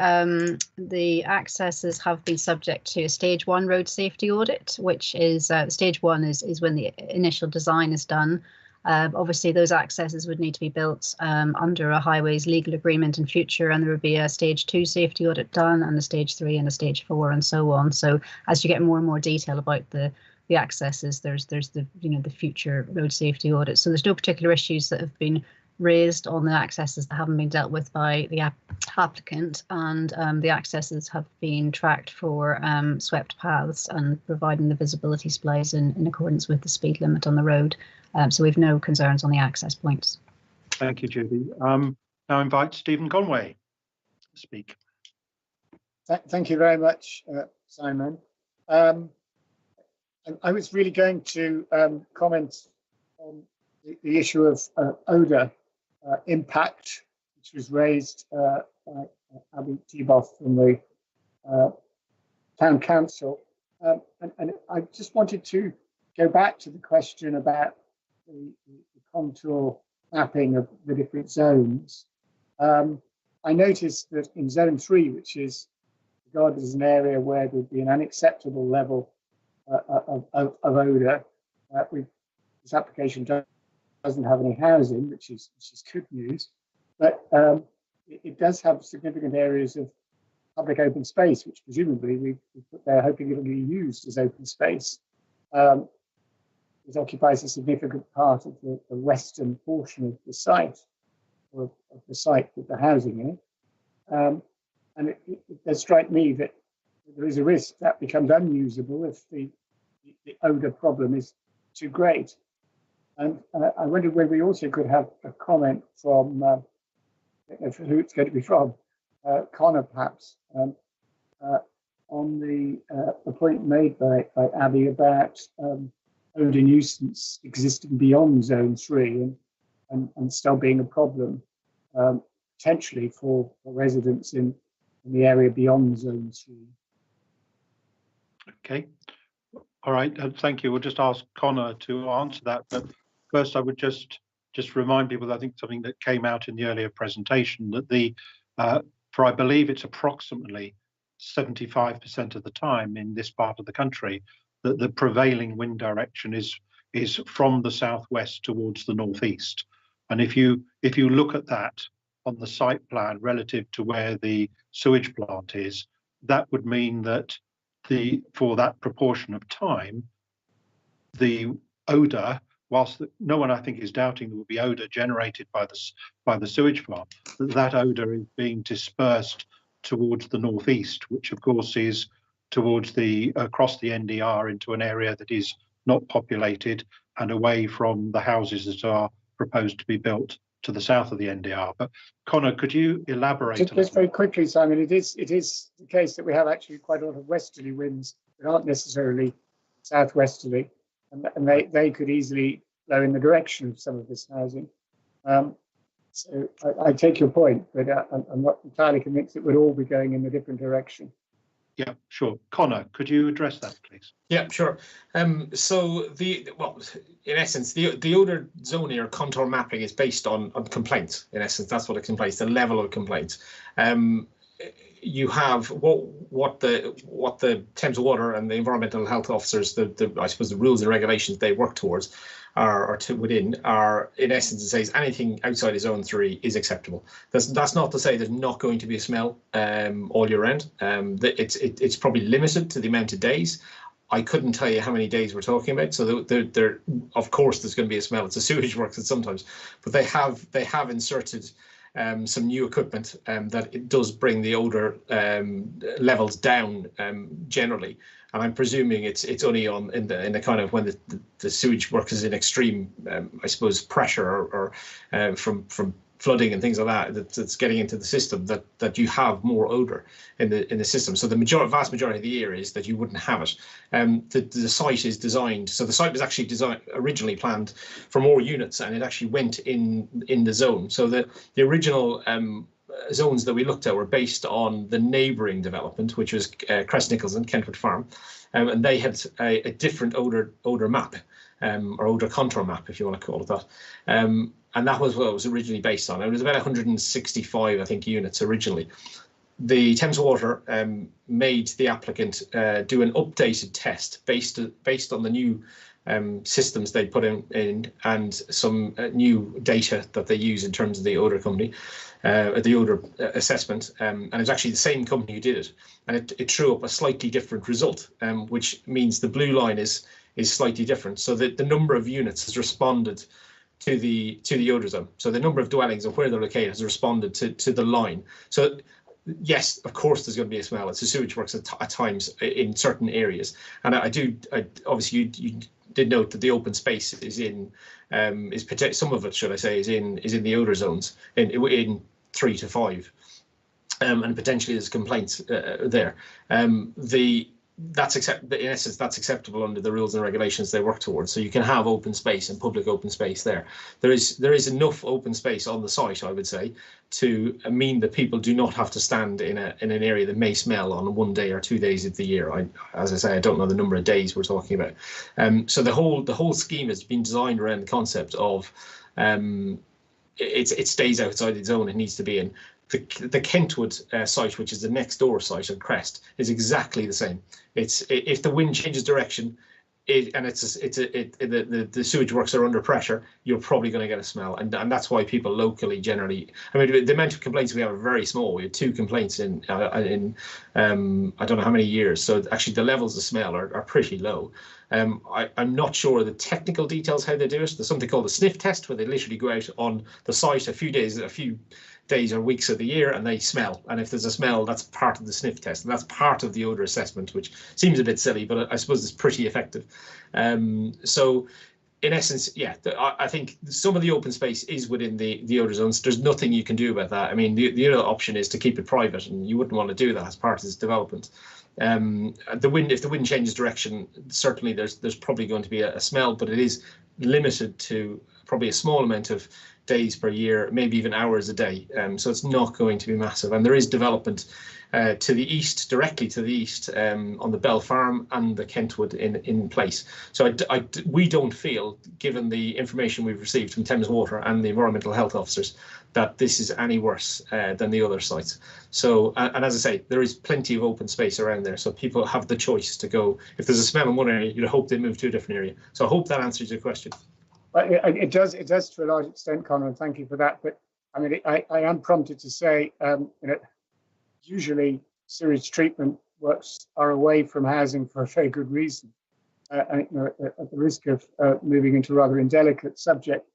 [SPEAKER 19] accesses have been subject to a stage 1 road safety audit, which is stage 1 is when the initial design is done. Obviously, those accesses would need to be built under a highways legal agreement in future, and there would be a stage 2 safety audit done, and a stage 3 and a stage 4, and so on. So as you get more and more detail about the accesses, there's the the future road safety audit. So there's no particular issues that have been raised on the accesses that haven't been dealt with by the applicant, and the accesses have been tracked for swept paths and providing the visibility splies in accordance with the speed limit on the road. So we've no concerns on the access points.
[SPEAKER 1] Thank you, Judy. Now invite Stephen Conway to speak.
[SPEAKER 10] Thank you very much, Simon. I was really going to comment on the issue of odour impact, which was raised by Abby Teboff from the Town Council. And I just wanted to go back to the question about the contour mapping of the different zones. I noticed that in Zone 3, which is regarded as an area where there would be an unacceptable level of odour, this application doesn't have any housing, which is good news, but it does have significant areas of public open space, which presumably we put there hoping it'll be used as open space. It occupies a significant part of the western portion of the site, or of the site with the housing in it. And it does strike me that there is a risk that becomes unusable if the odour problem is too great. And I wondered whether we also could have a comment from, I don't know who it's going to be from, Connor perhaps, on the point made by Abby about odour nuisance existing beyond Zone 3 and still being a problem potentially for residents in the area beyond Zone 3.
[SPEAKER 1] Okay. All right. Thank you. We'll just ask Connor to answer that. But first, I would just remind people that I think something that came out in the earlier presentation that for I believe it's approximately 75% of the time in this part of the country that the prevailing wind direction is from the southwest towards the northeast. And if you look at that on the site plan relative to where the sewage plant is, that would mean that for that proportion of time, the odour, whilst no one I think is doubting there will be odour generated by the sewage plant, that odour is being dispersed towards the northeast, which of course is towards across the NDR into an area that is not populated and away from the houses that are proposed to be built to the south of the NDR. But Connor, could you elaborate?
[SPEAKER 10] Just very quickly, Simon, it is the case that we have actually quite a lot of westerly winds that aren't necessarily southwesterly, and they could easily blow in the direction of some of this housing. So I take your point, but I'm not entirely convinced it would all be going in a different direction.
[SPEAKER 1] Yeah, sure. Connor, could you address that, please?
[SPEAKER 16] Yeah, sure. So in essence, the odour zoning or contour mapping is based on complaints. In essence, that's what it complains, the level of complaints. You have what the Thames Water and the environmental health officers, I suppose the rules and regulations they work towards are in essence it says anything outside of Zone 3 is acceptable. That's not to say there's not going to be a smell all year round. It's probably limited to the amount of days. I couldn't tell you how many days we're talking about. So there of course there's going to be a smell. It's a sewage works sometimes, but they have inserted some new equipment that it does bring the odour levels down generally. and I'm presuming it's only on in the kind of when the sewage works is in extreme, I suppose, pressure or from flooding and things like that's getting into the system, that you have more odor in the system. So the vast majority of the year is that you wouldn't have it. The site is designed, so the site was actually originally planned for more units, and it actually went in the zone. So the original zones that we looked at were based on the neighbouring development, which was Crest Nicholson, Kentwood Farm, and they had a different odor map, or odor contour map, if you want to call it that. And that was what it was originally based on. It was about 165, I think, units originally. The Thames Water made the applicant do an updated test based on the new systems they put in and some new data that they use in terms of the odour company, the odour assessment. And it's actually the same company who did it. And it threw up a slightly different result, which means the blue line is slightly different. So the number of units has responded to the odour zone. So the number of dwellings and where they're located has responded to the line. So yes, of course there's going to be a smell. It's a sewage works at times in certain areas. And I obviously you did note that the open space is in some of it, should I say, is in the odour zones in 3 to 5, and potentially there's complaints there. In essence, that's acceptable under the rules and regulations they work towards. So you can have open space and public open space there. There is enough open space on the site, I would say, to mean that people do not have to stand in an area that may smell on 1 day or 2 days of the year. As I say, I don't know the number of days we're talking about. So the whole scheme has been designed around the concept of it stays outside the zone it needs to be in. The Kentwood site, which is the next door site on Crest, is exactly the same. If the wind changes direction, the sewage works are under pressure, you're probably going to get a smell, and that's why people locally generally. I mean, the amount of complaints we have are very small. We had 2 complaints in I don't know how many years. So actually, the levels of smell are pretty low. I'm not sure the technical details how they do it. There's something called a sniff test, where they literally go out on the site a few days or weeks of the year and they smell, and if there's a smell, that's part of the sniff test, and that's part of the odor assessment, which seems a bit silly, but I suppose it's pretty effective. So in essence, yeah, I think some of the open space is within the odor zones. There's nothing you can do about that. I mean, the other option is to keep it private, and you wouldn't want to do that as part of this development. If the wind changes direction, certainly there's probably going to be a smell, but it is limited to probably a small amount of days per year, maybe even hours a day. So it's not going to be massive. And there is development to the east, directly to the east, on the Bell Farm and the Kentwood in place. So we don't feel, given the information we've received from Thames Water and the environmental health officers, that this is any worse than the other sites. So, and as I say, there is plenty of open space around there, so people have the choice to go. If there's a smell in one area, you'd hope they move to a different area. So I hope that answers your question.
[SPEAKER 10] It does to a large extent, Conor, and thank you for that. But I mean, I am prompted to say, usually sewage treatment works are away from housing for a very good reason. At the risk of moving into a rather indelicate subject,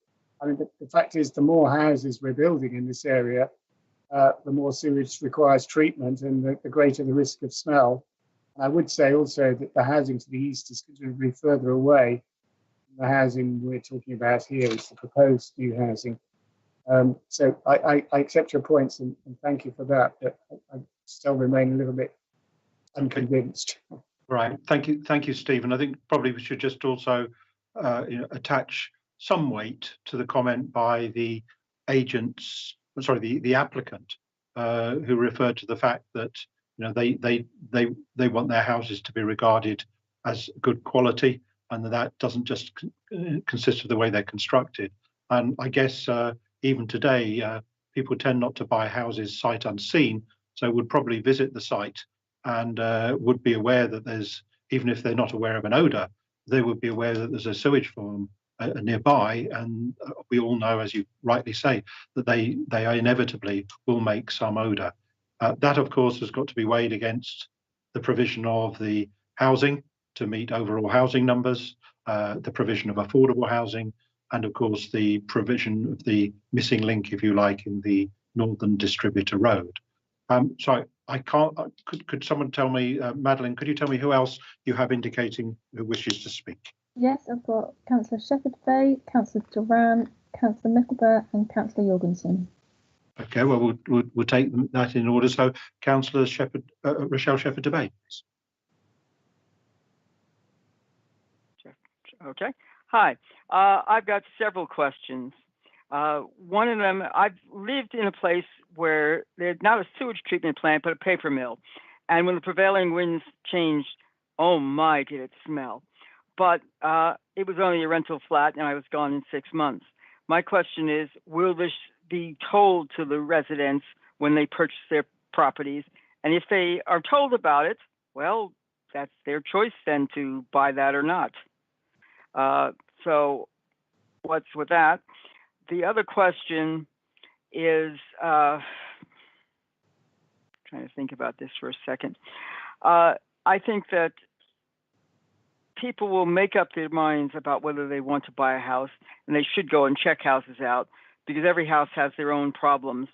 [SPEAKER 10] I mean, the fact is, the more houses we're building in this area, the more sewage requires treatment, and the greater the risk of smell. And I would say also that the housing to the east is considerably further away. The housing we're talking about here is the proposed new housing. So I accept your points and thank you for that, but I still remain a little bit unconvinced.
[SPEAKER 1] Right, thank you, Stephen. I think probably we should just also attach some weight to the comment by the applicant, who referred to the fact that they want their houses to be regarded as good quality, and that doesn't just consist of the way they're constructed. And I guess even today, people tend not to buy houses sight unseen, so would probably visit the site and would be aware that there's, even if they're not aware of an odour, they would be aware that there's a sewage farm nearby. And we all know, as you rightly say, that they inevitably will make some odour. That, of course, has got to be weighed against the provision of the housing to meet overall housing numbers, the provision of affordable housing, and of course the provision of the missing link, if you like, in the Northern Distributor Road. So I can't. Could someone tell me, Madeline? Could you tell me who else you have indicating who wishes to speak?
[SPEAKER 12] Yes, I've got Councillor Shepherd-Bay, Councillor Duran, Councillor Mickelberg, and Councillor Jorgensen.
[SPEAKER 1] Okay, well, we'll take that in order. So, Councillor Rochelle Shepherd-Bay.
[SPEAKER 11] Okay. Hi. I've got several questions. One of them, I've lived in a place where there's not a sewage treatment plant, but a paper mill. And when the prevailing winds changed, oh my, did it smell. But it was only a rental flat and I was gone in 6 months. My question is, will this be told to the residents when they purchase their properties? And if they are told about it, well, that's their choice then to buy that or not. So what's with that? The other question is, trying to think about this for a second. I think that people will make up their minds about whether they want to buy a house, and they should go and check houses out because every house has their own problems.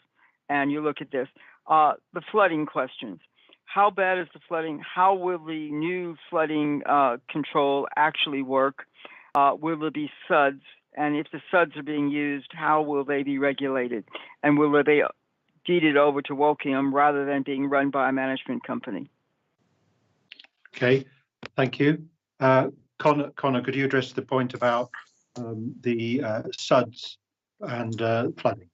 [SPEAKER 11] And you look at this, the flooding questions. How bad is the flooding? How will the new flooding control actually work? Will there be SUDs? And if the SUDs are being used, how will they be regulated? And will they be deeded over to Wokingham rather than being run by a management company?
[SPEAKER 1] Okay, thank you. Connor, could you address the point about the SUDs and flooding?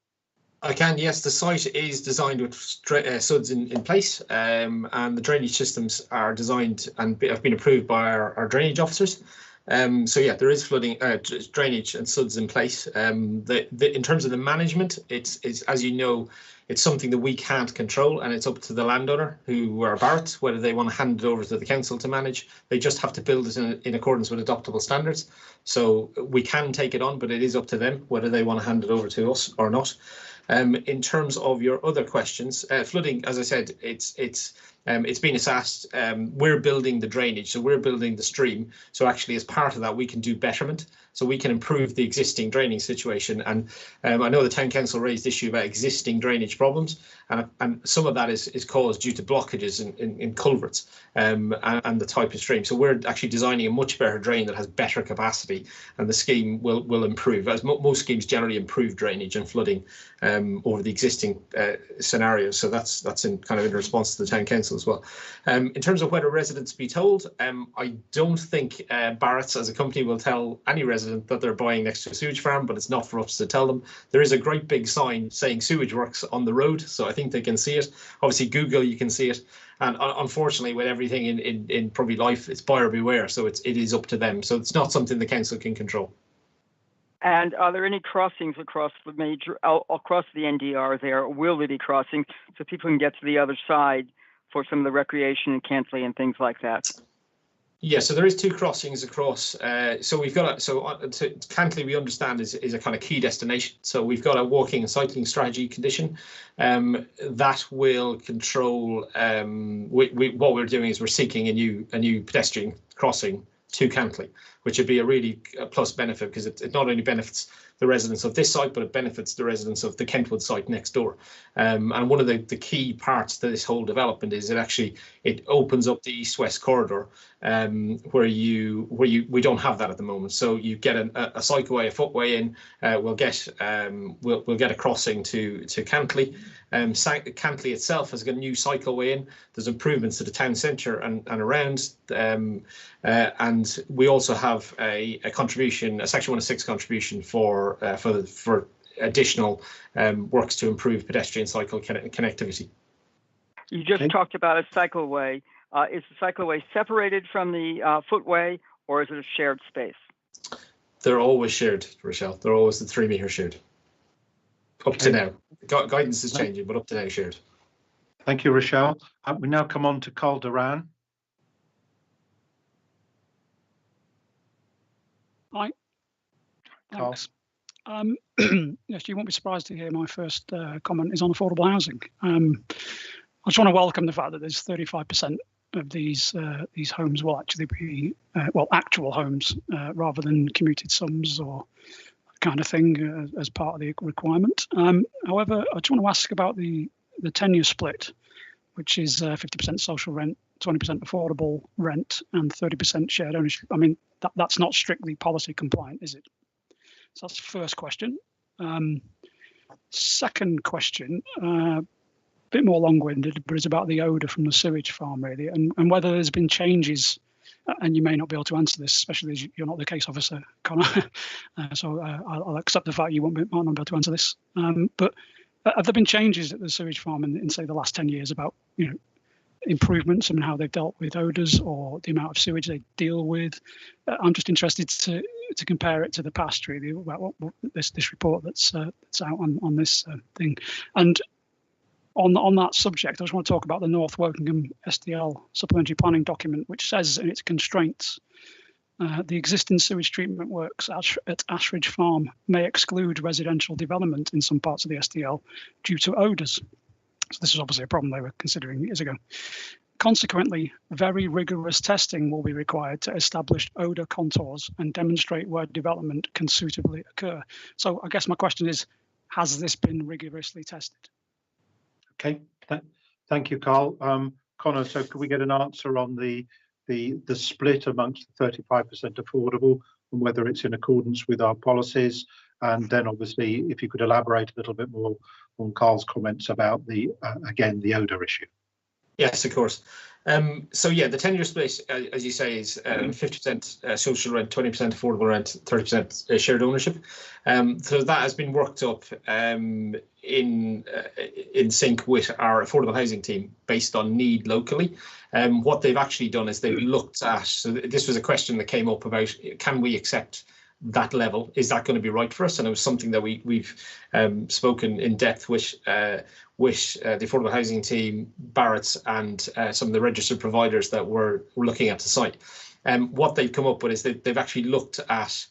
[SPEAKER 16] I can, yes. The site is designed with SUDs in place, and the drainage systems are designed and have been approved by our drainage officers. So yeah, there is flooding, drainage and SUDs in place. In terms of the management, it's as you know, it's something that we can't control, and it's up to the landowner, who are Barratt, whether they want to hand it over to the council to manage. They just have to build it in accordance with adoptable standards. So we can take it on, but it is up to them whether they want to hand it over to us or not. In terms of your other questions, flooding, as I said, it's been assessed. We're building the drainage, so we're building the stream. So actually, as part of that, we can do betterment. So we can improve the existing draining situation. And I know the town council raised the issue about existing drainage problems, and some of that is caused due to blockages in culverts and the type of stream. So we're actually designing a much better drain that has better capacity, and the scheme will improve, as most schemes generally improve drainage and flooding over the existing scenarios. So that's in kind of in response to the town council as well. In terms of whether residents be told, I don't think Barratt's as a company will tell any resident that they're buying next to a sewage farm, but it's not for us to tell them. There is a great big sign saying sewage works on the road, so I think they can see it. Obviously, Google, you can see it. And unfortunately, with everything in probably life, it's buyer beware. So it is up to them. So it's not something the council can control.
[SPEAKER 11] And are there any crossings across the NDR there? Or will there be crossings so people can get to the other side for some of the recreation and Cantley and things like that?
[SPEAKER 16] Yeah, so there is 2 crossings across. So we've got Cantley, we understand is a kind of key destination. So we've got a walking and cycling strategy condition that will control. What we're doing is we're seeking a new pedestrian crossing to Cantley, which would be a really plus benefit, because it not only benefits the residents of this site, but it benefits the residents of the Kentwood site next door. And one of the key parts to this whole development is it opens up the east-west corridor, where we don't have that at the moment. So you get a cycleway, a footway in. We'll get a crossing to Cantley. Cantley itself has got a new cycleway in. There's improvements to the town centre and around. And we also have a contribution, a Section 106 contribution for additional works to improve pedestrian cycle connectivity.
[SPEAKER 11] You just talked about a cycleway. Is the cycleway separated from the footway, or is it a shared space?
[SPEAKER 16] They're always shared, Rochelle. They're always the 3 metre shared. Up to now. Guidance is changing, but up to now shared.
[SPEAKER 1] Thank you, Rochelle. We now come on to Carl Duran.
[SPEAKER 20] Hi. Thanks. Yes, you won't be surprised to hear my first comment is on affordable housing. I just want to welcome the fact that there's 35% of these homes will actually be actual homes rather than commuted sums or kind of thing as part of the requirement. However, I just want to ask about the tenure split which is 50% social rent, 20% affordable rent, and 30% shared ownership. I mean, that's not strictly policy compliant, is it? So that's the first question. Second question, a bit more long-winded, but it's about the odour from the sewage farm, really, and whether there's been changes, and you may not be able to answer this, especially as you're not the case officer, Connor, so I'll accept the fact you might not be able to answer this. But have there been changes at the sewage farm in say, the last 10 years about, improvements in how they've dealt with odours or the amount of sewage they deal with? I'm just interested to compare it to the past, really, about what this report that's out on this thing. And on that subject, I just want to talk about the North Wokingham SDL supplementary planning document, which says in its constraints, the existing sewage treatment works at Ashridge Farm may exclude residential development in some parts of the SDL due to odours. So this is obviously a problem they were considering years ago. Consequently, very rigorous testing will be required to establish odour contours and demonstrate where development can suitably occur. So I guess my question is, has this been rigorously tested?
[SPEAKER 1] Okay, thank you, Carl. Connor, so could we get an answer on the split amongst the 35% affordable and whether it's in accordance with our policies? And then obviously, if you could elaborate a little bit more on Carl's comments about again, the odour issue.
[SPEAKER 16] Yes, of course. So yeah, the 10-year split, as you say, is 50% social rent, 20% affordable rent, 30% shared ownership. So that has been worked up in sync with our affordable housing team based on need locally. What they've actually done is they've looked at, so this was a question that came up about, can we accept that level? Is that going to be right for us? And it was something that we've spoken in depth with the affordable housing team, Barrett's, and some of the registered providers that were looking at the site. What they've come up with is they've actually looked at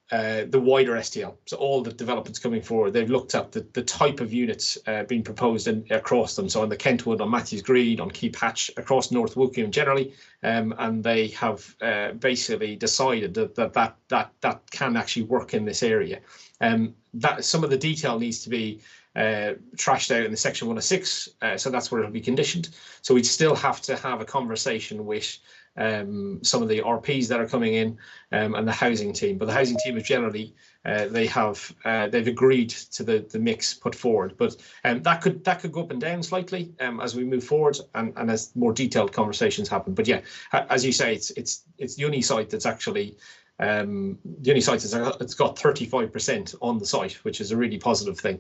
[SPEAKER 16] the wider SDL. So all the developments coming forward, they've looked at the type of units being proposed across them. So on the Kentwood, on Matthews Green, on Keep Hatch, across North Wokingham generally, and they have basically decided that can actually work in this area. That some of the detail needs to be trashed out in the section 106, so that's where it'll be conditioned. So we'd still have to have a conversation with some of the RPs that are coming in and the housing team, but the housing team is generally they've agreed to the mix put forward, but that could go up and down slightly as we move forward and as more detailed conversations happen. But yeah, as you say, it's the only site that's actually it's got 35% on the site, which is a really positive thing.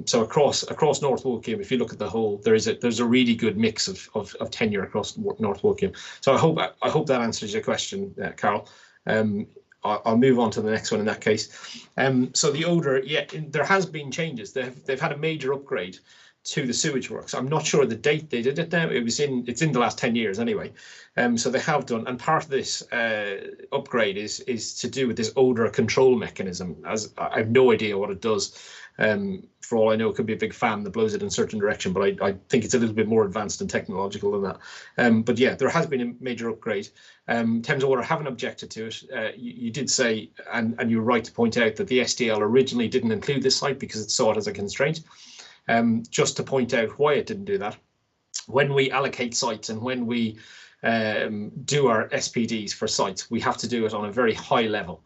[SPEAKER 16] So across North Wokingham, if you look at the whole, there's a really good mix of tenure across North Wokingham. So I hope that answers your question, Carol. I'll move on to the next one in that case. So the odour, yeah, there has been changes. They've had a major upgrade to the sewage works. I'm not sure the date they did it now. It's in the last 10 years anyway. So they have done, and part of this upgrade is to do with this odour control mechanism. As I have no idea what it does. For all I know, it could be a big fan that blows it in a certain direction, but I think it's a little bit more advanced and technological than that. But yeah, there has been a major upgrade. Thames Water haven't objected to it. You did say, and you're right to point out that the SDL originally didn't include this site because it saw it as a constraint. Just to point out why it didn't do that, when we allocate sites and when we do our SPDs for sites, we have to do it on a very high level.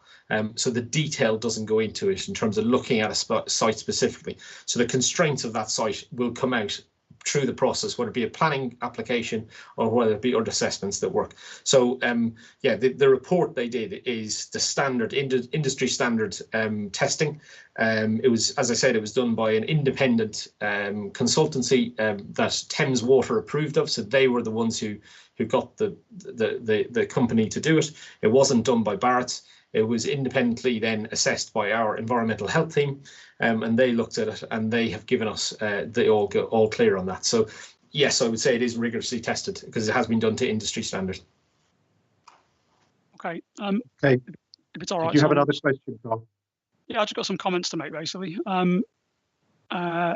[SPEAKER 16] So the detail doesn't go into it in terms of looking at a site specifically. So the constraints of that site will come out through the process, whether it be a planning application or whether it be other assessments that work. So yeah, the report they did is the standard industry standard testing. It was, as I said, it was done by an independent consultancy that Thames Water approved of. So they were the ones who got the company to do it. It wasn't done by Barrett's. It was independently then assessed by our environmental health team, and they looked at it and they have given us the all clear on that. So yes, I would say it is rigorously tested because it has been done to industry standard.
[SPEAKER 20] Okay.
[SPEAKER 1] Okay.
[SPEAKER 20] If it's all right.
[SPEAKER 1] Do you have another question, Carl?
[SPEAKER 20] Yeah, I just got some comments to make basically. Yeah,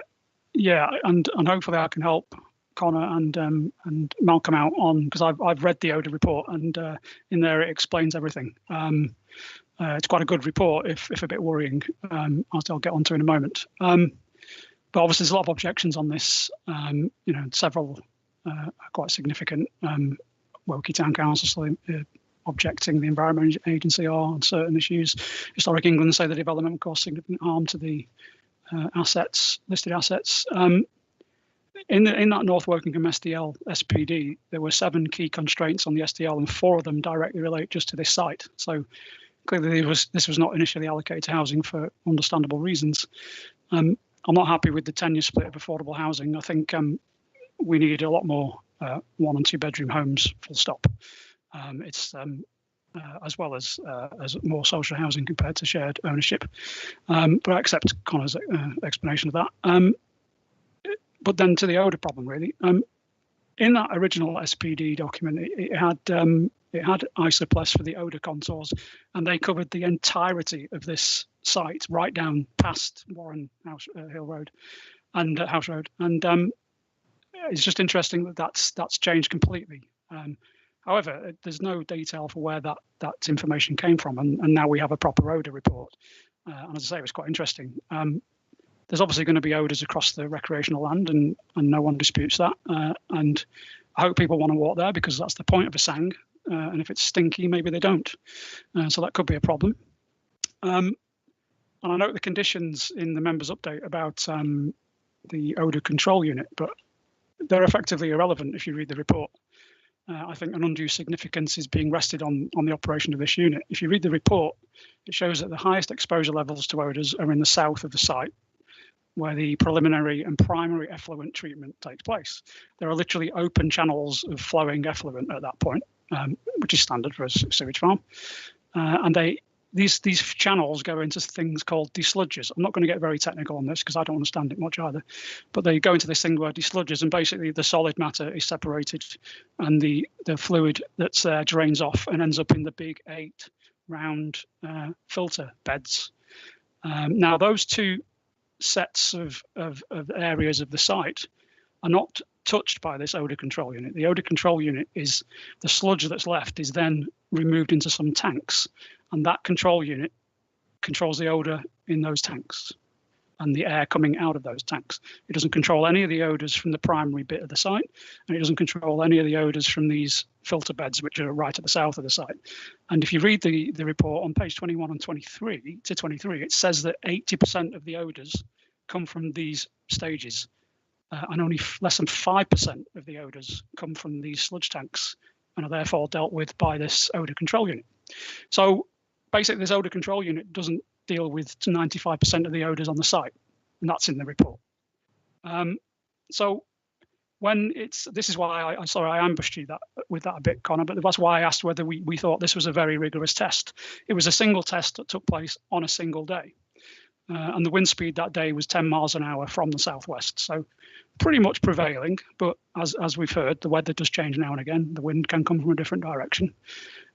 [SPEAKER 20] and hopefully I can help Connor and Malcolm out on, because I've read the ODA report and in there it explains everything. It's quite a good report, if a bit worrying. I'll get onto in a moment. But But obviously, there's a lot of objections on this. You know, several quite significant. Woking Town Council objecting, the Environment Agency are on certain issues. Historic England say the development caused significant harm to the listed assets. In that North Wokingham SDL SPD, there were 7 key constraints on the SDL, and 4 of them directly relate just to this site. So clearly, this was not initially allocated to housing for understandable reasons. I'm not happy with the tenure split of affordable housing. I think we need a lot more 1- and 2-bedroom homes, full stop. It's as well as more social housing compared to shared ownership. But I accept Connor's explanation of that. But then to the odour problem, really. In that original SPD document, it had ISOPLES for the odour contours, and they covered the entirety of this site right down past Warren Hill Road and House Road. And it's just interesting that that's changed completely. However, there's no detail for where that information came from, and now we have a proper odour report. And as I say, it was quite interesting. There's obviously going to be odours across the recreational land, and no one disputes that. And I hope people want to walk there, because that's the point of a sang. And if it's stinky, maybe they don't. So that could be a problem. And I note the conditions in the members' update about the odour control unit, but they're effectively irrelevant if you read the report. I think an undue significance is being rested on the operation of this unit. If you read the report, it shows that the highest exposure levels to odours are in the south of the site, where the preliminary and primary effluent treatment takes place. There are literally open channels of flowing effluent at that point, which is standard for a sewage farm. And these channels go into things called desludgers. I'm not going to get very technical on this because I don't understand it much either, but they go into this thing where desludgers, and basically the solid matter is separated, and the fluid that's there drains off and ends up in the big 8 round filter beds. Now those 2 sets of areas of the site are not touched by this odour control unit. The odour control unit is the sludge that's left is then removed into some tanks, and that control unit controls the odour in those tanks and the air coming out of those tanks. It doesn't control any of the odours from the primary bit of the site, and it doesn't control any of the odours from these filter beds, which are right at the south of the site. And if you read the report on page 21 and 23 to 23, it says that 80% of the odours come from these stages, and only less than 5% of the odours come from these sludge tanks and are therefore dealt with by this odour control unit. So basically, this odour control unit doesn't deal with 95% of the odours on the site, and that's in the report. So when this is why I'm sorry I ambushed you with that a bit, Connor, but that's why I asked whether we thought this was a very rigorous test. It was a single test that took place on a single day, and the wind speed that day was 10 miles an hour from the southwest, so pretty much prevailing. But as we've heard, the weather does change now and again. The wind can come from a different direction.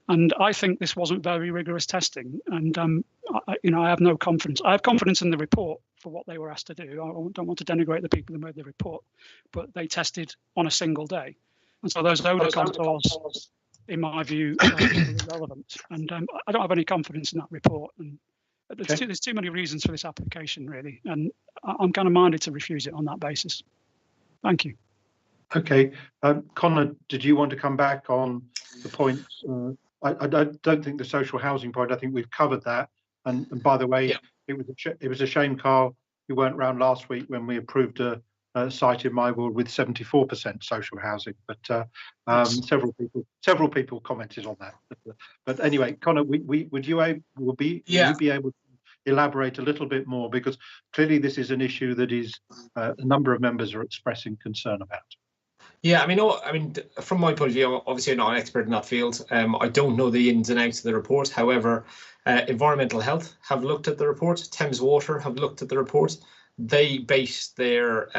[SPEAKER 20] And I think this wasn't very rigorous testing, and I have no confidence. I have confidence in the report for what they were asked to do. I don't want to denigrate the people who made the report, but they tested on a single day, and so those odour contours, in my view, are irrelevant. And I don't have any confidence in that report. And there's too many reasons for this application, really, and I'm kind of minded to refuse it on that basis. Thank you.
[SPEAKER 1] Okay, Connor, did you want to come back on the points? I don't think the social housing point. I think we've covered that. And by the way, it was a shame, Carl, you weren't around last week when we approved a site in my ward with 74% social housing. But several people commented on that. But anyway, Connor, would you be able to elaborate a little bit more, because clearly this is an issue that is a number of members are expressing concern about.
[SPEAKER 16] Yeah, I mean, from my point of view, obviously I'm not an expert in that field. I don't know the ins and outs of the report. However, Environmental Health have looked at the report. Thames Water have looked at the report. They base their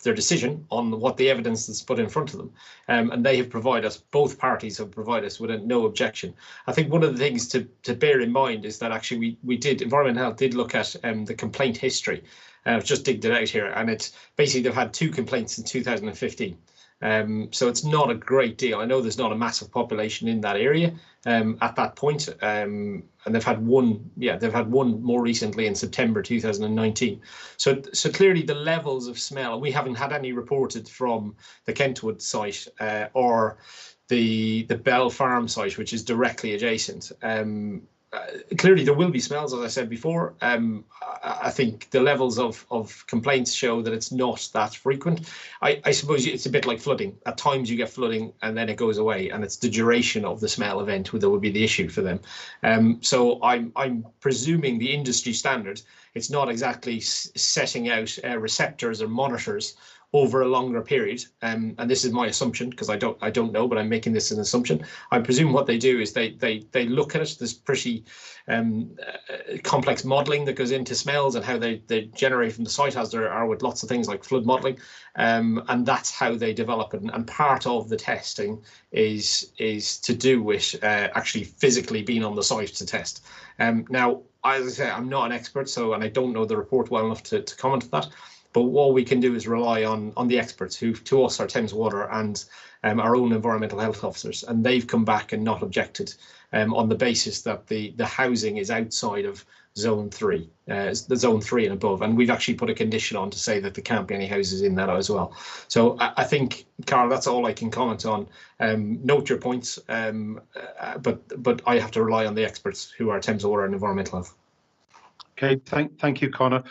[SPEAKER 16] decision on what the evidence that's put in front of them, and they have provided us. Both parties have provided us with no objection. I think one of the things to bear in mind is that actually Environmental Health did look at the complaint history. I've just digged it out here, and it's basically they've had 2 complaints in 2015. So it's not a great deal. I know there's not a massive population in that area at that point, and they've had one more recently in September 2019. So clearly the levels of smell, we haven't had any reported from the Kentwood site or the Bell Farm site, which is directly adjacent. Clearly there will be smells, as I said before. I think the levels of complaints show that it's not that frequent. I suppose it's a bit like flooding. At times you get flooding and then it goes away, and it's the duration of the smell event that would be the issue for them. So I'm presuming the industry standard, it's not exactly setting out receptors or monitors over a longer period, and this is my assumption because I don't know, but I'm making this an assumption. I presume what they do is they look at it. There's pretty complex modelling that goes into smells and how they generate from the site, as there are with lots of things like flood modelling, and that's how they develop it. And part of the testing is to do with actually physically being on the site to test. Now, as I say, I'm not an expert, and I don't know the report well enough to comment on that. But what we can do is rely on the experts, who to us are Thames Water and our own environmental health officers, and they've come back and not objected on the basis that the housing is outside of zone 3, the zone 3 and above, and we've actually put a condition on to say that there can't be any houses in that as well. So I think, Carl, that's all I can comment on. Note your points, but I have to rely on the experts who are Thames Water and environmental health.
[SPEAKER 1] Okay, thank you, Connor.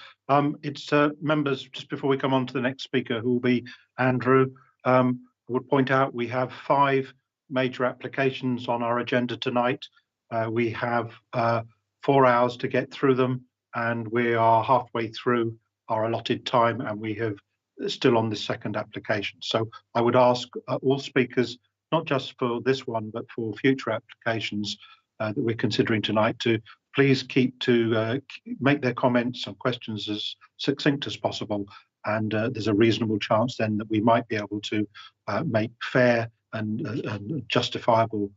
[SPEAKER 1] It's members, just before we come on to the next speaker, who will be Andrew, I would point out we have 5 major applications on our agenda tonight. We have 4 hours to get through them, and we are halfway through our allotted time, and we have still on the second application. So I would ask all speakers, not just for this one, but for future applications that we're considering tonight, to please make their comments and questions as succinct as possible, and there's a reasonable chance then that we might be able to make fair and justifiable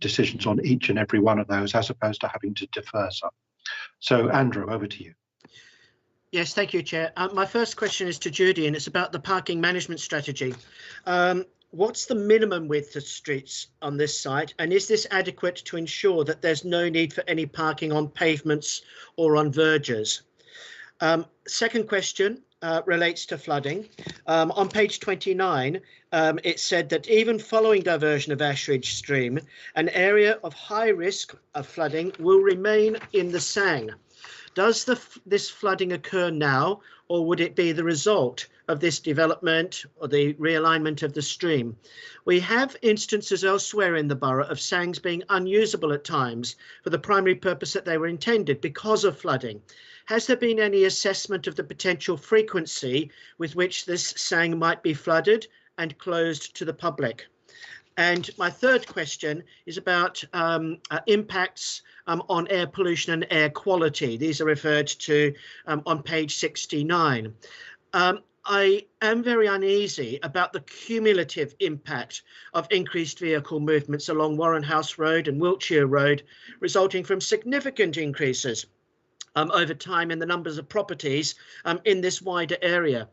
[SPEAKER 1] decisions on each and every one of those, as opposed to having to defer some. So Andrew, over to you.
[SPEAKER 8] Yes, thank you, Chair. My first question is to Judy, and it's about the parking management strategy. What's the minimum width of streets on this site, and is this adequate to ensure that there's no need for any parking on pavements or on verges? Second question relates to flooding. On page 29, it said that even following diversion of Ashridge Stream, an area of high risk of flooding will remain in the Sang. Does this flooding occur now, or would it be the result of this development or the realignment of the stream? We have instances elsewhere in the borough of Sangs being unusable at times for the primary purpose that they were intended because of flooding. Has there been any assessment of the potential frequency with which this Sang might be flooded and closed to the public? And my third question is about impacts on air pollution and air quality. These are referred to on page 69. I am very uneasy about the cumulative impact of increased vehicle movements along Warren House Road and Wiltshire Road, resulting from significant increases over time in the numbers of properties in this wider area.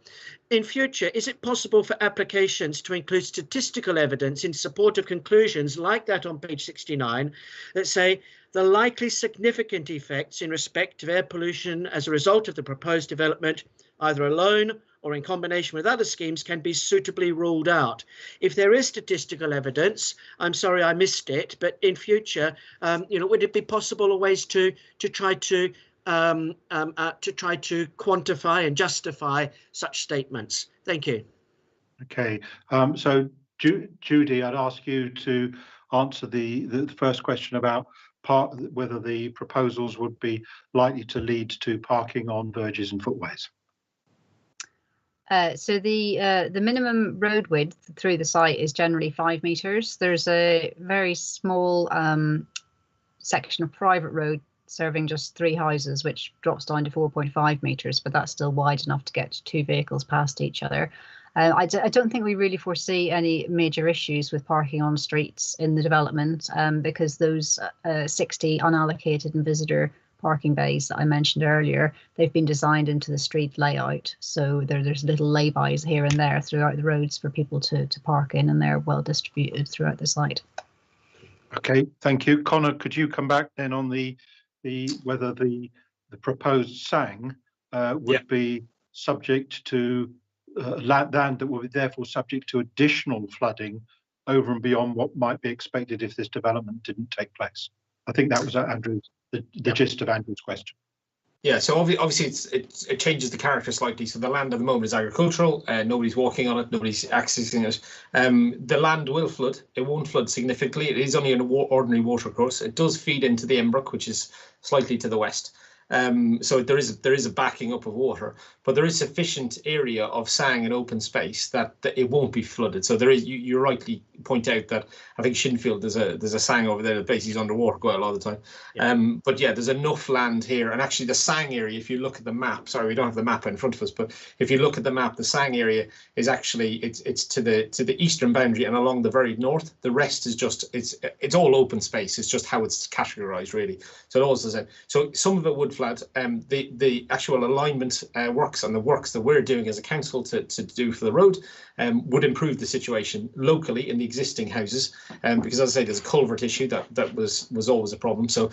[SPEAKER 8] In future, is it possible for applications to include statistical evidence in support of conclusions like that on page 69 that say the likely significant effects in respect of air pollution as a result of the proposed development, either alone or in combination with other schemes, can be suitably ruled out? If there is statistical evidence, I'm sorry I missed it, but in future, would it be possible ways to try to quantify and justify such statements? Thank you.
[SPEAKER 1] Okay, so Judy, I'd ask you to answer the first question about whether the proposals would be likely to lead to parking on verges and footways.
[SPEAKER 19] So the minimum road width through the site is generally 5 metres. There's a very small section of private road serving just 3 houses, which drops down to 4.5 metres, but that's still wide enough to get 2 vehicles past each other. I don't think we really foresee any major issues with parking on streets in the development because those 60 unallocated and visitor parking bays that I mentioned earlier, they've been designed into the street layout. So there's little laybys here and there throughout the roads for people to park in, and they're well distributed throughout the site.
[SPEAKER 1] Okay, thank you. Connor, could you come back then on whether the proposed SANG would be subject to land that will be therefore subject to additional flooding over and beyond what might be expected if this development didn't take place? I think that was Andrew's, the gist of Andrew's question.
[SPEAKER 16] Yeah, so obviously it changes the character slightly. So the land at the moment is agricultural. Nobody's walking on it. Nobody's accessing it. The land will flood. It won't flood significantly. It is only an ordinary watercourse. It does feed into the Embrook, which is slightly to the west. So there is a backing up of water, but there is sufficient area of sang and open space that it won't be flooded. So there is, you rightly point out that I think Shinfield there's a sang over there that basically is underwater quite a lot of the time. But yeah, there's enough land here, and actually the sang area, if you look at the map, sorry, we don't have the map in front of us, but if you look at the map, the sang area is actually it's to the eastern boundary and along the very north. The rest is just it's all open space. It's just how it's categorized really. So it also said so some of it would flood. The actual alignment works and the works that we're doing as a council to do for the road would improve the situation locally in the existing houses, because as I say, there's a culvert issue that was always a problem. So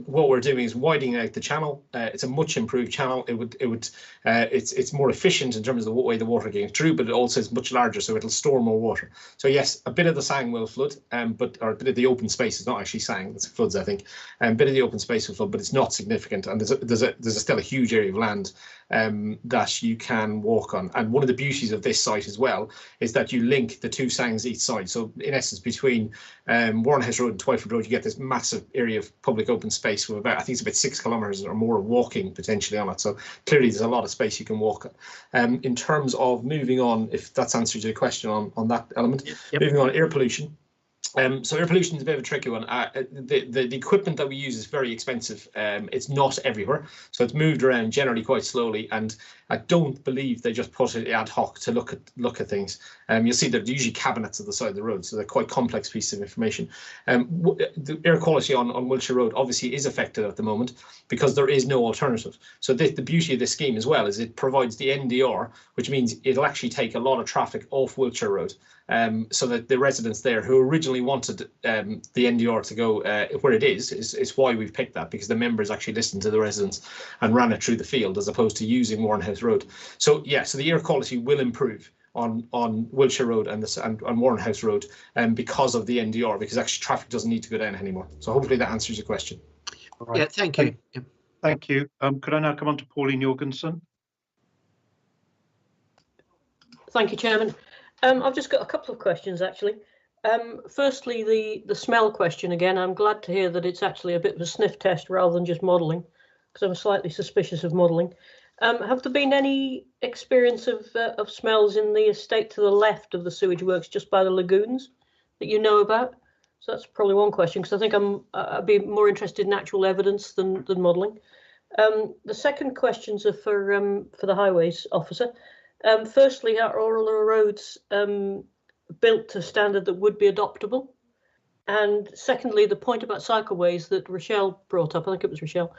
[SPEAKER 16] what we're doing is widening out the channel. It's a much improved channel. It's more efficient in terms of the way the water getting through, but it also is much larger, so it'll store more water. So yes, a bit of the sang will flood, or a bit of the open space is not actually sang, it's floods, I think. A bit of the open space will flood, but it's not significant, and there's still a huge area of land that you can walk on. And one of the beauties of this site as well is that you link the two sangs each side. So in essence, between Warrenhouse Road and Twyford Road, you get this massive area of public open space with about, I think it's about 6 kilometres or more of walking potentially on it. So clearly there's a lot of space you can walk on. In terms of moving on, if that's answered your question on that element, moving on, air pollution. So air pollution is a bit of a tricky one. The equipment that we use is very expensive. It's not everywhere, so it's moved around generally quite slowly, and I don't believe they just put it ad hoc to look at things. You'll see that they're usually cabinets at the side of the road, so they're quite complex pieces of information. The air quality on Wiltshire Road obviously is affected at the moment because there is no alternative. So the beauty of this scheme as well is it provides the NDR, which means it'll actually take a lot of traffic off Wiltshire Road. So that the residents there who originally wanted the NDR to go where it is why we've picked that, because the members actually listened to the residents and ran it through the field as opposed to using Warrenhouse Road. So yeah, so the air quality will improve on Wiltshire Road and Warrenhouse Road because of the NDR, because actually traffic doesn't need to go down anymore. So hopefully that answers your question.
[SPEAKER 1] Right.
[SPEAKER 8] Yeah, thank you.
[SPEAKER 1] Thank you. Could I now come on to Pauline Jorgensen?
[SPEAKER 21] Thank you, Chairman. I've just got a couple of questions, actually. Firstly, the smell question again. I'm glad to hear that it's actually a bit of a sniff test rather than just modelling, because I'm slightly suspicious of modelling. Have there been any experience of smells in the estate to the left of the sewage works, just by the lagoons, that you know about? So that's probably one question, because I think I'd be more interested in actual evidence than modelling. The second questions are for the highways officer. Firstly, are all the roads built to a standard that would be adoptable? And secondly, the point about cycleways that Rochelle brought up, I think it was Rochelle,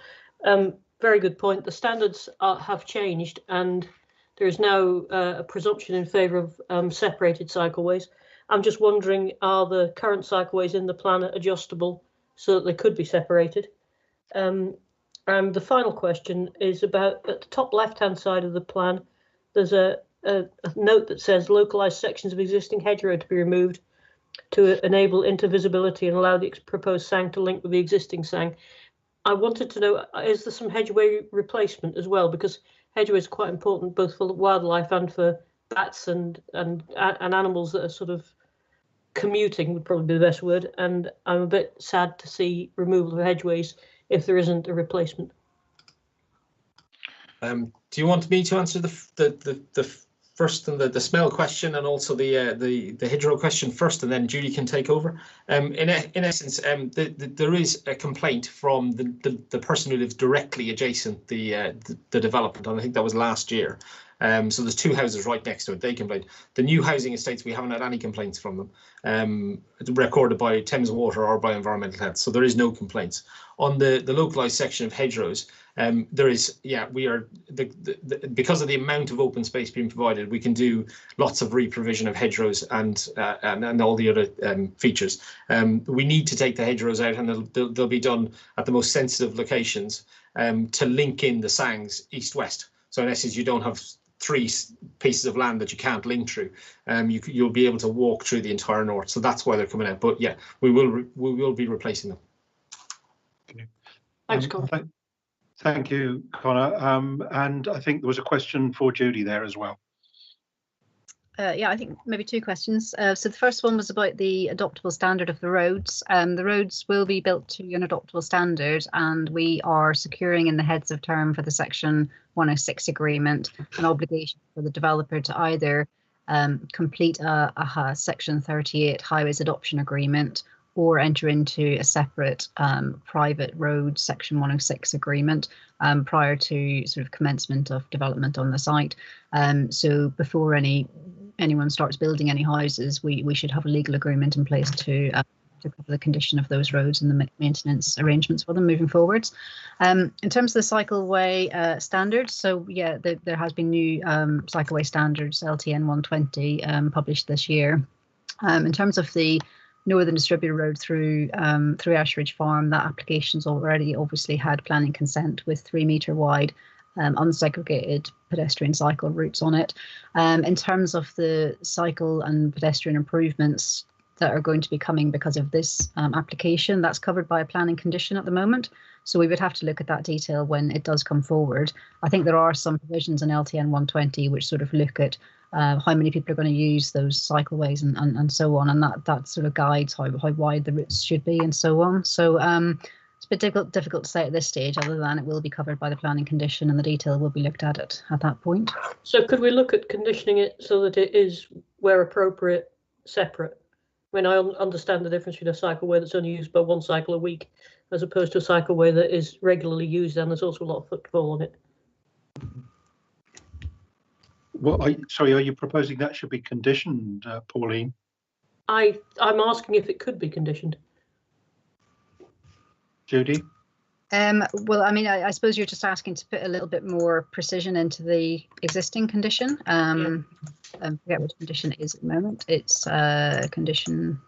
[SPEAKER 21] very good point. The standards have changed, and there is now a presumption in favour of separated cycleways. I'm just wondering, are the current cycleways in the plan adjustable so that they could be separated? And the final question is about, at the top left-hand side of the plan, there's a note that says localised sections of existing hedgerow to be removed to enable intervisibility and allow the proposed sang to link with the existing sang. I wanted to know, is there some hedgeway replacement as well? Because hedgeway is quite important both for wildlife and for bats and animals that are sort of commuting, would probably be the best word. And I'm a bit sad to see removal of hedgeways if there isn't a replacement.
[SPEAKER 16] Do you want me to answer the first and the smell question, and also the hedgerow question first, and then Judy can take over? In essence, there is a complaint from the person who lives directly adjacent the development, and I think that was last year. So there's 2 houses right next to it. They complained. The new housing estates, we haven't had any complaints from them, recorded by Thames Water or by Environmental Health. So there is no complaints. On the localised section of hedgerows, there is, we are, because of the amount of open space being provided, we can do lots of re-provision of hedgerows and all the other features. We need to take the hedgerows out, and they'll be done at the most sensitive locations to link in the sangs east-west. So in essence, you don't have 3 pieces of land that you can't link through. You'll be able to walk through the entire north. So that's why they're coming out. But yeah, we will be replacing them.
[SPEAKER 1] Okay.
[SPEAKER 21] Thanks, Connor.
[SPEAKER 1] Thank you, Connor. And I think there was a question for Judy there as well.
[SPEAKER 19] Yeah, I think maybe 2 questions. So the first one was about the adoptable standard of the roads. The roads will be built to an adoptable standard, and we are securing in the heads of term for the Section 106 agreement an obligation for the developer to either complete a Section 38 highways adoption agreement or enter into a separate private road Section 106 agreement prior to sort of commencement of development on the site. So before anyone starts building any houses, we should have a legal agreement in place to cover the condition of those roads and the maintenance arrangements for them moving forwards. In terms of the cycleway standards, so yeah, there has been new cycleway standards, LTN 120, published this year. In terms of the Northern Distributor Road through Ashridge Farm, that application's already obviously had planning consent with 3 metre wide unsegregated pedestrian cycle routes on it. In terms of the cycle and pedestrian improvements that are going to be coming because of this application, that's covered by a planning condition at the moment. So we would have to look at that detail when it does come forward. I think there are some provisions in LTN 120 which sort of look at how many people are going to use those cycleways and so on, and that sort of guides how wide the routes should be and so on. So it's a bit difficult to say at this stage, other than it will be covered by the planning condition and the detail will be looked at it at that point.
[SPEAKER 21] So could we look at conditioning it so that it is, where appropriate, separate? I mean, I understand the difference between a cycleway that's only used by 1 cycle a week as opposed to a cycleway that is regularly used, and there's also a lot of footfall on it.
[SPEAKER 1] Well, sorry, are you proposing that should be conditioned, Pauline?
[SPEAKER 21] I'm asking if it could be conditioned.
[SPEAKER 1] Judy?
[SPEAKER 19] Well, I mean, I suppose you're just asking to put a little bit more precision into the existing condition. I forget which condition it is at the moment. It's condition,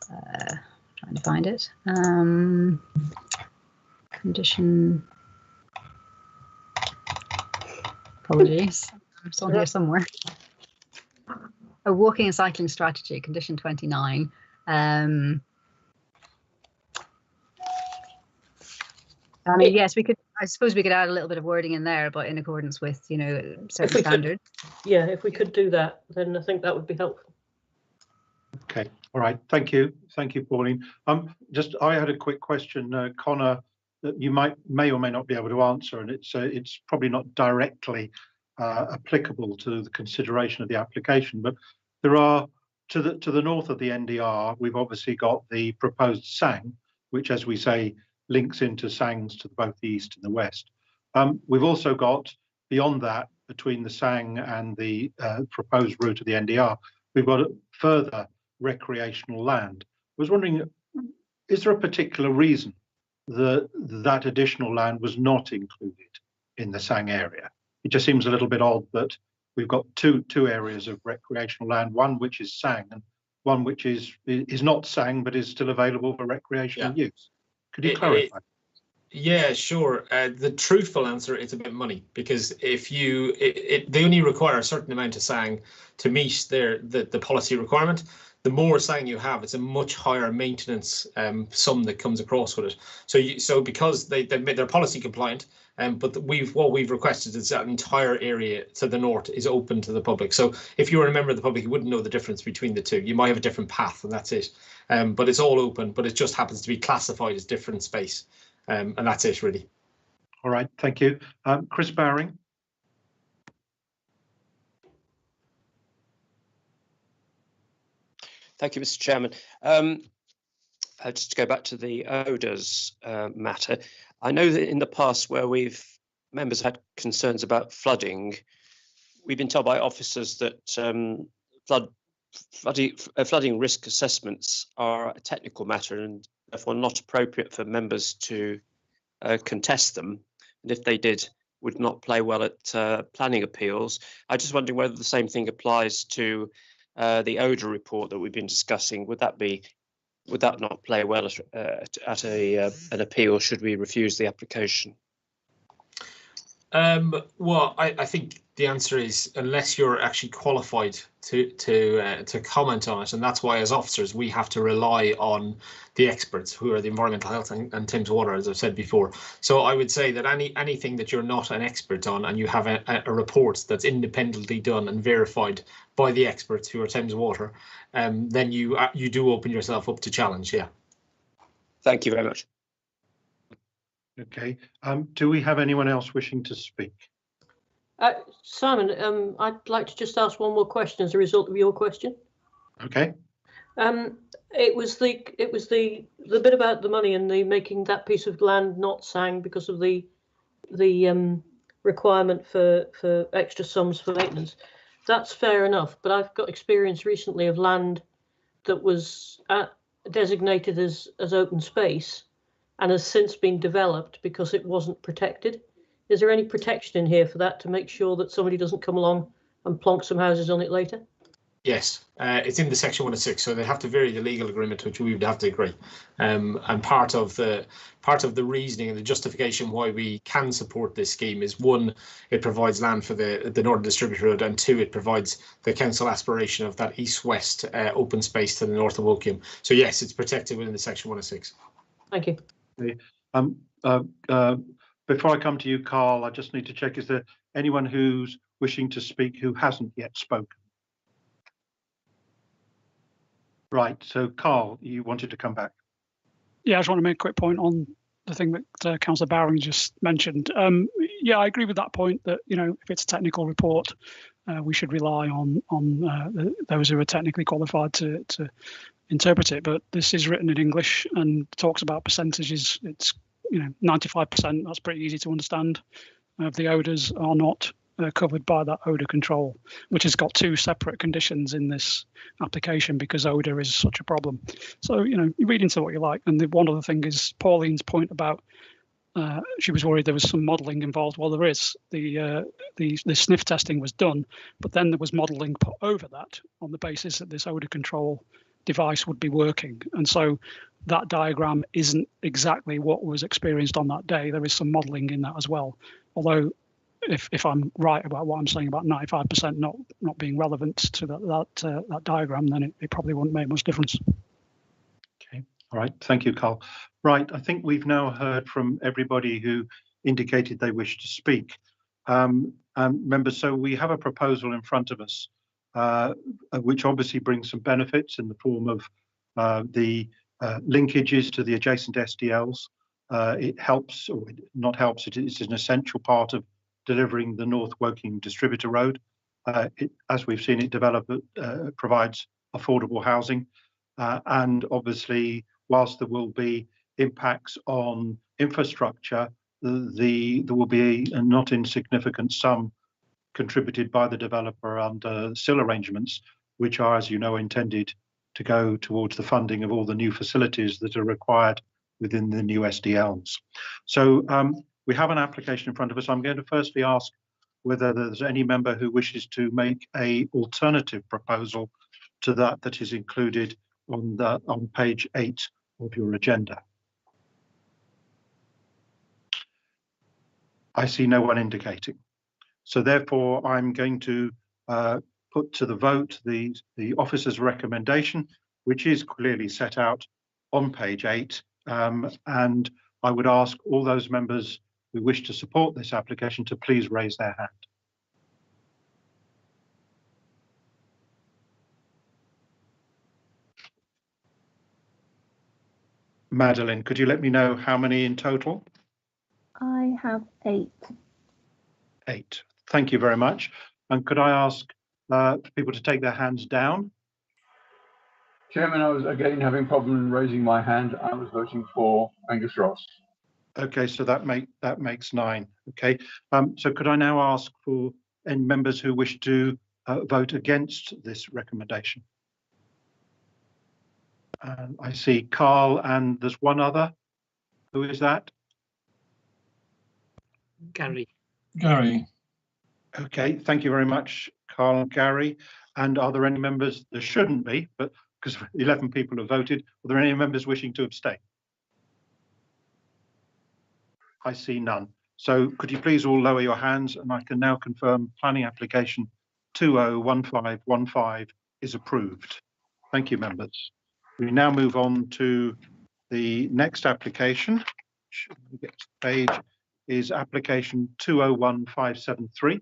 [SPEAKER 19] trying to find it. Condition, apologies, it's on here somewhere. A walking and cycling strategy, condition 29. I mean, yes, we could. I suppose we could add a little bit of wording in there, but in accordance with, certain standards.
[SPEAKER 21] Yeah, if we could do that, then I think that would be helpful.
[SPEAKER 1] Okay, all right. Thank you, Pauline. I had a quick question, Connor, that you may or may not be able to answer, and it's probably not directly applicable to the consideration of the application, but there are to the north of the NDR, we've obviously got the proposed SANG, which, as we say, links into SANGs to both the east and the west. We've also got, beyond that, between the SANG and the proposed route of the NDR, we've got further recreational land. I was wondering, is there a particular reason that additional land was not included in the SANG area? It just seems a little bit odd that we've got two areas of recreational land, one which is SANG and one which is not SANG but is still available for recreational use. Could you clarify?
[SPEAKER 16] Yeah, sure. The truthful answer is a bit money, because if they only require a certain amount of SANG to meet the policy requirement. The more SANG you have, it's a much higher maintenance sum that comes across with it. So because they're policy compliant, but what we've requested is that entire area to the north is open to the public. So if you were a member of the public, you wouldn't know the difference between the two. You might have a different path, and that's it. But it's all open, but it just happens to be classified as different space. And that's it, really.
[SPEAKER 1] All right, thank you. Chris Bowring.
[SPEAKER 4] Thank you, Mr. Chairman. Just to go back to the odours matter, I know that in the past where members had concerns about flooding, we've been told by officers that flooding risk assessments are a technical matter and therefore not appropriate for members to contest them. And if they did, would not play well at planning appeals. I'm just wondering whether the same thing applies to the odour report that we've been discussing. Would that not play well at an appeal should we refuse the application?
[SPEAKER 16] Well, I think the answer is unless you're actually qualified to comment on it, and that's why as officers we have to rely on the experts who are the Environmental Health and Thames Water, as I've said before. So I would say that anything that you're not an expert on and you have a report that's independently done and verified by the experts who are Thames Water, then you do open yourself up to challenge. Yeah.
[SPEAKER 4] Thank you very much.
[SPEAKER 1] Okay. Do we have anyone else wishing to speak?
[SPEAKER 21] Simon, I'd like to just ask one more question as a result of your question.
[SPEAKER 1] Okay.
[SPEAKER 21] It was the bit about the money and the making that piece of land not SANG because of the requirement for extra sums for maintenance. That's fair enough, but I've got experience recently of land that was designated as open space and has since been developed because it wasn't protected. Is there any protection in here for that to make sure that somebody doesn't come along and plonk some houses on it later?
[SPEAKER 16] Yes, it's in the section 106, so they have to vary the legal agreement, which we would have to agree. And part of the reasoning and the justification why we can support this scheme is, one, it provides land for the Northern Distributor Road, and two, it provides the council aspiration of that east-west open space to the north of Woking. So yes, it's protected within the section 106.
[SPEAKER 21] Thank you.
[SPEAKER 1] Before I come to you, Carl, I just need to check, is there anyone who's wishing to speak who hasn't yet spoken? Right, so Carl, you wanted to come back.
[SPEAKER 20] Yeah, I just want to make a quick point on the thing that Councillor Bowring just mentioned. Yeah, I agree with that point that, if it's a technical report, we should rely on those who are technically qualified to interpret it. But this is written in English and talks about percentages. It's 95%. That's pretty easy to understand. The odours are not covered by that odour control, which has got two separate conditions in this application because odour is such a problem. So you read into what you like. And one other thing is Pauline's point about she was worried there was some modelling involved. Well, there is. The sniff testing was done, but then there was modelling put over that on the basis that this odour control device would be working. And so that diagram isn't exactly what was experienced on that day. There is some modelling in that as well. Although if I'm right about what I'm saying about 95% not being relevant to that diagram, then it probably wouldn't make much difference.
[SPEAKER 1] Okay, all right, thank you, Carl. Right, I think we've now heard from everybody who indicated they wish to speak. Members, so we have a proposal in front of us, which obviously brings some benefits in the form of the linkages to the adjacent SDLs. It helps, or not helps, it is an essential part of delivering the North Woking Distributor Road. As we've seen it develop, provides affordable housing. And obviously, whilst there will be impacts on infrastructure, there will be a not insignificant sum contributed by the developer under SIL arrangements, which are, as you know, intended to go towards the funding of all the new facilities that are required within the new SDLs. So we have an application in front of us. I'm going to firstly ask whether there's any member who wishes to make an alternative proposal to that is included on page 8 of your agenda. I see no one indicating. So therefore, I'm going to put to the vote the officer's recommendation, which is clearly set out on page 8. And I would ask all those members who wish to support this application to please raise their hand. Madeline, could you let me know how many in total?
[SPEAKER 12] I have 8.
[SPEAKER 1] 8. Thank you very much. And could I ask people to take their hands down?
[SPEAKER 14] Chairman, I was again having problem raising my hand. I was voting for Angus Ross.
[SPEAKER 1] Okay, so that makes 9. Okay, so could I now ask for any members who wish to vote against this recommendation? I see Carl and there's one other. Who is that?
[SPEAKER 2] Gary.
[SPEAKER 7] Gary.
[SPEAKER 1] Okay, thank you very much, Carl and Gary. And are there any members? There shouldn't be, but because 11 people have voted, are there any members wishing to abstain? I see none. So could you please all lower your hands, and I can now confirm planning application 201515 is approved. Thank you, members. We now move on to the next application. Should we get to the page? Is application 201573,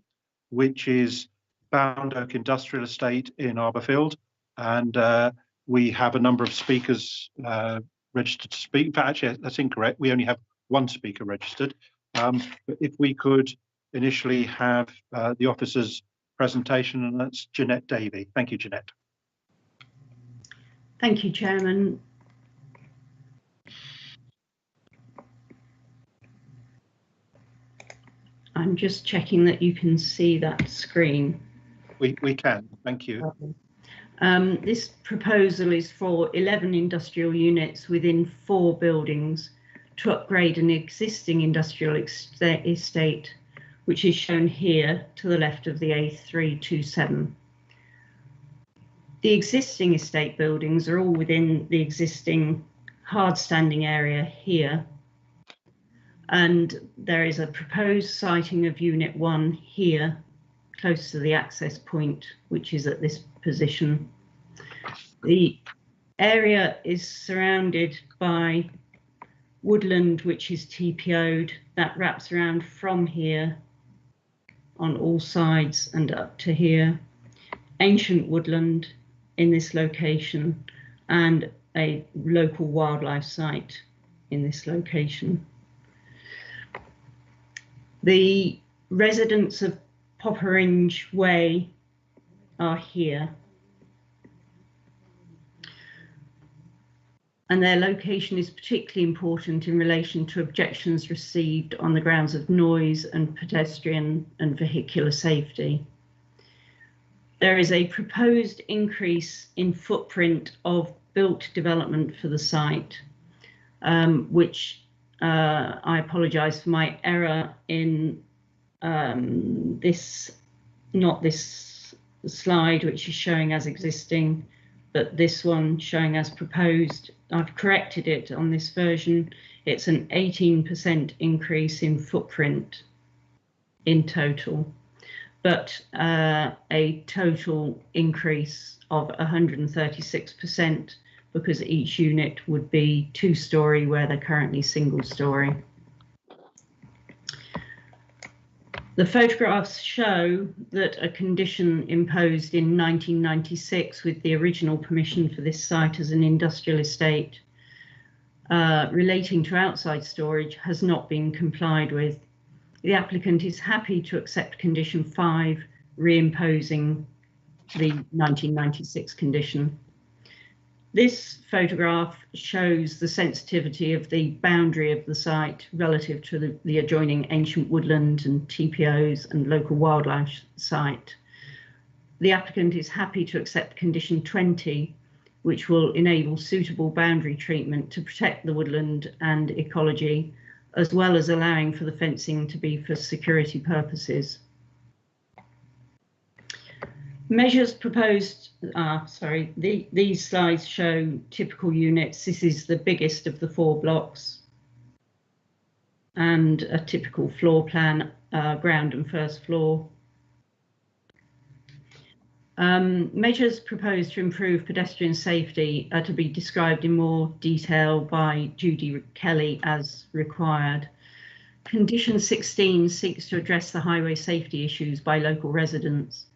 [SPEAKER 1] which is Bound Oak Industrial Estate in Arborfield, and we have a number of speakers registered to speak. But actually, that's incorrect. We only have one speaker registered. But if we could initially have the officer's presentation, and that's Jeanette Davey. Thank you, Jeanette.
[SPEAKER 5] Thank you, Chairman. I'm just checking that you can see that screen.
[SPEAKER 1] We can, thank you.
[SPEAKER 5] This proposal is for 11 industrial units within 4 buildings to upgrade an existing industrial estate, which is shown here to the left of the A327. The existing estate buildings are all within the existing hard standing area here. And there is a proposed siting of Unit 1 here, close to the access point, which is at this position. The area is surrounded by woodland, which is TPO'd, that wraps around from here on all sides and up to here. Ancient woodland in this location and a local wildlife site in this location. The residents of Popperinge Way are here, and their location is particularly important in relation to objections received on the grounds of noise and pedestrian and vehicular safety. There is a proposed increase in footprint of built development for the site, which I apologise for my error in not this slide, which is showing as existing, but this one showing as proposed. I've corrected it on this version. It's an 18% increase in footprint in total, but a total increase of 136%, because each unit would be 2-storey where they're currently single-storey. The photographs show that a condition imposed in 1996 with the original permission for this site as an industrial estate relating to outside storage has not been complied with. The applicant is happy to accept condition 5, reimposing the 1996 condition. This photograph shows the sensitivity of the boundary of the site relative to the adjoining ancient woodland and TPOs and local wildlife site. The applicant is happy to accept condition 20, which will enable suitable boundary treatment to protect the woodland and ecology, as well as allowing for the fencing to be for security purposes. Measures proposed, these slides show typical units. This is the biggest of the 4 blocks and a typical floor plan, ground and first floor. Measures proposed to improve pedestrian safety are to be described in more detail by Judy Kelly as required. Condition 16 seeks to address the highway safety issues by local residents,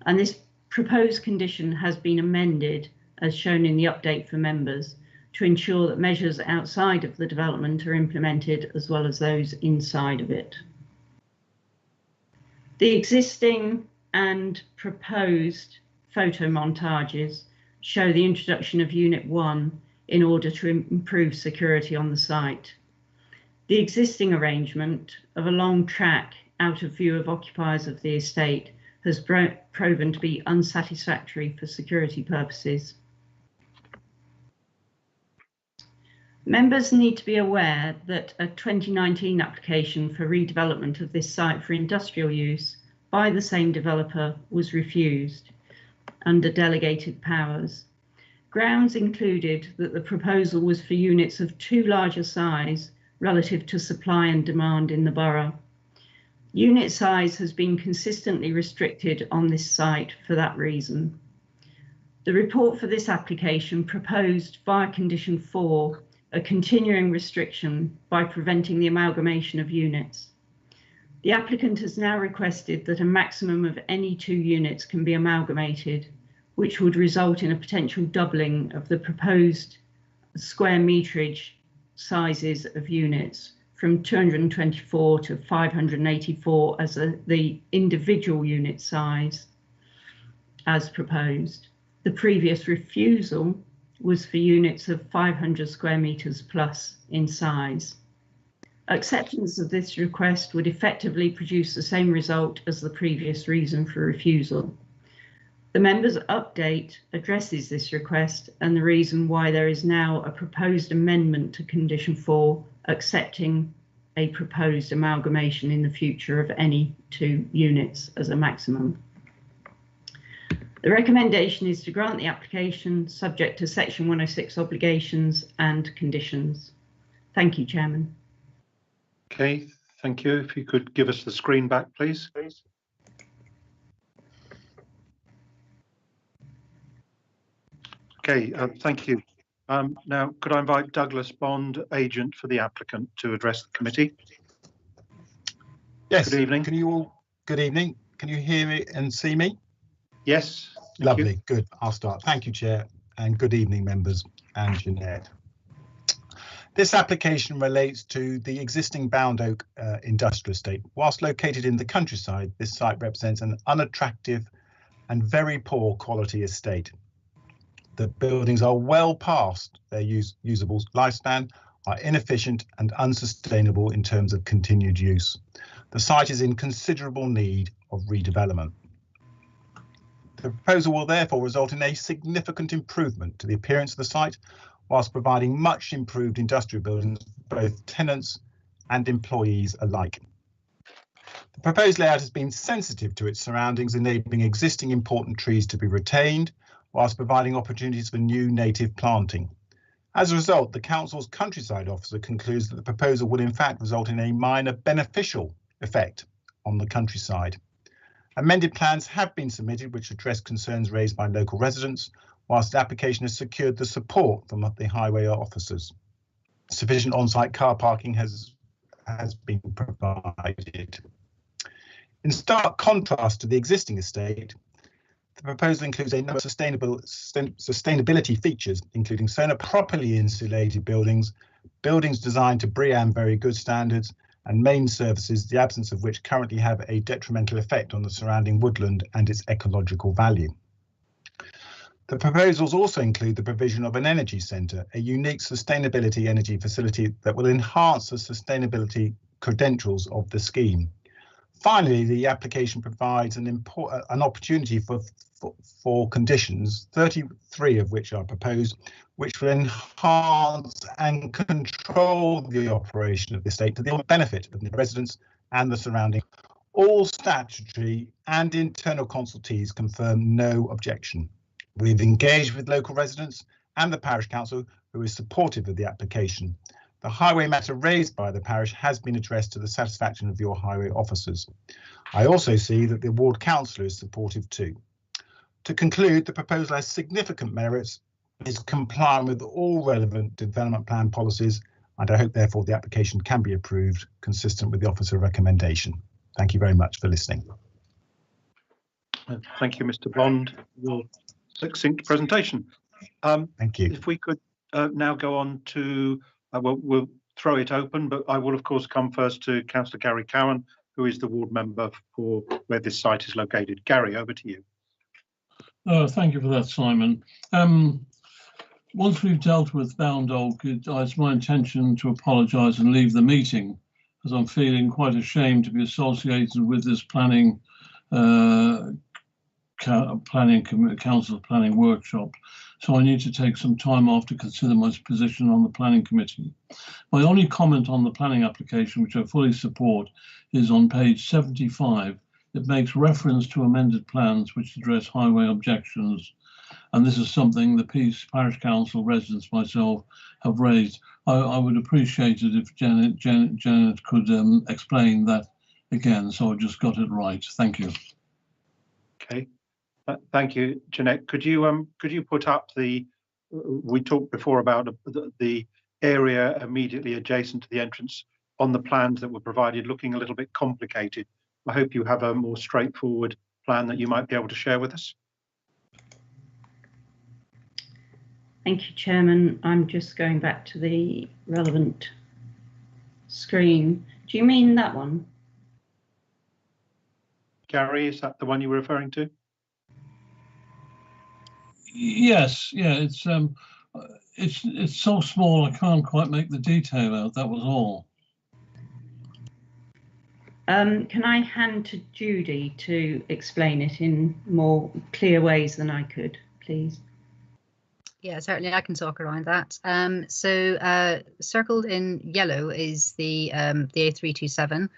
[SPEAKER 5] and this proposed condition has been amended as shown in the update for members to ensure that measures outside of the development are implemented as well as those inside of it. The existing and proposed photo montages show the introduction of Unit 1 in order to improve security on the site. The existing arrangement of a long track out of view of occupiers of the estate has proven to be unsatisfactory for security purposes. Members need to be aware that a 2019 application for redevelopment of this site for industrial use by the same developer was refused under delegated powers. Grounds included that the proposal was for units of too large a size relative to supply and demand in the borough. Unit size has been consistently restricted on this site for that reason. The report for this application proposed via condition 4 a continuing restriction by preventing the amalgamation of units. The applicant has now requested that a maximum of any 2 units can be amalgamated, which would result in a potential doubling of the proposed square meterage sizes of units from 224 to 584 as the individual unit size as proposed. The previous refusal was for units of 500 square meters plus in size. Acceptance of this request would effectively produce the same result as the previous reason for refusal. The members' update addresses this request and the reason why there is now a proposed amendment to condition 4 accepting a proposed amalgamation in the future of any 2 units as a maximum. The recommendation is to grant the application subject to Section 106 obligations and conditions. Thank you, Chairman.
[SPEAKER 1] Okay, thank you. If you could give us the screen back, please. Okay, thank you. Now, could I invite Douglas Bond, agent for the applicant, to address the committee?
[SPEAKER 6] Yes.
[SPEAKER 1] Good evening.
[SPEAKER 6] Can you all? Good evening. Can you hear me and see me?
[SPEAKER 1] Yes.
[SPEAKER 6] Lovely. Good. I'll start. Thank you, Chair, and good evening, members and Jeanette. This application relates to the existing Bound Oak industrial estate. Whilst located in the countryside, this site represents an unattractive and very poor quality estate. The buildings are well past their usable lifespan, are inefficient and unsustainable in terms of continued use. The site is in considerable need of redevelopment. The proposal will therefore result in a significant improvement to the appearance of the site, whilst providing much improved industrial buildings for both tenants and employees alike. The proposed layout has been sensitive to its surroundings, enabling existing important trees to be retained, whilst providing opportunities for new native planting. As a result, the council's countryside officer concludes that the proposal will in fact result in a minor beneficial effect on the countryside. Amended plans have been submitted which address concerns raised by local residents, whilst the application has secured the support from the highway officers. Sufficient on-site car parking has been provided. In stark contrast to the existing estate, the proposal includes a number of sustainability features, including solar properly insulated buildings, buildings designed to BREEAM very good standards, and main services, the absence of which currently have a detrimental effect on the surrounding woodland and its ecological value. The proposals also include the provision of an energy centre, a unique sustainability energy facility that will enhance the sustainability credentials of the scheme. Finally, the application provides an opportunity for conditions, 33 of which are proposed, which will enhance and control the operation of the estate to the benefit of the residents and the surrounding. All statutory and internal consultees confirm no objection. We've engaged with local residents and the parish council, who is supportive of the application. The highway matter raised by the parish has been addressed to the satisfaction of your highway officers. I also see that the ward councillor is supportive too. To conclude, the proposal has significant merits, is compliant with all relevant development plan policies, and I hope therefore the application can be approved consistent with the officer recommendation. Thank you very much for listening.
[SPEAKER 1] Thank you, Mr. Bond, for your succinct presentation.
[SPEAKER 6] Thank you.
[SPEAKER 1] If we could now go on to, we'll throw it open, but I will of course come first to Councillor Gary Cowan, who is the ward member for where this site is located. Gary, over to you.
[SPEAKER 7] Thank you for that, Simon. Once we've dealt with Bound Oak, it's my intention to apologise and leave the meeting, as I'm feeling quite ashamed to be associated with this planning council planning workshop, so I need to take some time off to consider my position on the planning committee. My only comment on the planning application, which I fully support, is on page 75. It makes reference to amended plans which address highway objections, and this is something the Parish Council residents, myself, have raised. I would appreciate it if Janet could explain that again, so I just got it right. Thank you.
[SPEAKER 1] Okay, thank you, Jeanette. Could you put up the? We talked before about the area immediately adjacent to the entrance on the plans that were provided, looking a little bit complicated. I hope you have a more straightforward plan that you might be able to share with us.
[SPEAKER 5] Thank you, Chairman. I'm just going back to the relevant screen. Do you mean that one?
[SPEAKER 1] Gary, is that the one you were referring to?
[SPEAKER 7] Yes, yeah, it's so small I can't quite make the detail out. That was all.
[SPEAKER 5] Can I hand to Judy to explain it in more clear ways than I could, please?
[SPEAKER 19] Yeah, certainly I can talk around that. So circled in yellow is the A327,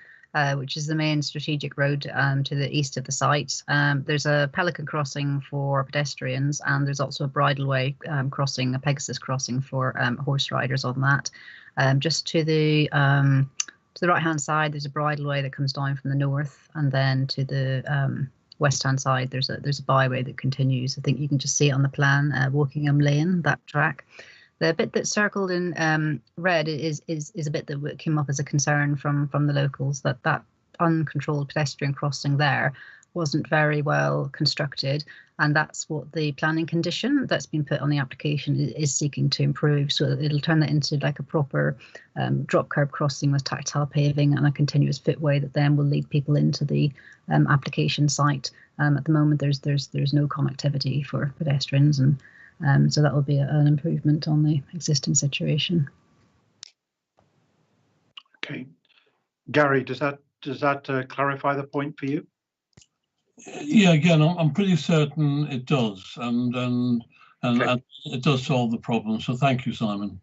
[SPEAKER 19] which is the main strategic road to the east of the site. There's a pelican crossing for pedestrians, and there's also a bridleway crossing, a Pegasus crossing for horse riders on that. Just to the right-hand side, there's a bridleway that comes down from the north, and then to the west-hand side, there's a byway that continues. I think you can just see it on the plan, Wokingham Lane, that track. The bit that's circled in red is a bit that came up as a concern from the locals, that uncontrolled pedestrian crossing there wasn't very well constructed, and that's what the planning condition that's been put on the application is seeking to improve. So it'll turn that into like a proper drop curb crossing with tactile paving and a continuous footway that then will lead people into the application site. At the moment, there's no connectivity for pedestrians, and so that will be an improvement on the existing situation.
[SPEAKER 1] Okay, Gary, does that clarify the point for you?
[SPEAKER 7] Yeah, again, I'm pretty certain it does, and it does solve the problem. So thank you, Simon.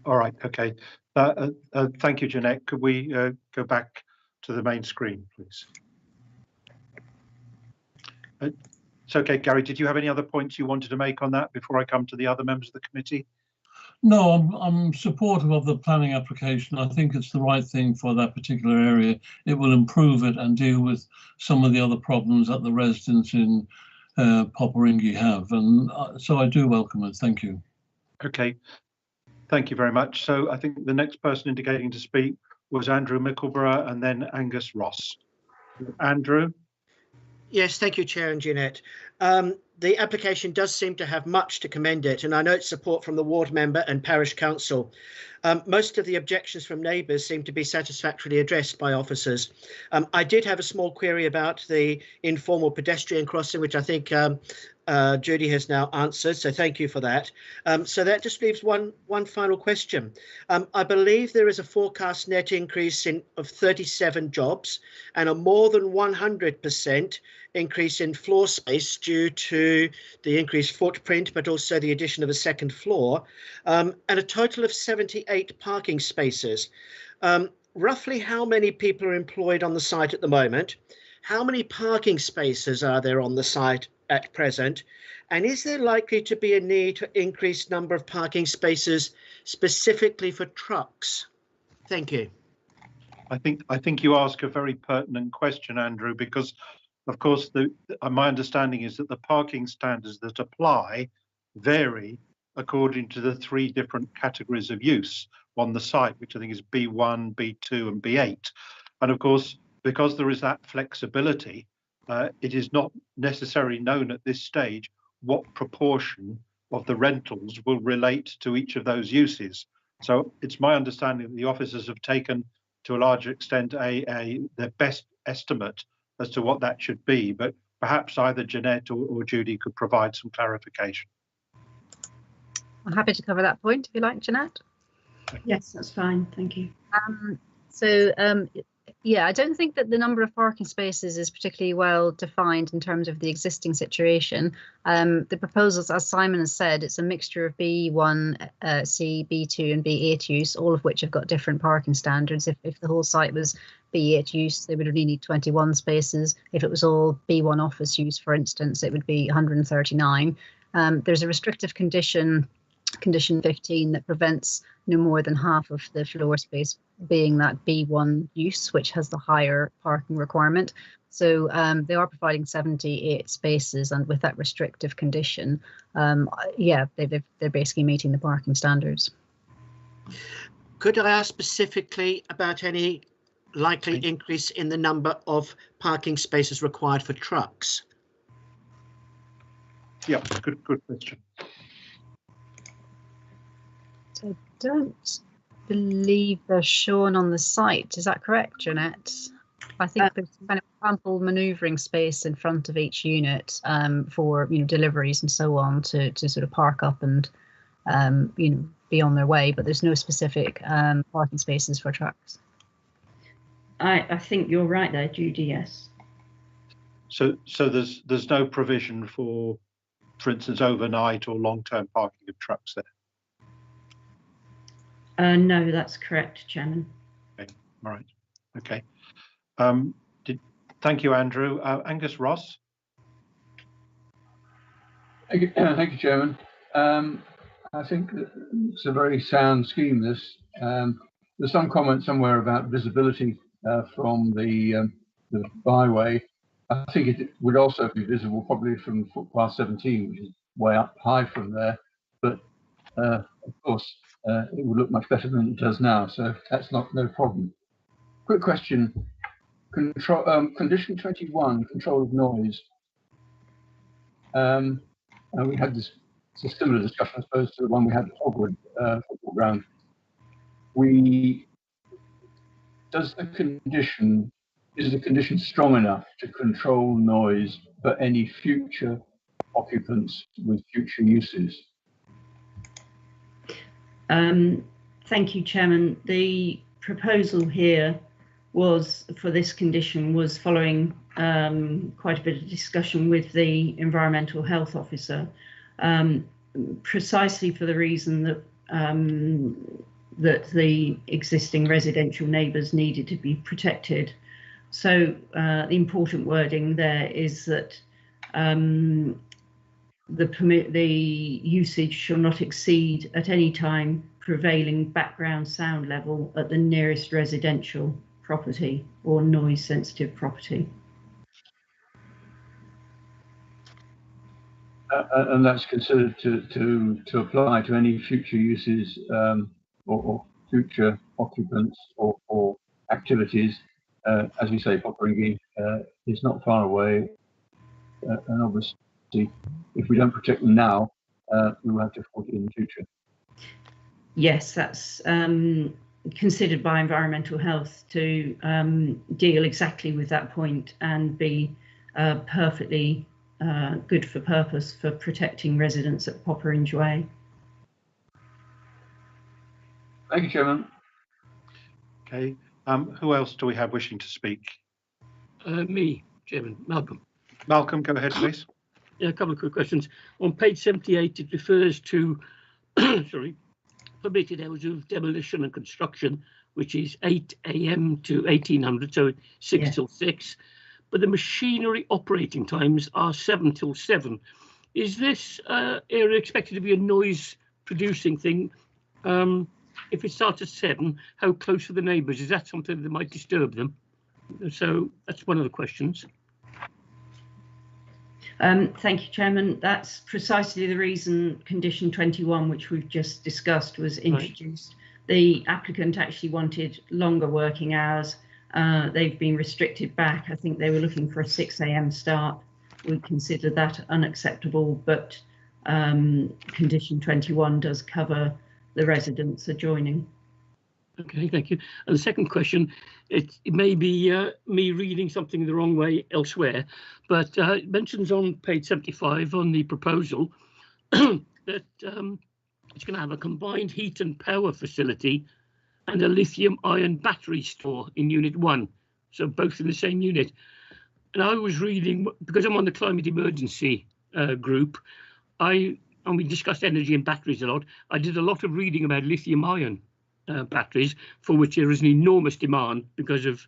[SPEAKER 1] All right. Okay. Thank you, Jeanette. Could we go back to the main screen, please? It's okay, Gary. Did you have any other points you wanted to make on that before I come to the other members of the committee?
[SPEAKER 7] No, I'm supportive of the planning application. I think it's the right thing for that particular area. It will improve it and deal with some of the other problems that the residents in Poperinghe have. And so I do welcome it. Thank you.
[SPEAKER 1] Okay. Thank you very much. So I think the next person indicating to speak was Andrew Mickleborough and then Angus Ross. Andrew?
[SPEAKER 8] Yes, thank you, Chair and Jeanette. The application does seem to have much to commend it, and I note support from the ward member and parish council. Most of the objections from neighbours seem to be satisfactorily addressed by officers. I did have a small query about the informal pedestrian crossing, which I think Judy has now answered, so thank you for that. So that just leaves one final question. I believe there is a forecast net increase of 37 jobs and a more than 100% increase in floor space due to the increased footprint, but also the addition of a second floor, and a total of 78 parking spaces. Roughly how many people are employed on the site at the moment? How many parking spaces are there on the site at present? And is there likely to be a need for increased number of parking spaces specifically for trucks? Thank you.
[SPEAKER 1] I think you ask a very pertinent question, Andrew, because of course my understanding is that the parking standards that apply vary according to the 3 different categories of use on the site, which I think is B1, B2 and B8. And of course, because there is that flexibility, it is not necessarily known at this stage what proportion of the rentals will relate to each of those uses. So it's my understanding that the officers have taken to a large extent their best estimate as to what that should be, but perhaps either Jeanette or Judy could provide some clarification.
[SPEAKER 19] I'm happy to cover that point if you like, Jeanette.
[SPEAKER 5] Yes, that's fine. Thank you.
[SPEAKER 19] Yeah, I don't think that the number of parking spaces is particularly well defined in terms of the existing situation. The proposals, as Simon has said, it's a mixture of B1, C, B2 and B8 use, all of which have got different parking standards. If the whole site was B8 use, they would only need 21 spaces. If it was all B1 office use, for instance, it would be 139. There's a restrictive condition 15, that prevents no more than half of the floor space being that B1 use, which has the higher parking requirement. So they are providing 78 spaces, and with that restrictive condition, yeah, they're basically meeting the parking standards.
[SPEAKER 8] Could I ask specifically about any likely increase in the number of parking spaces required for trucks?
[SPEAKER 1] Yeah, good question.
[SPEAKER 19] I don't believe they're shown on the site. Is that correct, Jeanette? I think there's kind of ample manoeuvring space in front of each unit for deliveries and so on to sort of park up and be on their way. But there's no specific parking spaces for trucks.
[SPEAKER 5] I think you're right there, Judy. Yes.
[SPEAKER 1] So there's no provision for instance, overnight or long-term parking of trucks there.
[SPEAKER 5] No, that's correct, Chairman.
[SPEAKER 1] Okay. All right. Okay. Thank you, Andrew. Angus Ross.
[SPEAKER 14] Thank you, Chairman. I think it's a very sound scheme. There's some comment somewhere about visibility from the byway. I think it would also be visible probably from footpath 17, which is way up high from there. But of course, it would look much better than it does now, so that's no problem. Quick question: condition 21, control of noise. We had this. It's a similar discussion, I suppose, to the one we had at Hogwood football ground. Is the condition strong enough to control noise for any future occupants with future uses?
[SPEAKER 5] Thank you, Chairman. The proposal here was for this condition was following quite a bit of discussion with the environmental health officer, precisely for the reason that that the existing residential neighbours needed to be protected. So the important wording there is that the usage shall not exceed at any time prevailing background sound level at the nearest residential property or noise sensitive property.
[SPEAKER 14] And that's considered to apply to any future uses or future occupants or activities. As we say, Popperingy is not far away, and obviously, if we don't protect them now, we will have difficulty in the future.
[SPEAKER 5] Yes, that's considered by environmental health to deal exactly with that point and be perfectly good for purpose for protecting residents at Popperinge Way.
[SPEAKER 14] Thank you, Chairman.
[SPEAKER 1] Okay. Who else do we have wishing to speak?
[SPEAKER 2] Me, Chairman. Malcolm.
[SPEAKER 1] Malcolm, go ahead, please.
[SPEAKER 2] Yeah, a couple of quick questions. On page 78, it refers to sorry, permitted hours of demolition and construction, which is 8 AM to 1800, so 6 till 6. But the machinery operating times are 7 till 7. Is this area expected to be a noise producing thing? If it starts at 7, how close are the neighbours? Is that something that might disturb them? So that's one of the questions.
[SPEAKER 5] Thank you, Chairman. That's precisely the reason condition 21, which we've just discussed, was introduced. Right. The applicant actually wanted longer working hours. They've been restricted back. I think they were looking for a 6 AM start. We consider that unacceptable, but condition 21 does cover the residents adjoining.
[SPEAKER 2] Okay, thank you. And the second question, it may be me reading something the wrong way elsewhere, but it mentions on page 75 on the proposal that it's going to have a combined heat and power facility and a lithium-ion battery store in Unit 1, so both in the same unit. And I was reading, because I'm on the climate emergency group, and we discussed energy and batteries a lot. I did a lot of reading about lithium-ion batteries, for which there is an enormous demand because of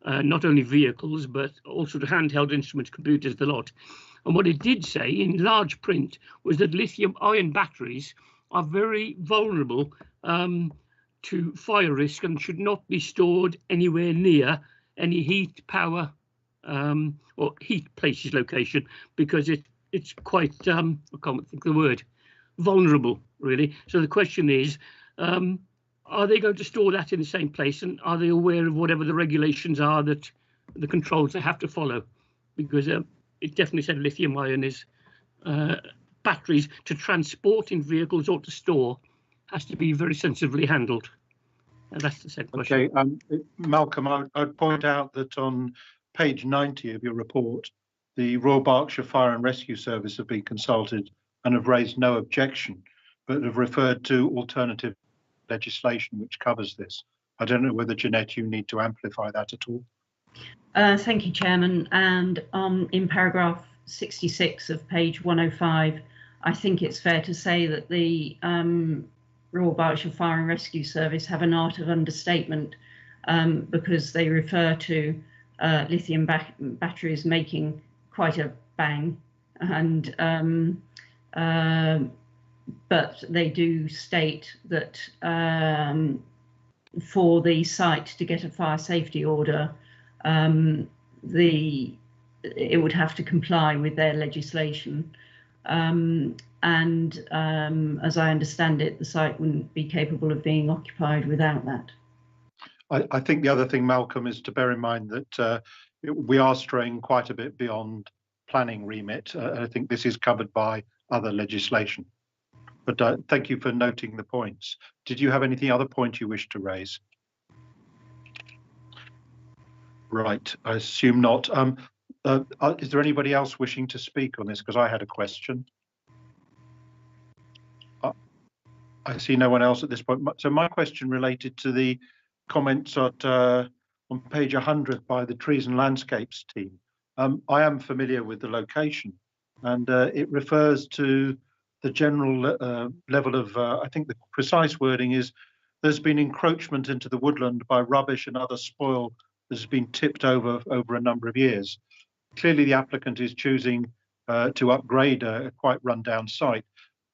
[SPEAKER 2] not only vehicles, but also the handheld instruments, computers, the lot. And what it did say in large print was that lithium-ion batteries are very vulnerable to fire risk and should not be stored anywhere near any heat, power, or heat places location, because it's quite, I can't think of the word, vulnerable, really. So the question is, are they going to store that in the same place, and are they aware of whatever the regulations are, that the controls they have to follow? Because it definitely said lithium ion is batteries to transport in vehicles or to store has to be very sensitively handled. And that's the second question.
[SPEAKER 1] Okay, Malcolm, I'd point out that on page 90 of your report, the Royal Berkshire Fire and Rescue Service have been consulted and have raised no objection, but have referred to alternative legislation which covers this. I don't know whether, Jeanette, you need to amplify that at all.
[SPEAKER 5] Thank you, Chairman. And in paragraph 66 of page 105, I think it's fair to say that the Royal Berkshire Fire and Rescue Service have an art of understatement, because they refer to lithium batteries making quite a bang, and but they do state that for the site to get a fire safety order, it would have to comply with their legislation. And as I understand it, the site wouldn't be capable of being occupied without that.
[SPEAKER 1] I think the other thing, Malcolm, is to bear in mind that we are straying quite a bit beyond planning remit. I think this is covered by other legislation. But thank you for noting the points. Did you have anything other point you wish to raise? Right, I assume not. Is there anybody else wishing to speak on this? Because I had a question. I see no one else at this point. So my question related to the comments at, on page 100 by the Trees and Landscapes team. I am familiar with the location, and it refers to the general level of, I think the precise wording is, there's been encroachment into the woodland by rubbish and other spoil that has been tipped over a number of years. Clearly the applicant is choosing to upgrade a quite run-down site.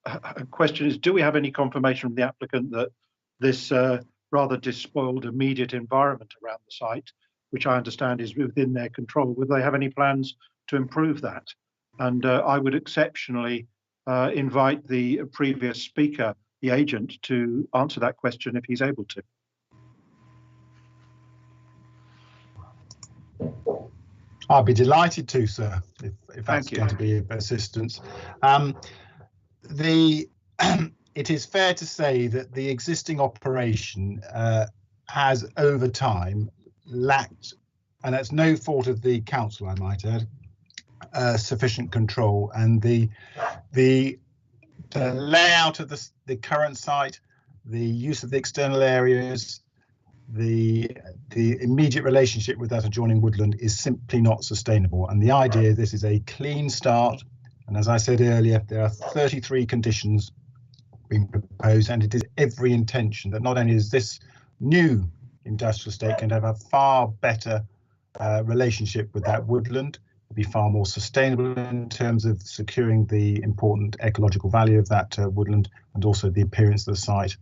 [SPEAKER 1] A question is, do we have any confirmation from the applicant that this rather despoiled immediate environment around the site, which I understand is within their control, would they have any plans to improve that? And I would exceptionally invite the previous speaker, the agent, to answer that question if he's able to.
[SPEAKER 6] I'll be delighted to, sir, if that's going to be of assistance. It is fair to say that the existing operation has over time lacked, and that's no fault of the council, I might add, sufficient control, and the layout of the current site, the use of the external areas, the immediate relationship with that adjoining woodland is simply not sustainable. And the idea, this is a clean start, and as I said earlier, there are 33 conditions being proposed, and it is every intention that not only is this new industrial estate going to have a far better relationship with that woodland, be far more sustainable in terms of securing the important ecological value of that woodland, and also the appearance of the site,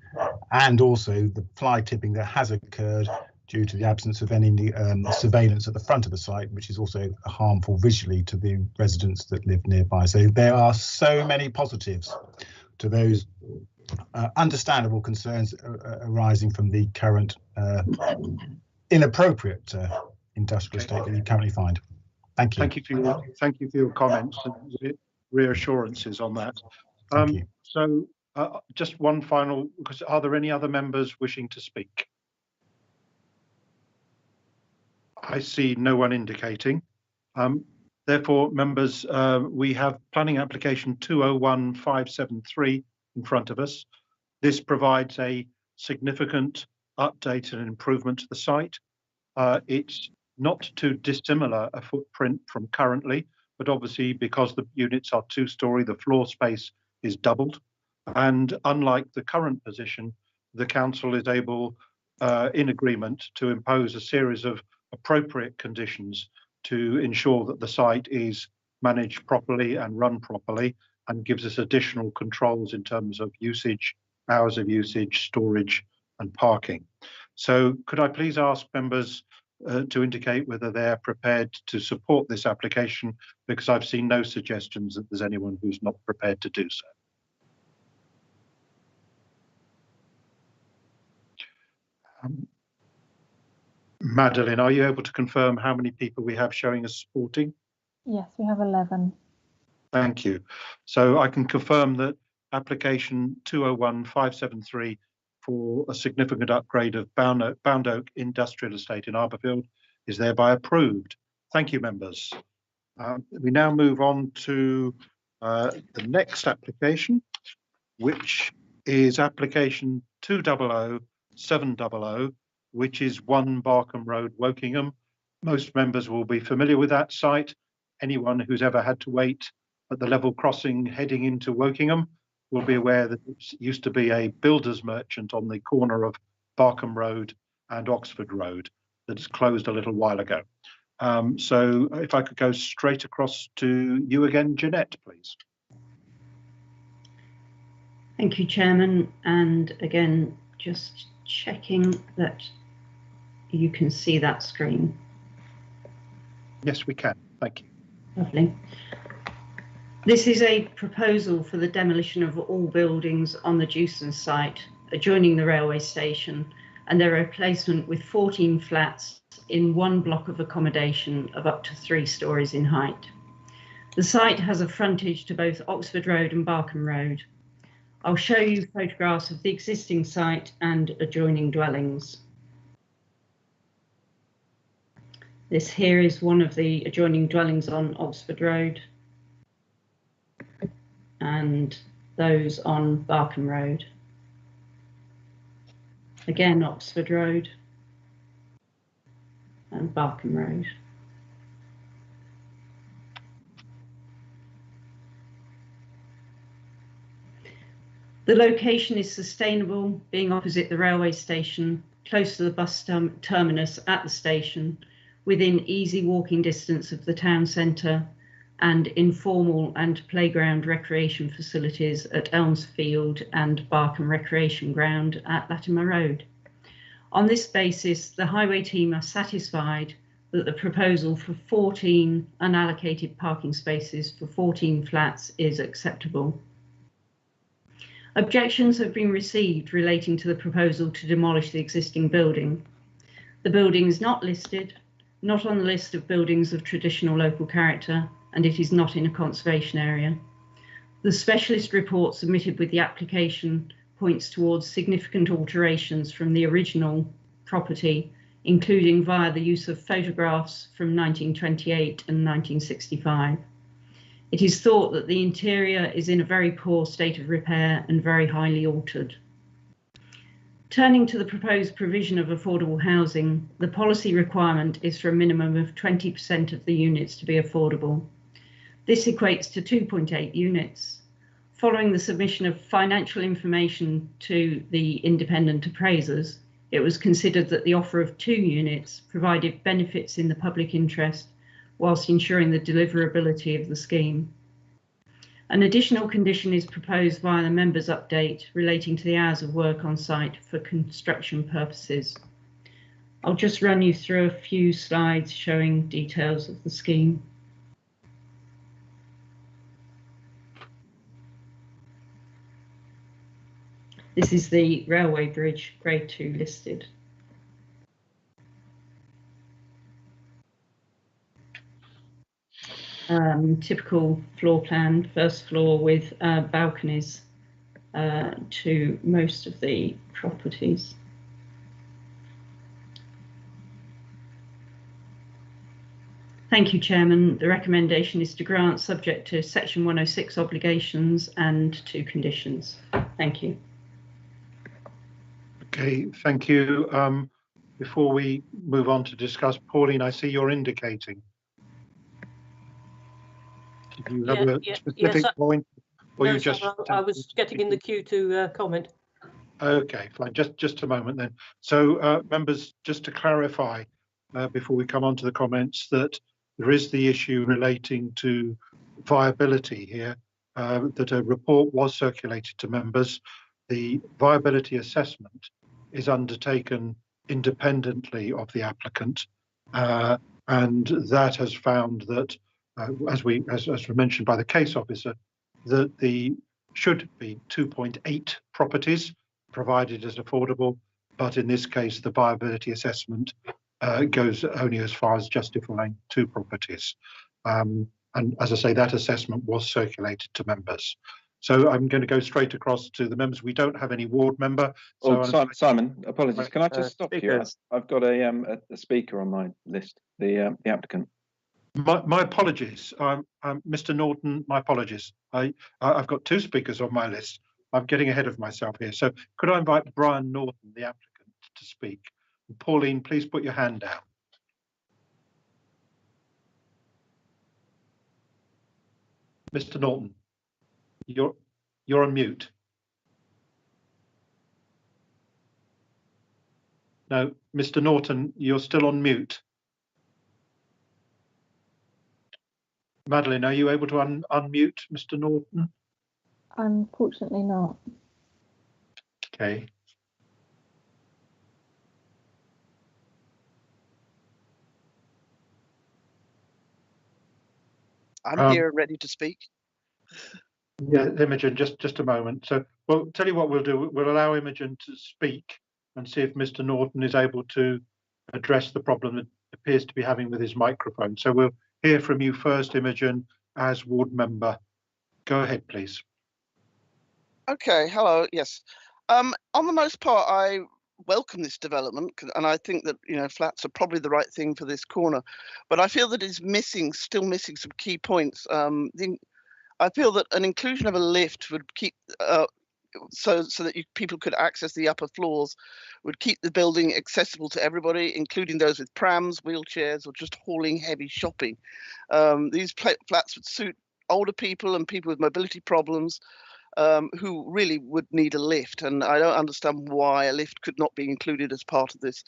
[SPEAKER 6] and also the fly tipping that has occurred due to the absence of any surveillance at the front of the site, which is also harmful visually to the residents that live nearby. So there are so many positives to those understandable concerns arising from the current inappropriate industrial estate that you currently find. Thank you.
[SPEAKER 1] Thank you for your comments and reassurances on that. So just one final, because are there any other members wishing to speak? I see no one indicating. Therefore, members, we have planning application 201573 in front of us. This provides a significant update and improvement to the site. It's not too dissimilar a footprint from currently, but obviously because the units are two-storey, the floor space is doubled. And unlike the current position, the council is able, in agreement, to impose a series of appropriate conditions to ensure that the site is managed properly and run properly, and gives us additional controls in terms of usage, hours of usage, storage and parking. So could I please ask members to indicate whether they're prepared to support this application, because I've seen no suggestions that there's anyone who's not prepared to do so. Madeline, are you able to confirm how many people we have showing us supporting?
[SPEAKER 12] Yes, we have 11.
[SPEAKER 1] Thank you. So I can confirm that application 201573 for a significant upgrade of Bound Oak Industrial Estate in Arborfield is thereby approved. Thank you, members. We now move on to the next application, which is application 200700, which is 1 Barkham Road, Wokingham. Most members will be familiar with that site. Anyone who's ever had to wait at the level crossing heading into Wokingham will be aware that it used to be a builder's merchant on the corner of Barkham Road and Oxford Road that has closed a little while ago. So if I could go straight across to you again, Jeanette, please.
[SPEAKER 5] Thank you, Chairman. And again, just checking that you can see that screen.
[SPEAKER 1] Yes, we can. Thank you.
[SPEAKER 5] Lovely. This is a proposal for the demolition of all buildings on the Jewson site adjoining the railway station and their replacement with 14 flats in 1 block of accommodation of up to 3 stories in height. The site has a frontage to both Oxford Road and Barkham Road. I'll show you photographs of the existing site and adjoining dwellings. This here is one of the adjoining dwellings on Oxford Road, and those on Barkham Road. Again, Oxford Road and Barkham Road. The location is sustainable, being opposite the railway station, close to the bus terminus at the station, within easy walking distance of the town centre, and informal and playground recreation facilities at Elmsfield and Barkham Recreation Ground at Latimer Road. On this basis, the highway team are satisfied that the proposal for 14 unallocated parking spaces for 14 flats is acceptable. Objections have been received relating to the proposal to demolish the existing building. The building is not listed, not on the list of buildings of traditional local character, and it is not in a conservation area. The specialist report submitted with the application points towards significant alterations from the original property, including via the use of photographs from 1928 and 1965. It is thought that the interior is in a very poor state of repair and very highly altered. Turning to the proposed provision of affordable housing, the policy requirement is for a minimum of 20% of the units to be affordable. This equates to 2.8 units. Following the submission of financial information to the independent appraisers, it was considered that the offer of 2 units provided benefits in the public interest whilst ensuring the deliverability of the scheme. An additional condition is proposed via the members' update relating to the hours of work on site for construction purposes. I'll just run you through a few slides showing details of the scheme. This is the railway bridge, grade 2 listed. Typical floor plan, first floor with balconies to most of the properties. Thank you, Chairman. The recommendation is to grant subject to Section 106 obligations and 2 conditions. Thank you.
[SPEAKER 1] Okay, thank you. before we move on to discuss, Pauline, I see you're indicating. Do you have a specific point, or
[SPEAKER 21] no,
[SPEAKER 1] you just?
[SPEAKER 21] I was getting in the queue to comment.
[SPEAKER 1] Okay, fine. Just a moment then. So, members, just to clarify, before we come on to the comments, that there is the issue relating to viability here, that a report was circulated to members. The viability assessment is undertaken independently of the applicant, and that has found that, as mentioned by the case officer, that the should be 2.8 properties provided as affordable, but in this case the viability assessment goes only as far as justifying 2 properties. And as I say, that assessment was circulated to members. So I'm going to go straight across to the members. We don't have any ward member. So
[SPEAKER 9] Simon, apologies. Can I just stop you? I've got a speaker on my list, the applicant.
[SPEAKER 1] My apologies, Mr. Norton. My apologies. I've got 2 speakers on my list. I'm getting ahead of myself here. So could I invite Brian Norton, the applicant, to speak? And Pauline, please put your hand down. Mr. Norton, you're on mute. No, Mr. Norton, you're still on mute. Madeline, are you able to unmute Mr. Norton?
[SPEAKER 12] Unfortunately not.
[SPEAKER 1] Okay.
[SPEAKER 22] I'm here ready to speak.
[SPEAKER 1] Yeah, Imogen, just a moment. So, well, tell you what we'll do. We'll allow Imogen to speak and see if Mr. Norton is able to address the problem that appears to be having with his microphone. So we'll hear from you first, Imogen, as ward member. Go ahead, please.
[SPEAKER 22] Okay, hello, yes. On the most part, I welcome this development, and I think that, you know, flats are probably the right thing for this corner, but I feel that it's still missing some key points. I feel that an inclusion of a lift would keep so that people could access the upper floors, would keep the building accessible to everybody, including those with prams, wheelchairs, or just hauling heavy shopping. These flats would suit older people and people with mobility problems, who really would need a lift, and I don't understand why a lift could not be included as part of this.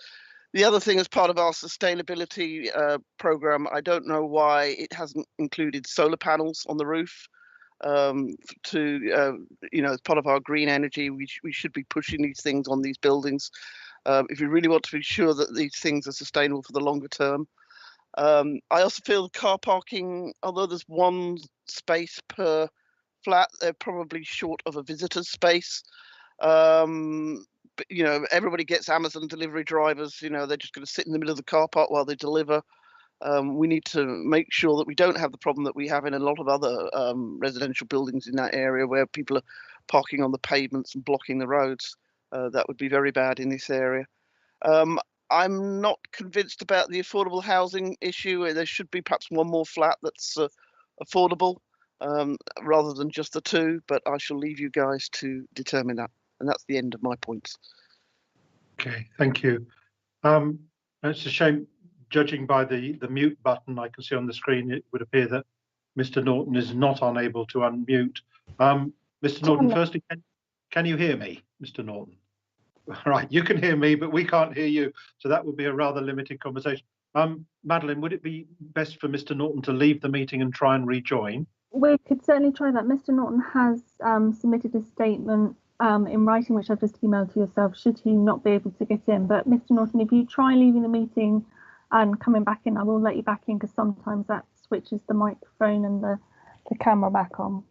[SPEAKER 22] The other thing, as part of our sustainability program, I don't know why it hasn't included solar panels on the roof. You know, as part of our green energy, we should be pushing these things on these buildings if we really want to be sure that these things are sustainable for the longer term. I also feel car parking, although there's 1 space per flat, they're probably short of a visitor's space. But, you know, everybody gets Amazon delivery drivers, you know, they're just going to sit in the middle of the car park while they deliver. We need to make sure that we don't have the problem that we have in a lot of other residential buildings in that area, where people are parking on the pavements and blocking the roads. That would be very bad in this area. I'm not convinced about the affordable housing issue. There should be perhaps 1 more flat that's affordable, rather than just the 2, but I shall leave you guys to determine that. And that's the end of my points.
[SPEAKER 1] Okay, thank you. It's a shame, judging by the mute button I can see on the screen, it would appear that Mr. Norton is not unable to unmute. Mr. Norton, firstly, can you hear me, Mr. Norton? Right, you can hear me, but we can't hear you, so that would be a rather limited conversation. Madeline, would it be best for Mr. Norton to leave the meeting and try and rejoin?
[SPEAKER 12] We could certainly try that. Mr. Norton has submitted a statement in writing, which I've just emailed to yourself, should he not be able to get in. But Mr. Norton, if you try leaving the meeting and coming back in, I will let you back in, because sometimes that switches the microphone and the camera back on.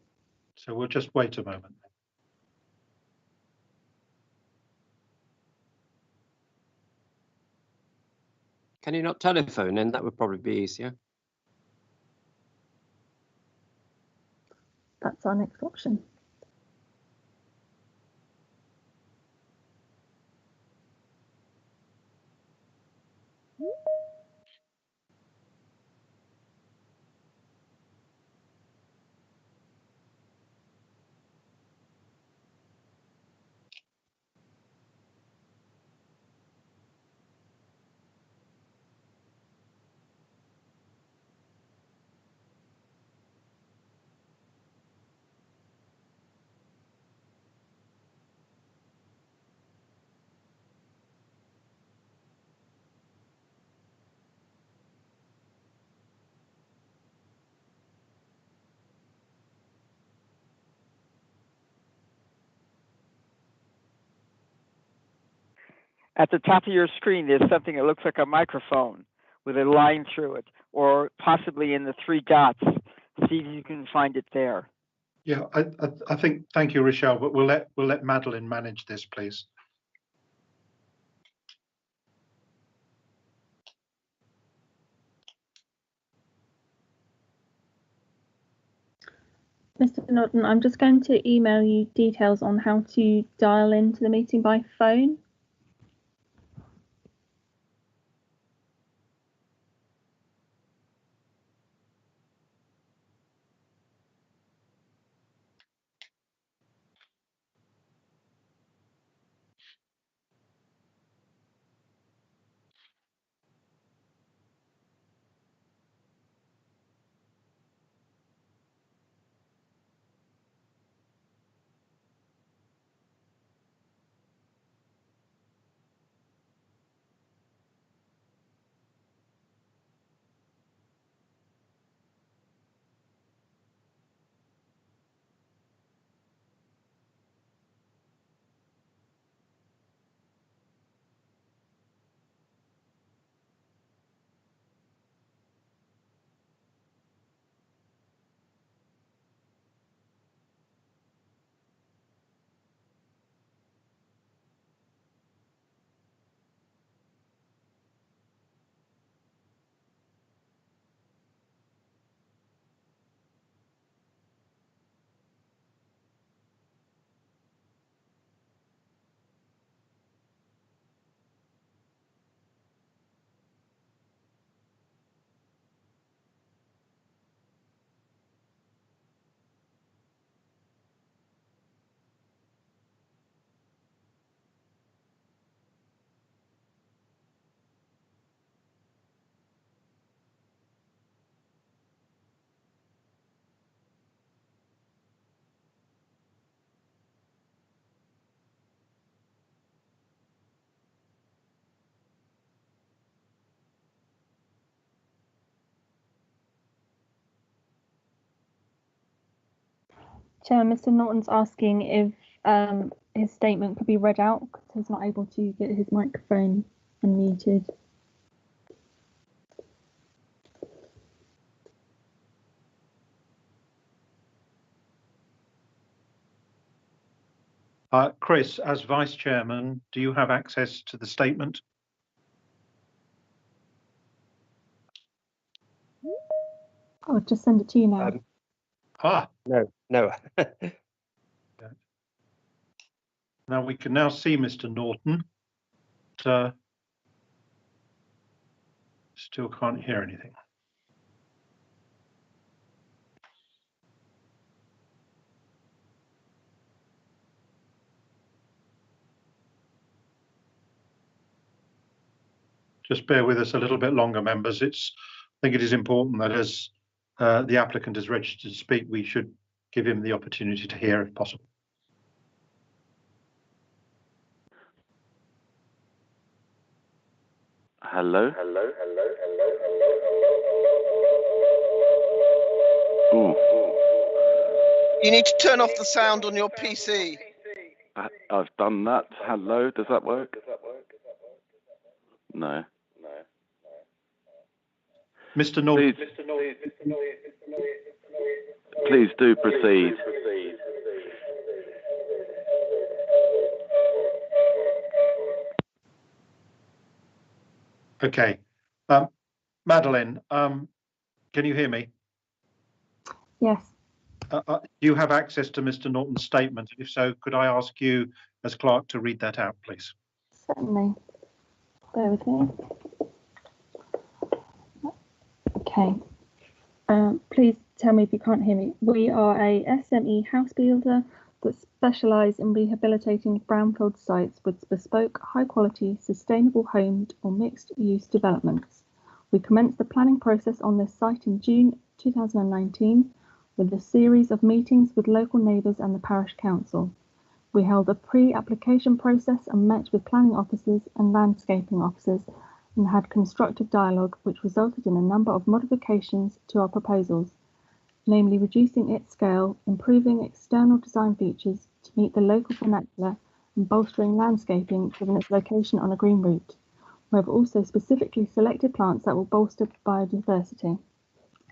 [SPEAKER 1] So we'll just wait a moment.
[SPEAKER 4] Can you not telephone in? That would probably be easier.
[SPEAKER 12] That's our next option.
[SPEAKER 11] at the top of your screen, there's something that looks like a microphone with a line through it, or possibly in the 3 dots. See if you can find it there.
[SPEAKER 1] Yeah, I think, thank you, Rochelle, but we'll let Madeline manage this, please.
[SPEAKER 12] Mr. Norton, I'm just going to email you details on how to dial into the meeting by phone. Chair, Mr. Norton's asking if his statement could be read out because he's not able to get his microphone unmuted.
[SPEAKER 1] Chris, as Vice Chairman, do you have access to the statement?
[SPEAKER 12] I'll just send it to you now.
[SPEAKER 4] No.
[SPEAKER 1] Now we can now see Mr. Norton, but still can't hear anything. Just bear with us a little bit longer, members. I think it is important that as the applicant is registered to speak, we should give him the opportunity to hear if possible.
[SPEAKER 3] Hello? Ooh.
[SPEAKER 22] You need to turn off the sound on your PC.
[SPEAKER 3] I've done that. Hello, does that work? No.
[SPEAKER 1] Mr. Norton.
[SPEAKER 3] Please do proceed.
[SPEAKER 1] Okay. Madeline, can you hear me?
[SPEAKER 12] Yes.
[SPEAKER 1] Do you have access to Mr. Norton's statement? If so, could I ask you as clerk to read that out, please?
[SPEAKER 12] Certainly. Bear with me. Okay. Please tell me if you can't hear me. We are a SME house builder that specialise in rehabilitating brownfield sites with bespoke, high-quality, sustainable homes or mixed-use developments. We commenced the planning process on this site in June 2019 with a series of meetings with local neighbours and the parish council. We held a pre-application process and met with planning officers and landscaping officers and had constructive dialogue which resulted in a number of modifications to our proposals, namely reducing its scale, improving external design features to meet the local vernacular and bolstering landscaping given its location on a green route. We have also specifically selected plants that will bolster biodiversity.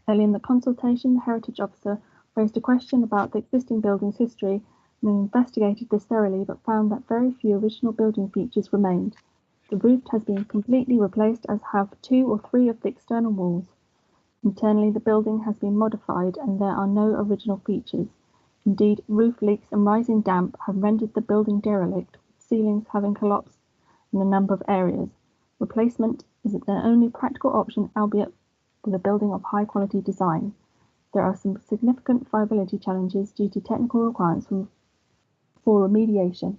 [SPEAKER 12] Early in the consultation, the Heritage Officer raised a question about the existing building's history and investigated this thoroughly but found that very few original building features remained. The roof has been completely replaced, as have 2 or 3 of the external walls. Internally, the building has been modified and there are no original features. Indeed, roof leaks and rising damp have rendered the building derelict, with ceilings having collapsed in a number of areas. Replacement is the only practical option, albeit with a building of high quality design. There are some significant viability challenges due to technical requirements for remediation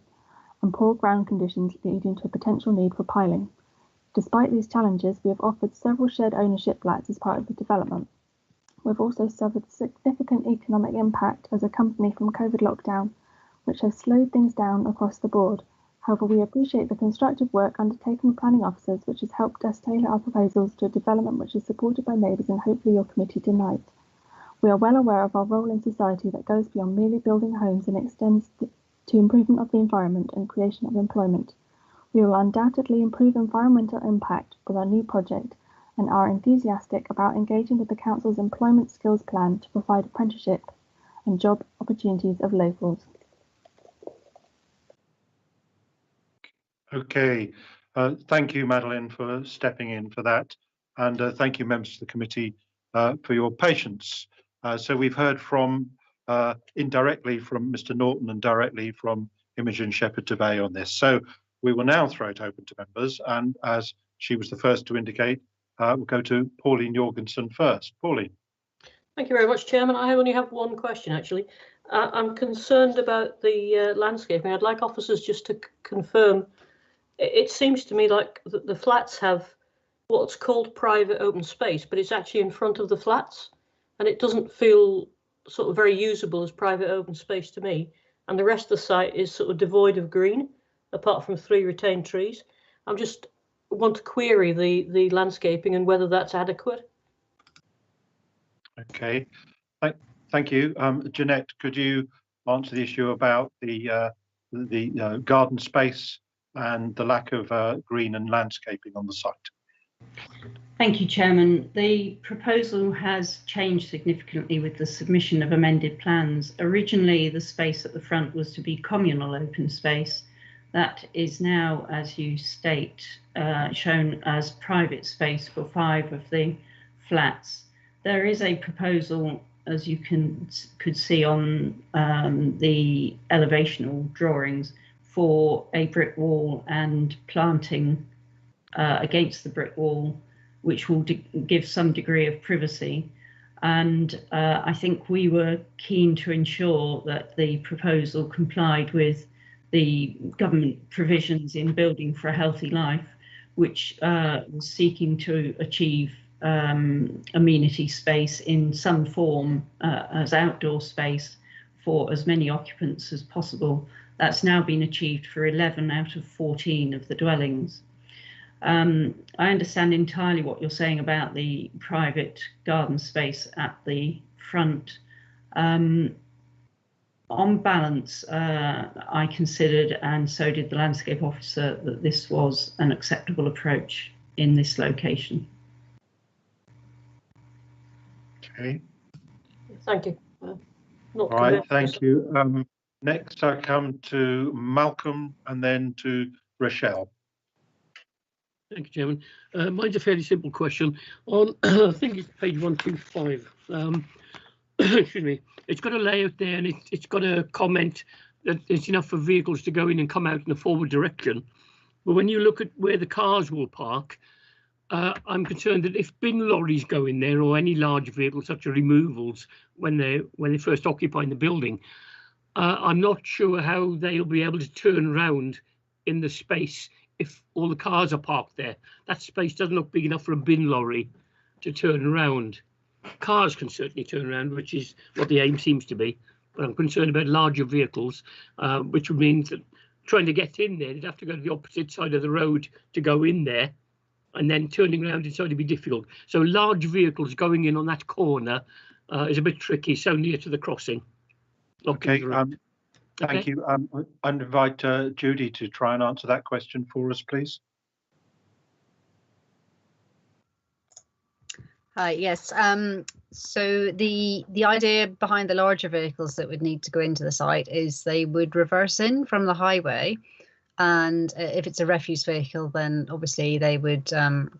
[SPEAKER 12] and poor ground conditions leading to a potential need for piling. Despite these challenges, we have offered several shared ownership flats as part of the development. We've also suffered significant economic impact as a company from COVID lockdown, which has slowed things down across the board. However, we appreciate the constructive work undertaken by planning officers, which has helped us tailor our proposals to a development which is supported by neighbours and hopefully your committee tonight. We are well aware of our role in society that goes beyond merely building homes and extends to improvement of the environment and creation of employment. We will undoubtedly improve environmental impact with our new project and are enthusiastic about engaging with the Council's Employment Skills Plan to provide apprenticeship and job opportunities of locals.
[SPEAKER 1] Okay, thank you, Madeline, for stepping in for that. And thank you, members of the committee, for your patience. So we've heard from indirectly from Mr. Norton and directly from Imogen Shepherd-Debay on this. So we will now throw it open to members. And as she was the first to indicate, we'll go to Pauline Jorgensen first. Pauline.
[SPEAKER 21] Thank you very much, Chairman. I only have one question, actually. I'm concerned about the landscaping. I'd like officers just to confirm. It seems to me like the flats have what's called private open space, but it's actually in front of the flats, and it doesn't feel sort of very usable as private open space to me. And the rest of the site is sort of devoid of green, apart from 3 retained trees. I just want to query the landscaping and whether that's adequate.
[SPEAKER 1] Okay, thank you. Jeanette, could you answer the issue about the garden space and the lack of green and landscaping on the site?
[SPEAKER 5] Thank you, Chairman. The proposal has changed significantly with the submission of amended plans. Originally, the space at the front was to be communal open space. That is now, as you state, shown as private space for 5 of the flats. There is a proposal, as you could see on the elevational drawings, for a brick wall and planting against the brick wall, which will give some degree of privacy. And I think we were keen to ensure that the proposal complied with the government provisions in Building for a Healthy Life, which was seeking to achieve amenity space in some form as outdoor space for as many occupants as possible. That's now been achieved for 11 out of 14 of the dwellings. I understand entirely what you're saying about the private garden space at the front. On balance, I considered, and so did the landscape officer, that this was an acceptable approach in this location.
[SPEAKER 1] Okay.
[SPEAKER 21] Thank you.
[SPEAKER 1] All right, thank you. Next, I come to Malcolm and then to Rochelle.
[SPEAKER 2] Thank you, Chairman. Mine's a fairly simple question. On, I think it's page 125. Excuse me. It's got a layout there, and it's got a comment that it's enough for vehicles to go in and come out in a forward direction. But when you look at where the cars will park, I'm concerned that if bin lorries go in there or any large vehicles, such as removals, when they first occupy the building, I'm not sure how they'll be able to turn around in the space if all the cars are parked there. That space doesn't look big enough for a bin lorry to turn around. Cars can certainly turn around, which is what the aim seems to be, but I'm concerned about larger vehicles, which would mean that trying to get in there, they'd have to go to the opposite side of the road to go in there, and then turning around inside would be difficult. So large vehicles going in on that corner is a bit tricky, so near to the crossing.
[SPEAKER 1] Okay, Thank you. I'd invite Judy to try and answer that question for us, please.
[SPEAKER 19] Yes. So the idea behind the larger vehicles that would need to go into the site is they would reverse in from the highway, and if it's a refuse vehicle, then obviously they would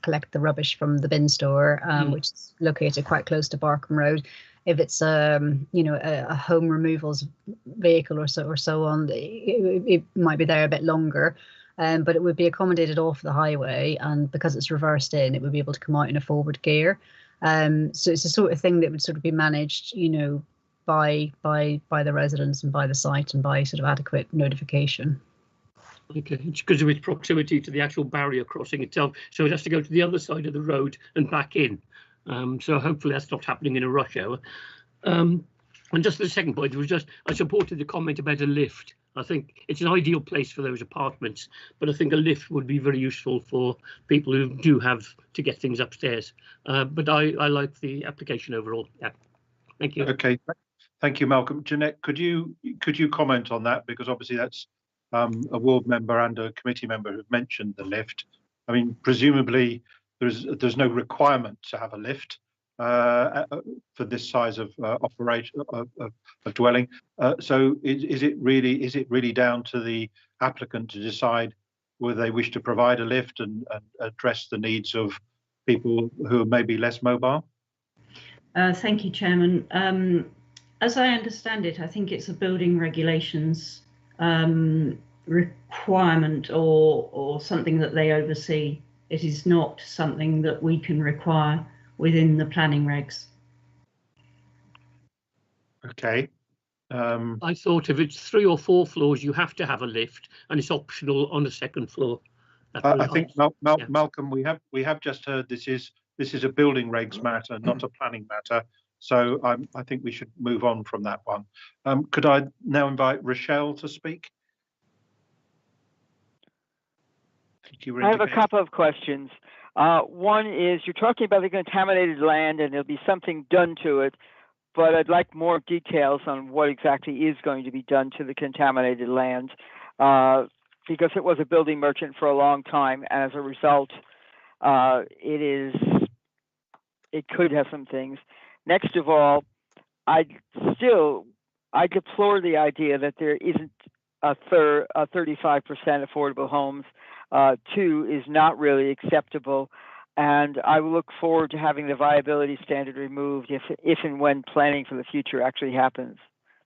[SPEAKER 19] collect the rubbish from the bin store, which is located quite close to Barkham Road. If it's you know, a home removals vehicle or so on, it might be there a bit longer. But it would be accommodated off the highway, and because it's reversed in, it would be able to come out in a forward gear. So it's the sort of thing that would sort of be managed, you know, by the residents and by the site and by sort of adequate notification.
[SPEAKER 2] Okay, it's because of its proximity to the actual barrier crossing itself, so it has to go to the other side of the road and back in. So hopefully that's not happening in a rush hour. And just the second point was just I supported the comment about a lift. I think it's an ideal place for those apartments, but I think a lift would be very useful for people who do have to get things upstairs. But I like the application overall. Yeah, thank you.
[SPEAKER 1] Okay, thank you, Malcolm. Jeanette, could you comment on that, because obviously that's a ward member and a committee member who've mentioned the lift. I mean, presumably there's no requirement to have a lift for this size of operation of dwelling. So is it really down to the applicant to decide whether they wish to provide a lift and address the needs of people who are maybe less mobile?
[SPEAKER 5] Thank you, Chairman. As I understand it, I think it's a building regulations requirement or something that they oversee. It is not something that we can require within the planning regs.
[SPEAKER 1] Okay.
[SPEAKER 2] I thought if it's 3 or 4 floors, you have to have a lift, and it's optional on the second floor.
[SPEAKER 1] I think Malcolm, we have just heard this is a building regs matter, not a planning matter. So I think we should move on from that one. Could I now invite Rochelle to speak?
[SPEAKER 11] I have a couple of questions. One is, you're talking about the contaminated land and there'll be something done to it, but I'd like more details on what exactly is going to be done to the contaminated land, because it was a building merchant for a long time, and as a result, it could have some things. Next of all, I deplore the idea that there isn't a 35% affordable homes. 2 is not really acceptable, and I will look forward to having the viability standard removed if and when planning for the future actually happens.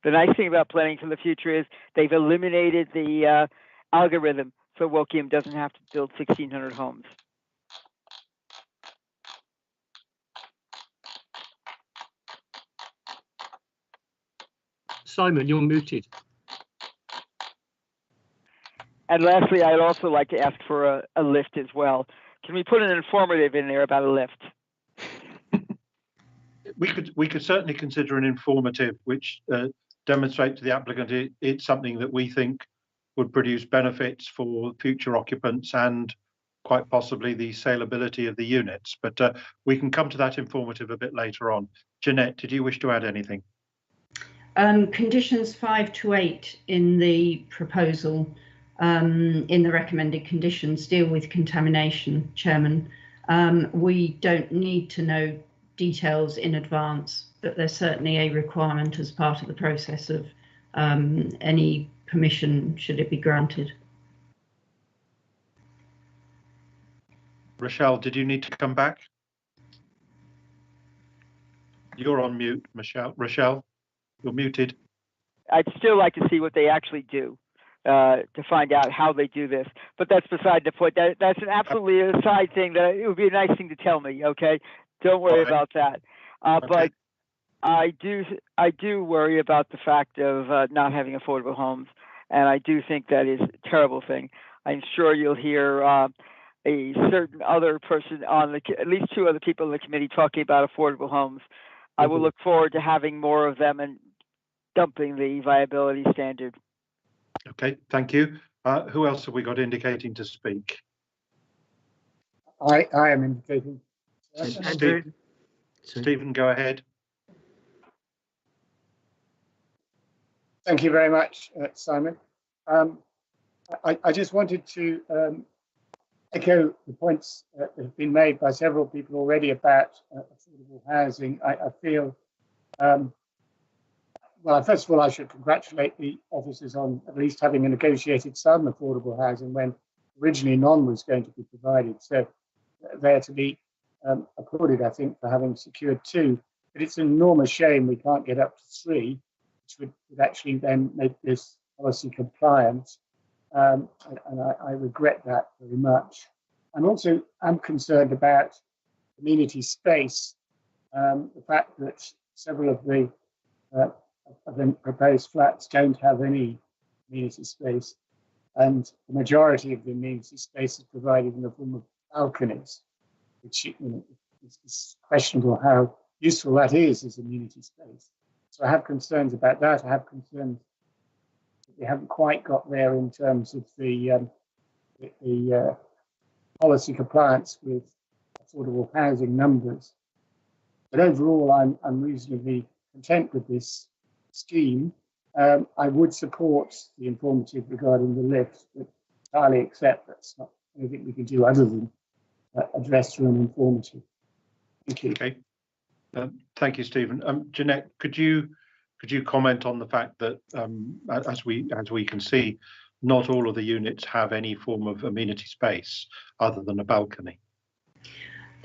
[SPEAKER 11] The nice thing about planning for the future is they've eliminated the algorithm, so Woking doesn't have to build 1,600 homes.
[SPEAKER 2] Simon, you're muted.
[SPEAKER 11] And lastly, I'd also like to ask for a lift as well. Can we put an informative in there about a lift?
[SPEAKER 1] We could certainly consider an informative which demonstrates to the applicant it's something that we think would produce benefits for future occupants and quite possibly the saleability of the units. But we can come to that informative a bit later on. Jeanette, did you wish to add anything?
[SPEAKER 5] Conditions 5 to 8 in the proposal, in the recommended conditions, deal with contamination, Chairman. We don't need to know details in advance, but there's certainly a requirement as part of the process of any permission should it be granted.
[SPEAKER 1] Rochelle, did you need to come back? You're on mute, Rochelle, you're muted.
[SPEAKER 11] I'd still like to see what they actually do to find out how they do this, but that's beside the point. That's an absolutely aside thing that it would be a nice thing to tell me, okay? Don't worry about that. Okay. But I do worry about the fact of not having affordable homes, and I do think that is a terrible thing. I'm sure you'll hear a certain other person on at least 2 other people in the committee talking about affordable homes. I will look forward to having more of them and dumping the viability standard.
[SPEAKER 1] Okay, thank you. Who else have we got indicating to speak?
[SPEAKER 10] I am indicating.
[SPEAKER 1] Stephen, go ahead.
[SPEAKER 10] Thank you very much, Simon. I just wanted to echo the points that have been made by several people already about affordable housing. I feel, well, first of all, I should congratulate the officers on at least having negotiated some affordable housing when originally none was going to be provided. So they're to be applauded, I think, for having secured 2. But it's an enormous shame we can't get up to 3, which would actually then make this policy compliant. And I regret that very much. I'm concerned about community space. The fact that several of the proposed flats don't have any amenity space, and the majority of the amenity space is provided in the form of balconies, which is questionable how useful that is as amenity space. So I have concerns about that. I have concerns that we haven't quite got there in terms of the policy compliance with affordable housing numbers. But overall, I'm reasonably content with this scheme. I would support the informative regarding the lift, but entirely accept that's not anything we can do other than address through an informative. Thank you.
[SPEAKER 1] Okay. Thank you, Stephen. Jeanette, could you comment on the fact that as we can see, not all of the units have any form of amenity space other than a balcony?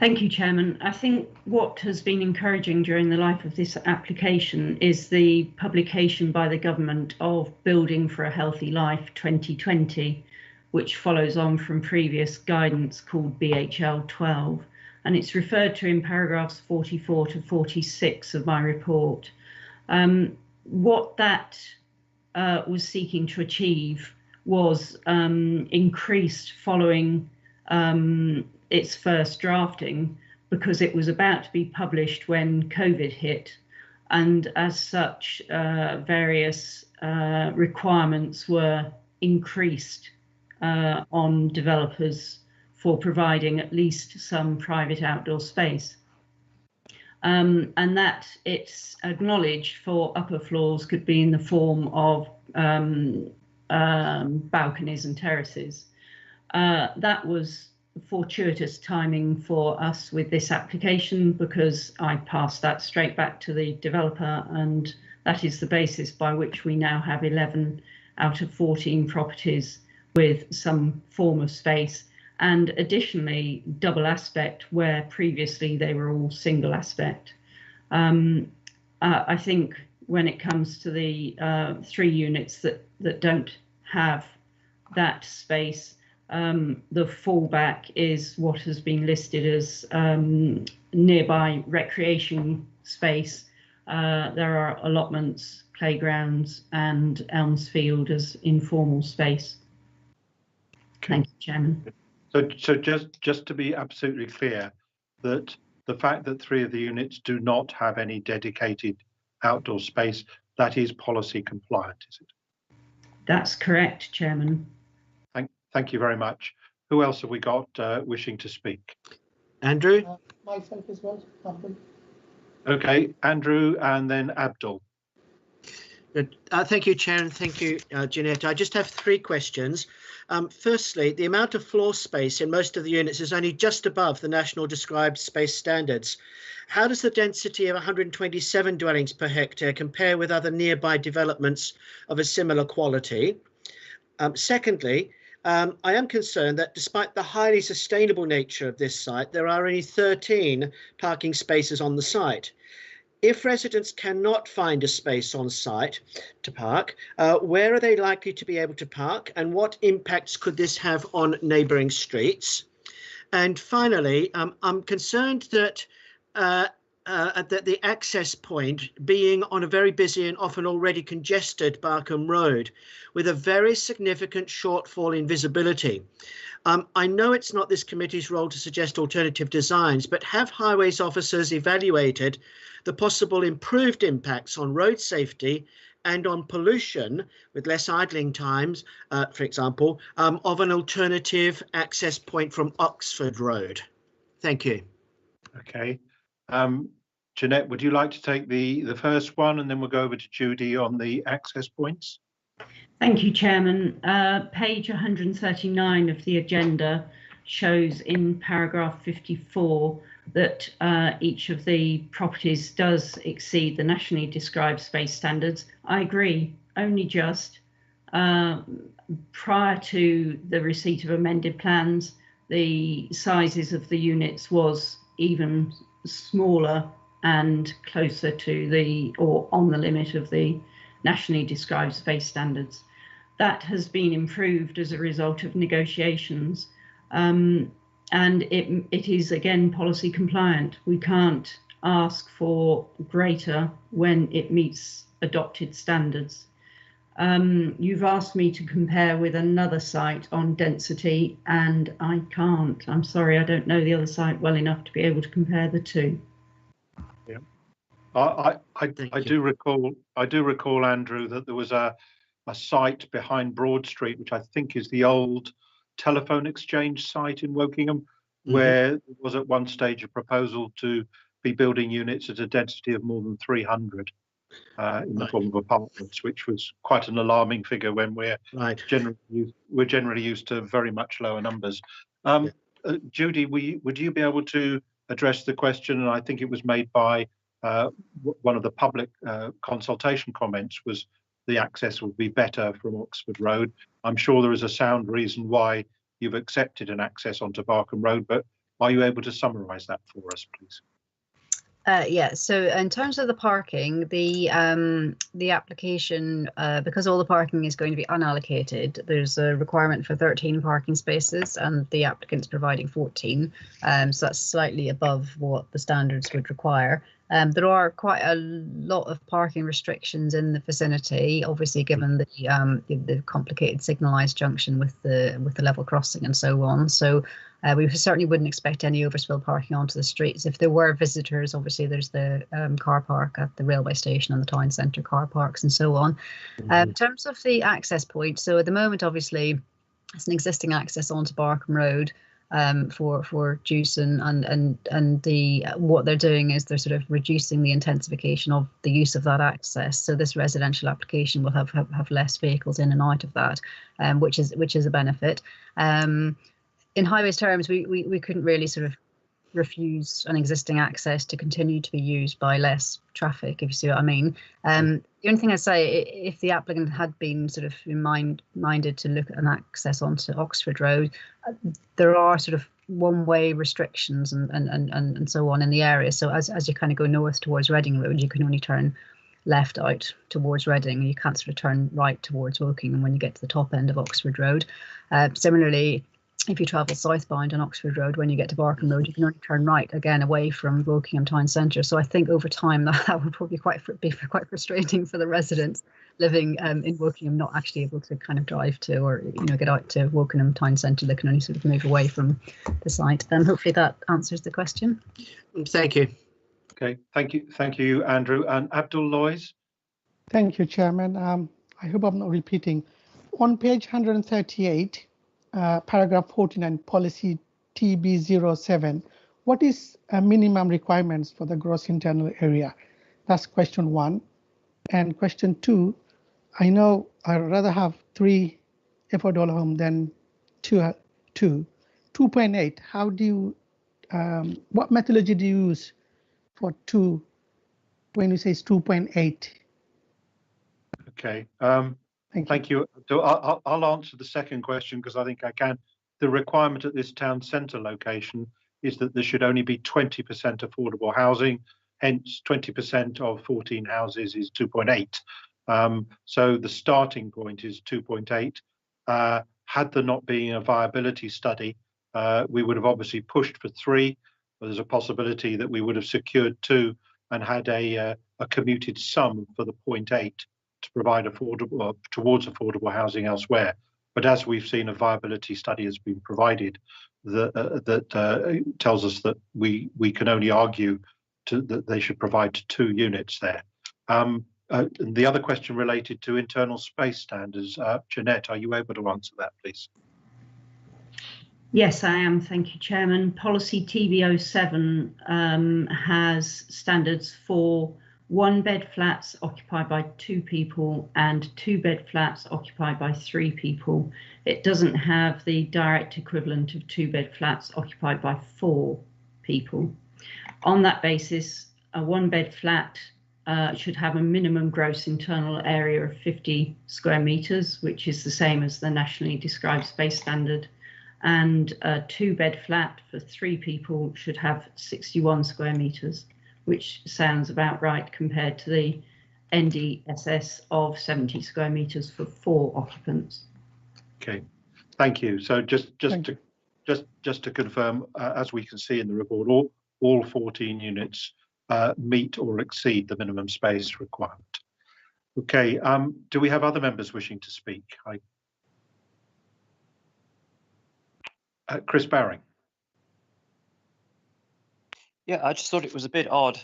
[SPEAKER 5] Thank you, Chairman. I think what has been encouraging during the life of this application is the publication by the government of Building for a Healthy Life 2020, which follows on from previous guidance called BHL 12. And it's referred to in paragraphs 44 to 46 of my report. What that was seeking to achieve was increased following its first drafting, because it was about to be published when COVID hit, and as such various requirements were increased on developers for providing at least some private outdoor space, and that it's acknowledged for upper floors could be in the form of balconies and terraces. That was fortuitous timing for us with this application, because I passed that straight back to the developer, and that is the basis by which we now have 11 out of 14 properties with some form of space, and additionally double aspect where previously they were all single aspect. I think when it comes to the 3 units that don't have that space, the fallback is what has been listed as nearby recreation space. There are allotments, playgrounds, and Elmsfield as informal space. Thank you, Chairman.
[SPEAKER 1] So just to be absolutely clear, that the fact that 3 of the units do not have any dedicated outdoor space, that is policy compliant, is it?
[SPEAKER 5] That's correct, Chairman.
[SPEAKER 1] Thank you very much. Who else have we got wishing to speak?
[SPEAKER 8] Andrew?
[SPEAKER 13] Myself as well.
[SPEAKER 1] Okay, Andrew, and then Abdul.
[SPEAKER 8] Good. Thank you, Chair, and thank you, Jeanette. I just have 3 questions. Firstly, the amount of floor space in most of the units is only just above the National Described Space Standards. How does the density of 127 dwellings per hectare compare with other nearby developments of a similar quality? Secondly, I am concerned that despite the highly sustainable nature of this site, there are only 13 parking spaces on the site. If residents cannot find a space on site to park, where are they likely to be able to park, and what impacts could this have on neighbouring streets? And finally, I'm concerned that the access point being on a very busy and often already congested Barkham Road with a very significant shortfall in visibility. I know it's not this committee's role to suggest alternative designs, but have highways officers evaluated the possible improved impacts on road safety and on pollution with less idling times, for example, of an alternative access point from Oxford Road? Thank you.
[SPEAKER 1] Okay. Jeanette, would you like to take the first one, and then we'll go over to Judy on the access points?
[SPEAKER 5] Thank you, Chairman. Page 139 of the agenda shows in paragraph 54 that each of the properties does exceed the nationally described space standards. I agree, only just. Prior to the receipt of amended plans, the sizes of the units was even smaller and closer to the, or on the limit of the nationally described space standards. That has been improved as a result of negotiations, and it is again policy compliant. We can't ask for greater when it meets adopted standards. You've asked me to compare with another site on density, and I can't. I'm sorry, I don't know the other site well enough to be able to compare the two.
[SPEAKER 1] Yeah, I do recall, Andrew, that there was a site behind Broad Street, which I think is the old telephone exchange site in Wokingham, where there was at one stage a proposal to be building units at a density of more than 300 in the form of apartments, which was quite an alarming figure when we're generally used to very much lower numbers. Judy, would you be able to address the question? And I think it was made by one of the public consultation comments was the access would be better from Oxford Road. I'm sure there is a sound reason why you've accepted an access onto Barkham Road, but are you able to summarise that for us, please?
[SPEAKER 19] Yeah, so in terms of the parking, the application, because all the parking is going to be unallocated, there's a requirement for 13 parking spaces and the applicant's providing 14. So that's slightly above what the standards would require. There are quite a lot of parking restrictions in the vicinity, obviously given the complicated signalised junction with the level crossing and so on. So we certainly wouldn't expect any overspill parking onto the streets. If there were visitors, obviously there's the car park at the railway station and the town centre car parks and so on. In terms of the access point, so at the moment, obviously, it's an existing access onto Barkham Road for Jewson, and what they're doing is they're sort of reducing the intensification of the use of that access. So this residential application will have less vehicles in and out of that, which is a benefit. In highways terms, we couldn't really sort of refuse an existing access to continue to be used by less traffic, if you see what I mean. The only thing I'd say, if the applicant had been sort of minded to look at an access onto Oxford Road, there are sort of one-way restrictions and so on in the area. So as you kind of go north towards Reading Road, you can only turn left out towards Reading. You can't sort of turn right towards Wokingham when you get to the top end of Oxford Road. Similarly, if you travel southbound on Oxford Road, when you get to Barkham Road, you can only turn right again away from Wokingham Town Centre. So I think over time that would probably be quite frustrating for the residents living in Wokingham, not actually able to kind of drive to or get out to Wokingham Town Centre. They can only sort of move away from the site. Hopefully that answers the question.
[SPEAKER 8] Thank you.
[SPEAKER 1] Okay, thank you, Andrew. And Abdul Lois.
[SPEAKER 13] Thank you, Chairman. I hope I'm not repeating. On page 138. Paragraph 49, policy TB07. What is minimum requirements for the gross internal area? That's question one. And question two, I know I'd rather have 3 affordable homes than two. 2.8, how do you, what methodology do you use for 2 when you say it's 2.8?
[SPEAKER 1] Okay. Thank you. So I'll answer the second question because I think I can. The requirement at this town centre location is that there should only be 20% affordable housing, hence 20% of 14 houses is 2.8. So the starting point is 2.8. Had there not been a viability study, we would have obviously pushed for 3, but there's a possibility that we would have secured 2 and had a commuted sum for the 0.8. to provide towards affordable housing elsewhere. But as we've seen, a viability study has been provided that tells us that we can only argue that they should provide 2 units there. The other question related to internal space standards. Jeanette, are you able to answer that, please?
[SPEAKER 5] Yes, I am. Thank you, Chairman. Policy TB07 has standards for 1-bed flats occupied by 2 people and 2-bed flats occupied by 3 people. It doesn't have the direct equivalent of 2-bed flats occupied by 4 people. On that basis, a 1-bed flat should have a minimum gross internal area of 50 square metres, which is the same as the nationally described space standard. And a 2-bed flat for 3 people should have 61 square metres, which sounds about right compared to the NDSS of 70 square metres for 4 occupants.
[SPEAKER 1] Okay, thank you. So just to confirm, as we can see in the report, all 14 units meet or exceed the minimum space requirement. Okay, do we have other members wishing to speak? Chris Baring.
[SPEAKER 4] Yeah, I just thought it was a bit odd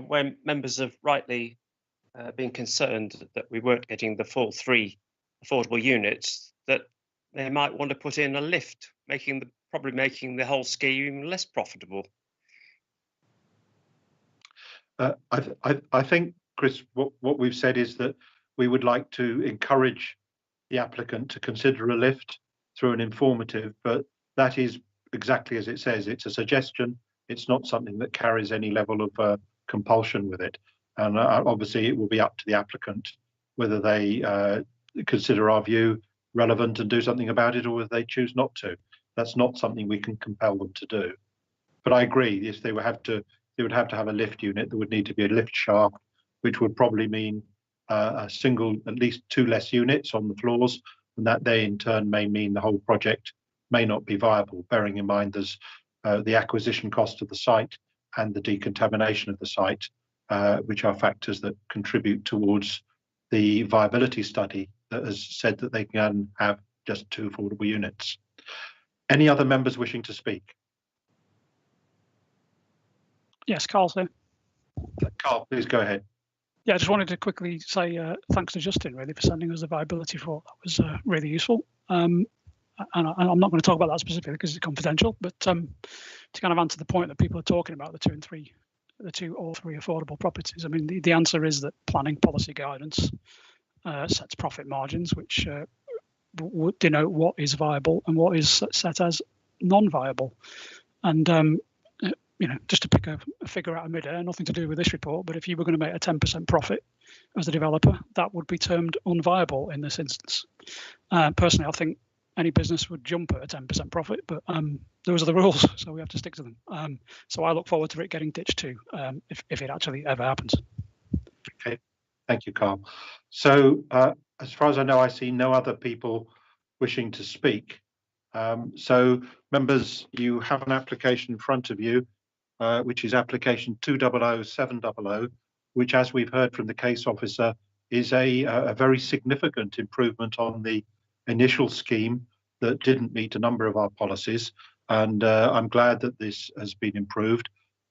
[SPEAKER 4] when members have rightly been concerned that we weren't getting the full 3 affordable units, that they might want to put in a lift, probably making the whole scheme less profitable.
[SPEAKER 1] I think, Chris, what we've said is that we would like to encourage the applicant to consider a lift through an informative, but that is exactly as it says. It's a suggestion. It's not something that carries any level of compulsion with it. And obviously it will be up to the applicant whether they consider our view relevant and do something about it, or whether they choose not to. That's not something we can compel them to do. But I agree, if they would have to have a lift unit, there would need to be a lift shaft, which would probably mean at least 2 less units on the floors, and that they in turn may mean the whole project may not be viable, bearing in mind there's the acquisition cost of the site and the decontamination of the site, which are factors that contribute towards the viability study that has said that they can have just 2 affordable units. Any other members wishing to speak?
[SPEAKER 20] Yes, Carl's here.
[SPEAKER 1] Carl, please go ahead.
[SPEAKER 20] Yeah, I just wanted to quickly say thanks to Justin, really, for sending us the viability report. That was really useful. And I'm not going to talk about that specifically because it's confidential, but to kind of answer the point that people are talking about, the 2 or 3 affordable properties. I mean, the answer is that planning policy guidance sets profit margins, which would denote what is viable and what is set as non-viable. And just to pick a figure out of midair, nothing to do with this report, but if you were going to make a 10% profit as a developer, that would be termed unviable in this instance. Personally, I think any business would jump at a 10% profit, but those are the rules, so we have to stick to them. So I look forward to it getting ditched too, if it actually ever happens.
[SPEAKER 1] Okay, thank you, Carl. So as far as I know, I see no other people wishing to speak. So members, you have an application in front of you, which is application 200700, which, as we've heard from the case officer, is a very significant improvement on the initial scheme that didn't meet a number of our policies. And I'm glad that this has been improved.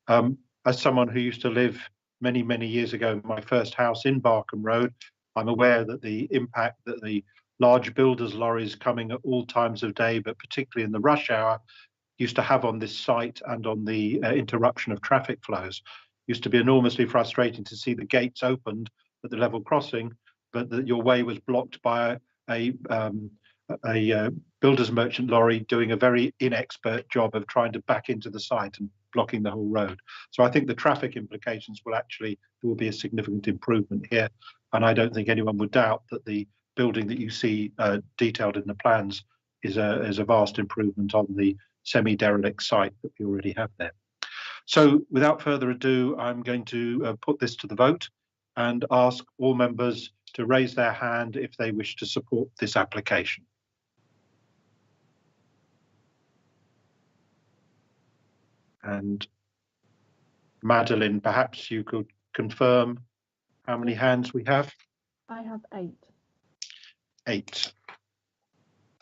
[SPEAKER 1] As someone who used to live many, many years ago in my first house in Barkham Road, I'm aware that the impact that the large builders' lorries coming at all times of day, but particularly in the rush hour, used to have on this site and on the interruption of traffic flows. Used to be enormously frustrating to see the gates opened at the level crossing, but that your way was blocked by a builder's merchant lorry doing a very inexpert job of trying to back into the site and blocking the whole road. So I think the traffic implications there will be a significant improvement here. And I don't think anyone would doubt that the building that you see detailed in the plans is a vast improvement on the semi-derelict site that we already have there. So without further ado, I'm going to put this to the vote and ask all members to raise their hand if they wish to support this application. And Madeline, perhaps you could confirm how many hands we have?
[SPEAKER 12] I have 8.
[SPEAKER 1] 8.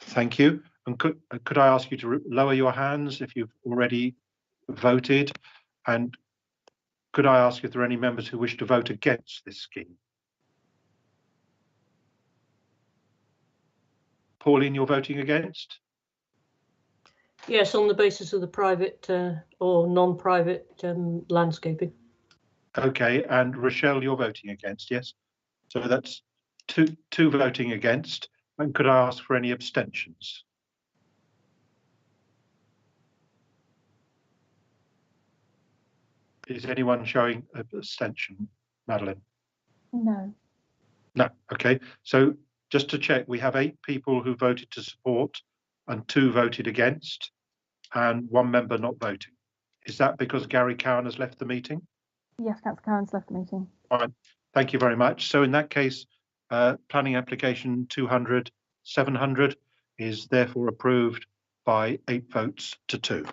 [SPEAKER 1] Thank you. And could I ask you to lower your hands if you've already voted? And could I ask if there are any members who wish to vote against this scheme? Pauline, you're voting against?
[SPEAKER 21] Yes, on the basis of the private or non-private landscaping.
[SPEAKER 1] Okay, and Rochelle, you're voting against, yes? So that's two voting against. And could I ask for any abstentions? Is anyone showing abstention, Madeline?
[SPEAKER 12] No.
[SPEAKER 1] No, okay. So just to check, we have 8 people who voted to support and 2 voted against and 1 member not voting. Is that because Gary Cowan has left the meeting?
[SPEAKER 12] Yes, Councillor Cowan's left the meeting.
[SPEAKER 1] Fine, thank you very much. So in that case, planning application 200-700 is therefore approved by 8 votes to 2.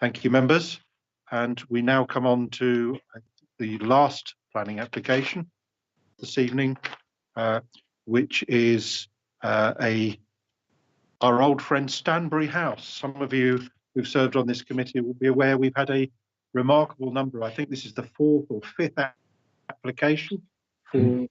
[SPEAKER 1] Thank you, members. And we now come on to the last planning application this evening, which is our old friend Stanbury House. Some of you who've served on this committee will be aware we've had a remarkable number. I think this is the 4th or 5th application for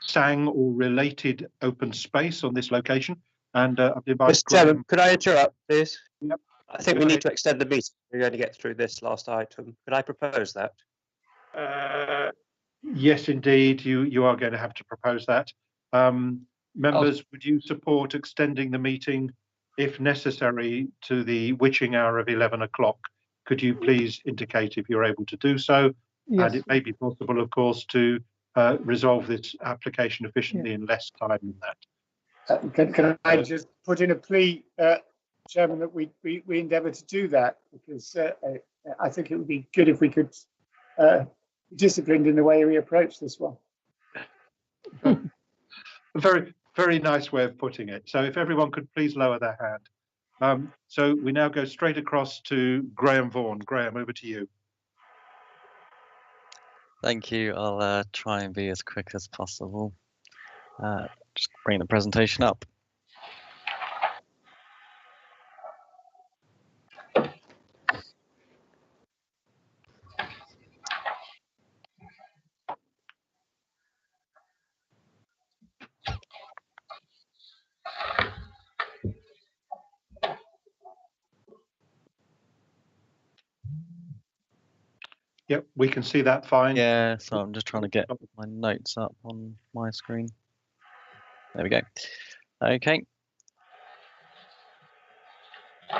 [SPEAKER 1] sang or related open space on this location. And I've invited
[SPEAKER 4] Mr. Chairman, could I interrupt, please?
[SPEAKER 1] Yep.
[SPEAKER 4] I think we need to extend the meeting. We're going to get through this last item. Could I propose that?
[SPEAKER 1] Yes, indeed, you are going to have to propose that. Members, would you support extending the meeting, if necessary, to the witching hour of 11 o'clock? Could you please indicate if you're able to do so?
[SPEAKER 13] Yes.
[SPEAKER 1] And it may be possible, of course, to resolve this application efficiently in less time than that.
[SPEAKER 10] Can I just put in a plea, Chairman, that we endeavour to do that, because I think it would be good if we could be disciplined in the way we approach this one.
[SPEAKER 1] Very, very nice way of putting it. So if everyone could please lower their hand. So we now go straight across to Graham Vaughan. Graham, over to you.
[SPEAKER 15] Thank you. I'll try and be as quick as possible. Just bring the presentation up.
[SPEAKER 1] Yep, we can see that fine.
[SPEAKER 15] Yeah, so I'm just trying to get my notes up on my screen. There we go. Okay.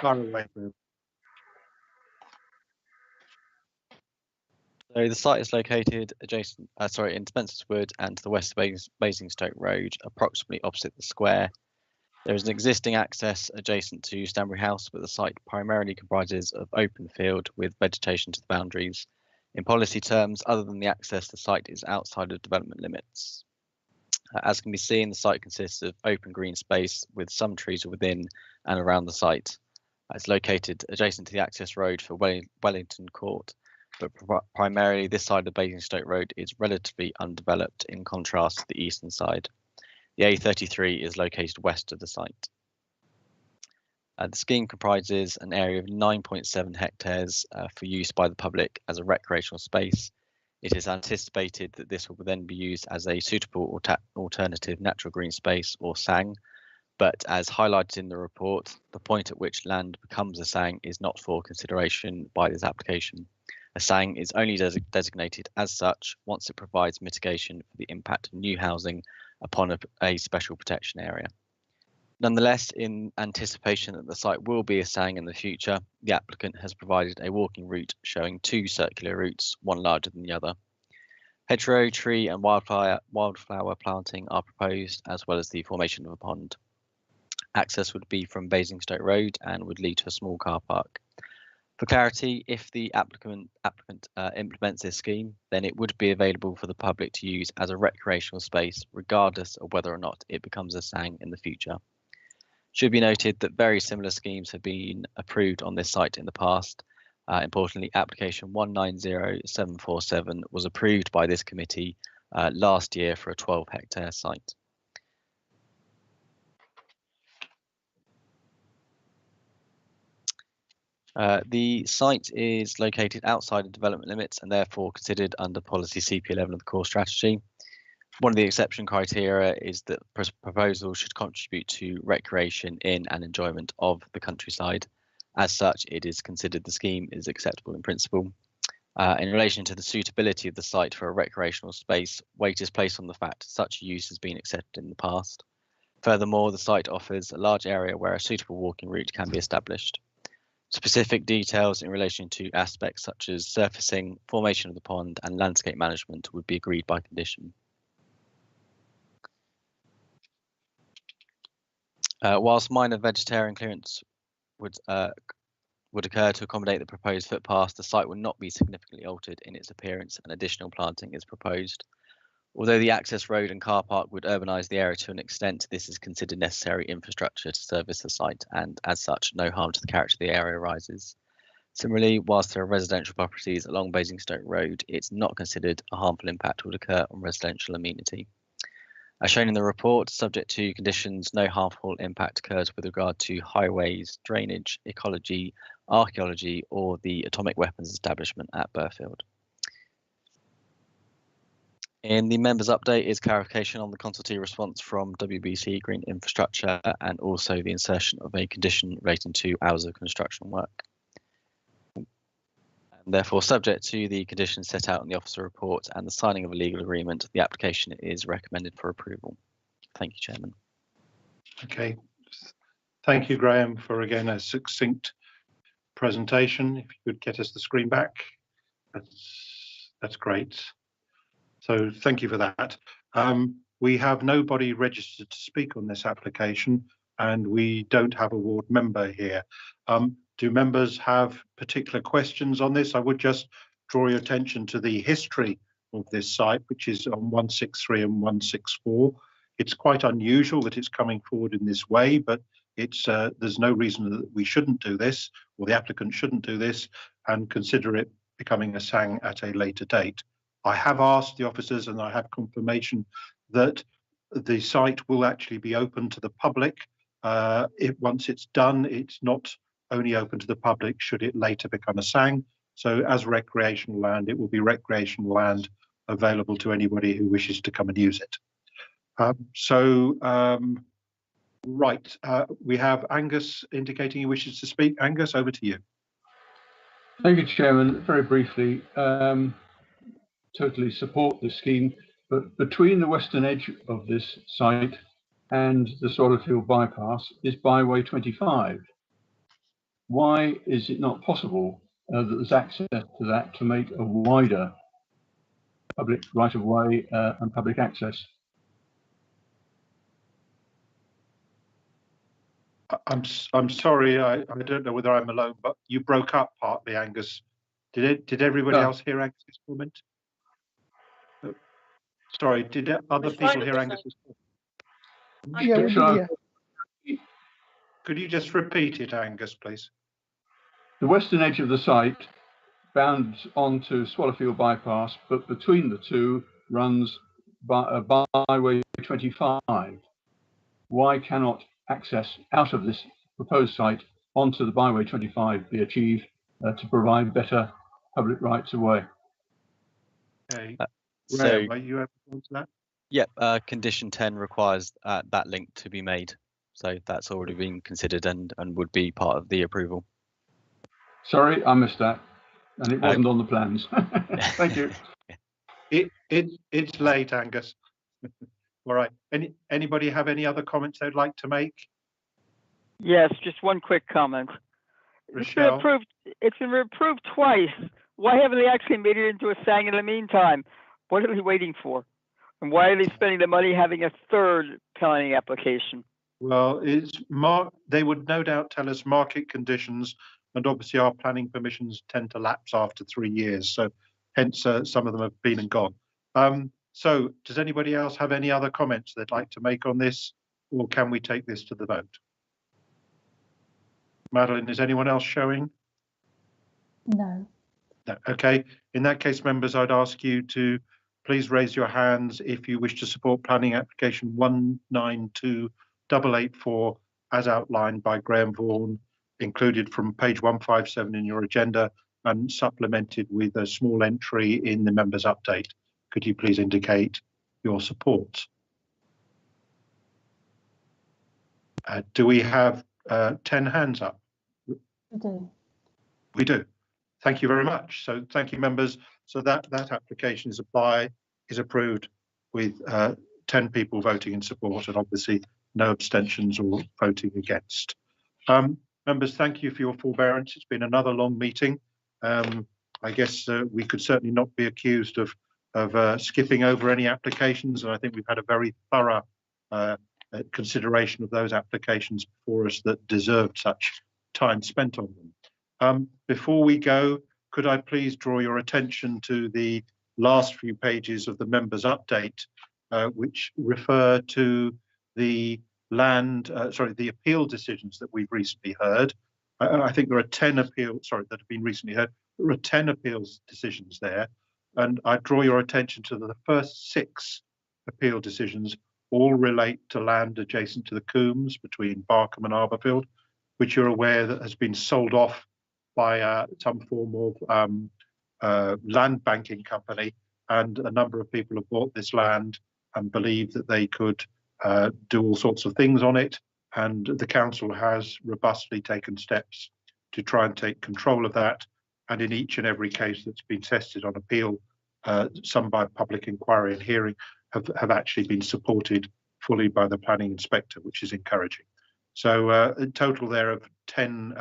[SPEAKER 1] Far away.
[SPEAKER 15] So the site is located adjacent, in Spencer's Wood and to the west of Basingstoke Road, approximately opposite the square. There is an existing access adjacent to Stanbury House, but the site primarily comprises of open field with vegetation to the boundaries. In policy terms, other than the access, the site is outside of development limits. As can be seen, the site consists of open green space with some trees within and around the site. It's located adjacent to the access road for Wellington Court, but primarily this side of Basingstoke Road is relatively undeveloped in contrast to the eastern side. The A33 is located west of the site. The scheme comprises an area of 9.7 hectares for use by the public as a recreational space. It is anticipated that this will then be used as a suitable alternative natural green space, or SANG, but as highlighted in the report, the point at which land becomes a SANG is not for consideration by this application. A SANG is only designated as such once it provides mitigation for the impact of new housing upon a special protection area. Nonetheless, in anticipation that the site will be a SANG in the future, the applicant has provided a walking route showing 2 circular routes, one larger than the other. Hedgerow, tree and wildflower planting are proposed, as well as the formation of a pond. Access would be from Basingstoke Road and would lead to a small car park. For clarity, if the applicant implements this scheme, then it would be available for the public to use as a recreational space, regardless of whether or not it becomes a SANG in the future. Should be noted that very similar schemes have been approved on this site in the past. Importantly, application 190747 was approved by this committee last year for a 12-hectare site. The site is located outside of development limits and therefore considered under policy CP11 of the core strategy. One of the exception criteria is that proposal should contribute to recreation in and enjoyment of the countryside. As such, it is considered the scheme is acceptable in principle. In relation to the suitability of the site for a recreational space, weight is placed on the fact such use has been accepted in the past. Furthermore, the site offers a large area where a suitable walking route can be established. Specific details in relation to aspects such as surfacing, formation of the pond, and landscape management would be agreed by condition. Whilst minor vegetarian clearance would occur to accommodate the proposed footpath, the site will not be significantly altered in its appearance and additional planting is proposed. Although the access road and car park would urbanise the area to an extent, this is considered necessary infrastructure to service the site, and as such, no harm to the character of the area arises. Similarly, whilst there are residential properties along Basingstoke Road, it's not considered a harmful impact would occur on residential amenity. As shown in the report, subject to conditions, no harmful impact occurs with regard to highways, drainage, ecology, archaeology, or the atomic weapons establishment at Burfield. In the members' update is clarification on the consultee response from WBC Green Infrastructure and also the insertion of a condition relating to hours of construction work. And therefore, subject to the conditions set out in the officer report and the signing of a legal agreement, the application is recommended for approval. Thank you, Chairman.
[SPEAKER 1] Okay. Thank you, Graham, for again a succinct presentation. If you could get us the screen back, that's great. So thank you for that. We have nobody registered to speak on this application, and we don't have a ward member here. Do members have particular questions on this? I would just draw your attention to the history of this site, which is on 163 and 164. It's quite unusual that it's coming forward in this way, but it's there's no reason that we shouldn't do this, or the applicant shouldn't do this, and consider it becoming a SANG at a later date. I have asked the officers, and I have confirmation that the site will actually be open to the public. Once it's done, it's not only open to the public should it later become a SANG. So as recreational land, it will be recreational land available to anybody who wishes to come and use it. Right, we have Angus indicating he wishes to speak. Angus, over to you.
[SPEAKER 14] Thank you, Chairman. Very briefly, totally support this scheme, but between the western edge of this site and the Swallowfield bypass is byway 25. Why is it not possible that there's access to that to make a wider public right-of-way and public access?
[SPEAKER 1] I'm sorry, I don't know whether I'm alone, but you broke up partly, Angus. Did everybody else hear Angus's comment? Sorry, did other people hear Angus's comment?
[SPEAKER 13] Yeah.
[SPEAKER 1] Could you just repeat it, Angus, please?
[SPEAKER 14] The western edge of the site bounds onto Swallowfield bypass, but between the two runs byway 25. Why cannot access out of this proposed site onto the byway 25 be achieved to provide better public rights of way?
[SPEAKER 1] Okay.
[SPEAKER 15] So,
[SPEAKER 1] are you able to answer that?
[SPEAKER 15] Yep, condition 10 requires that link to be made. So that's already been considered and would be part of the approval.
[SPEAKER 14] Sorry, I missed that. And it wasn't on the plans. Thank you.
[SPEAKER 1] It's late, Angus. All right. Anybody have any other comments they'd like to make?
[SPEAKER 11] Yes, just one quick comment.
[SPEAKER 1] Rochelle?
[SPEAKER 11] It's been approved twice. Why haven't they actually made it into a SANG in the meantime? What are they waiting for? And why are they spending the money having a third planning application?
[SPEAKER 1] Well, they would no doubt tell us market conditions, and obviously our planning permissions tend to lapse after 3 years. So hence some of them have been and gone. So does anybody else have any other comments they'd like to make on this, or can we take this to the vote? Madeline, is anyone else showing?
[SPEAKER 12] No.
[SPEAKER 1] No. Okay. In that case, members, I'd ask you to please raise your hands if you wish to support planning application 192884 as outlined by Graham Vaughan, included from page 157 in your agenda and supplemented with a small entry in the members' update. Could you please indicate your support. Do we have 10 hands up?
[SPEAKER 12] We do.
[SPEAKER 1] We do. Thank you very much. So thank you, members. So that application is approved with 10 people voting in support, and obviously no abstentions or voting against. Members, thank you for your forbearance. It's been another long meeting. I guess we could certainly not be accused of skipping over any applications, and I think we've had a very thorough consideration of those applications before us that deserved such time spent on them. Before we go, could I please draw your attention to the last few pages of the members' update, which refer to the the appeal decisions that we've recently heard. I think there are 10 appeals, that have been recently heard. There are 10 appeals decisions there, and I draw your attention to the first 6 appeal decisions all relate to land adjacent to the Coombs between Barkham and Arborfield, which you're aware that has been sold off by some form of land banking company, and a number of people have bought this land and believe that they could do all sorts of things on it, and the council has robustly taken steps to try and take control of that, and in each and every case that's been tested on appeal, some by public inquiry and hearing, have actually been supported fully by the planning inspector, which is encouraging. So a total there of 10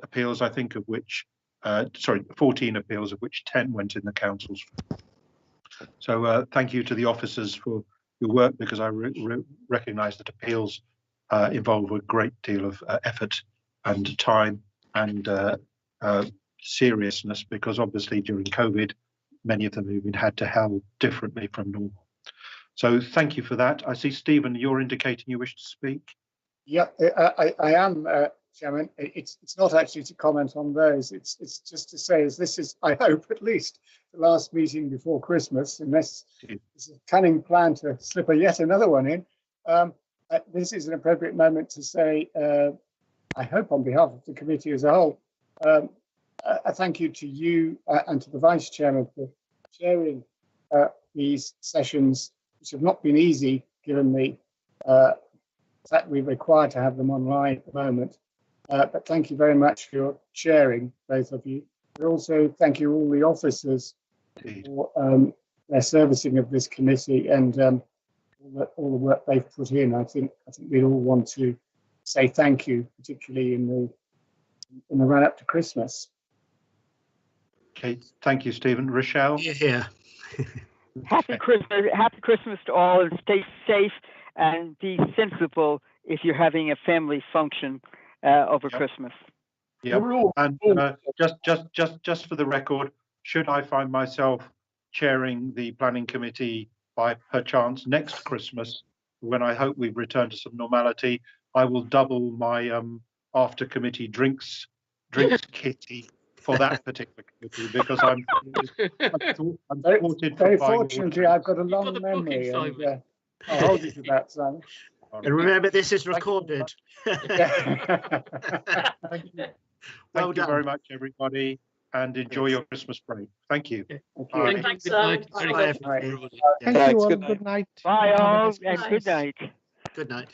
[SPEAKER 1] appeals, I think, of which 14 appeals, of which 10 went in the council's. So thank you to the officers for your work, because I recognise that appeals involve a great deal of effort and time and seriousness, because obviously during COVID, many of them have been had to held differently from normal. So thank you for that. I see, Stephen, you're indicating you wish to speak.
[SPEAKER 10] Yeah, I am, Chairman. It's not actually to comment on those. It's just to say, as this is, I hope, at least the last meeting before Christmas, unless there's a cunning plan to slip yet another one in. This is an appropriate moment to say, I hope on behalf of the committee as a whole, a thank you to you and to the Vice Chairman for chairing these sessions, which have not been easy given the fact we're required to have them online at the moment. But thank you very much for your sharing, both of you. But also thank you all the officers for their servicing of this committee and all the work they've put in. I think we all want to say thank you, particularly in the run up to Christmas.
[SPEAKER 1] Okay, thank you, Stephen. Rochelle?
[SPEAKER 8] Yeah.
[SPEAKER 11] Happy Christmas to all, and stay safe and be sensible if you're having a family function over Christmas.
[SPEAKER 1] Yeah, and just for the record, should I find myself chairing the planning committee by perchance next Christmas, when I hope we've returned to some normality, I will double my after committee drinks kitty for that particular committee, because I'm
[SPEAKER 10] very fortunately I've got a long memory, and I'll hold you to that, Simon.
[SPEAKER 8] And remember, this is recorded.
[SPEAKER 1] Thank you very much, everybody, and enjoy your Christmas break. Thank you. Bye.
[SPEAKER 21] Thanks, Simon.
[SPEAKER 13] Thank you all. Good night.
[SPEAKER 11] Bye all, and good night.
[SPEAKER 8] Good night.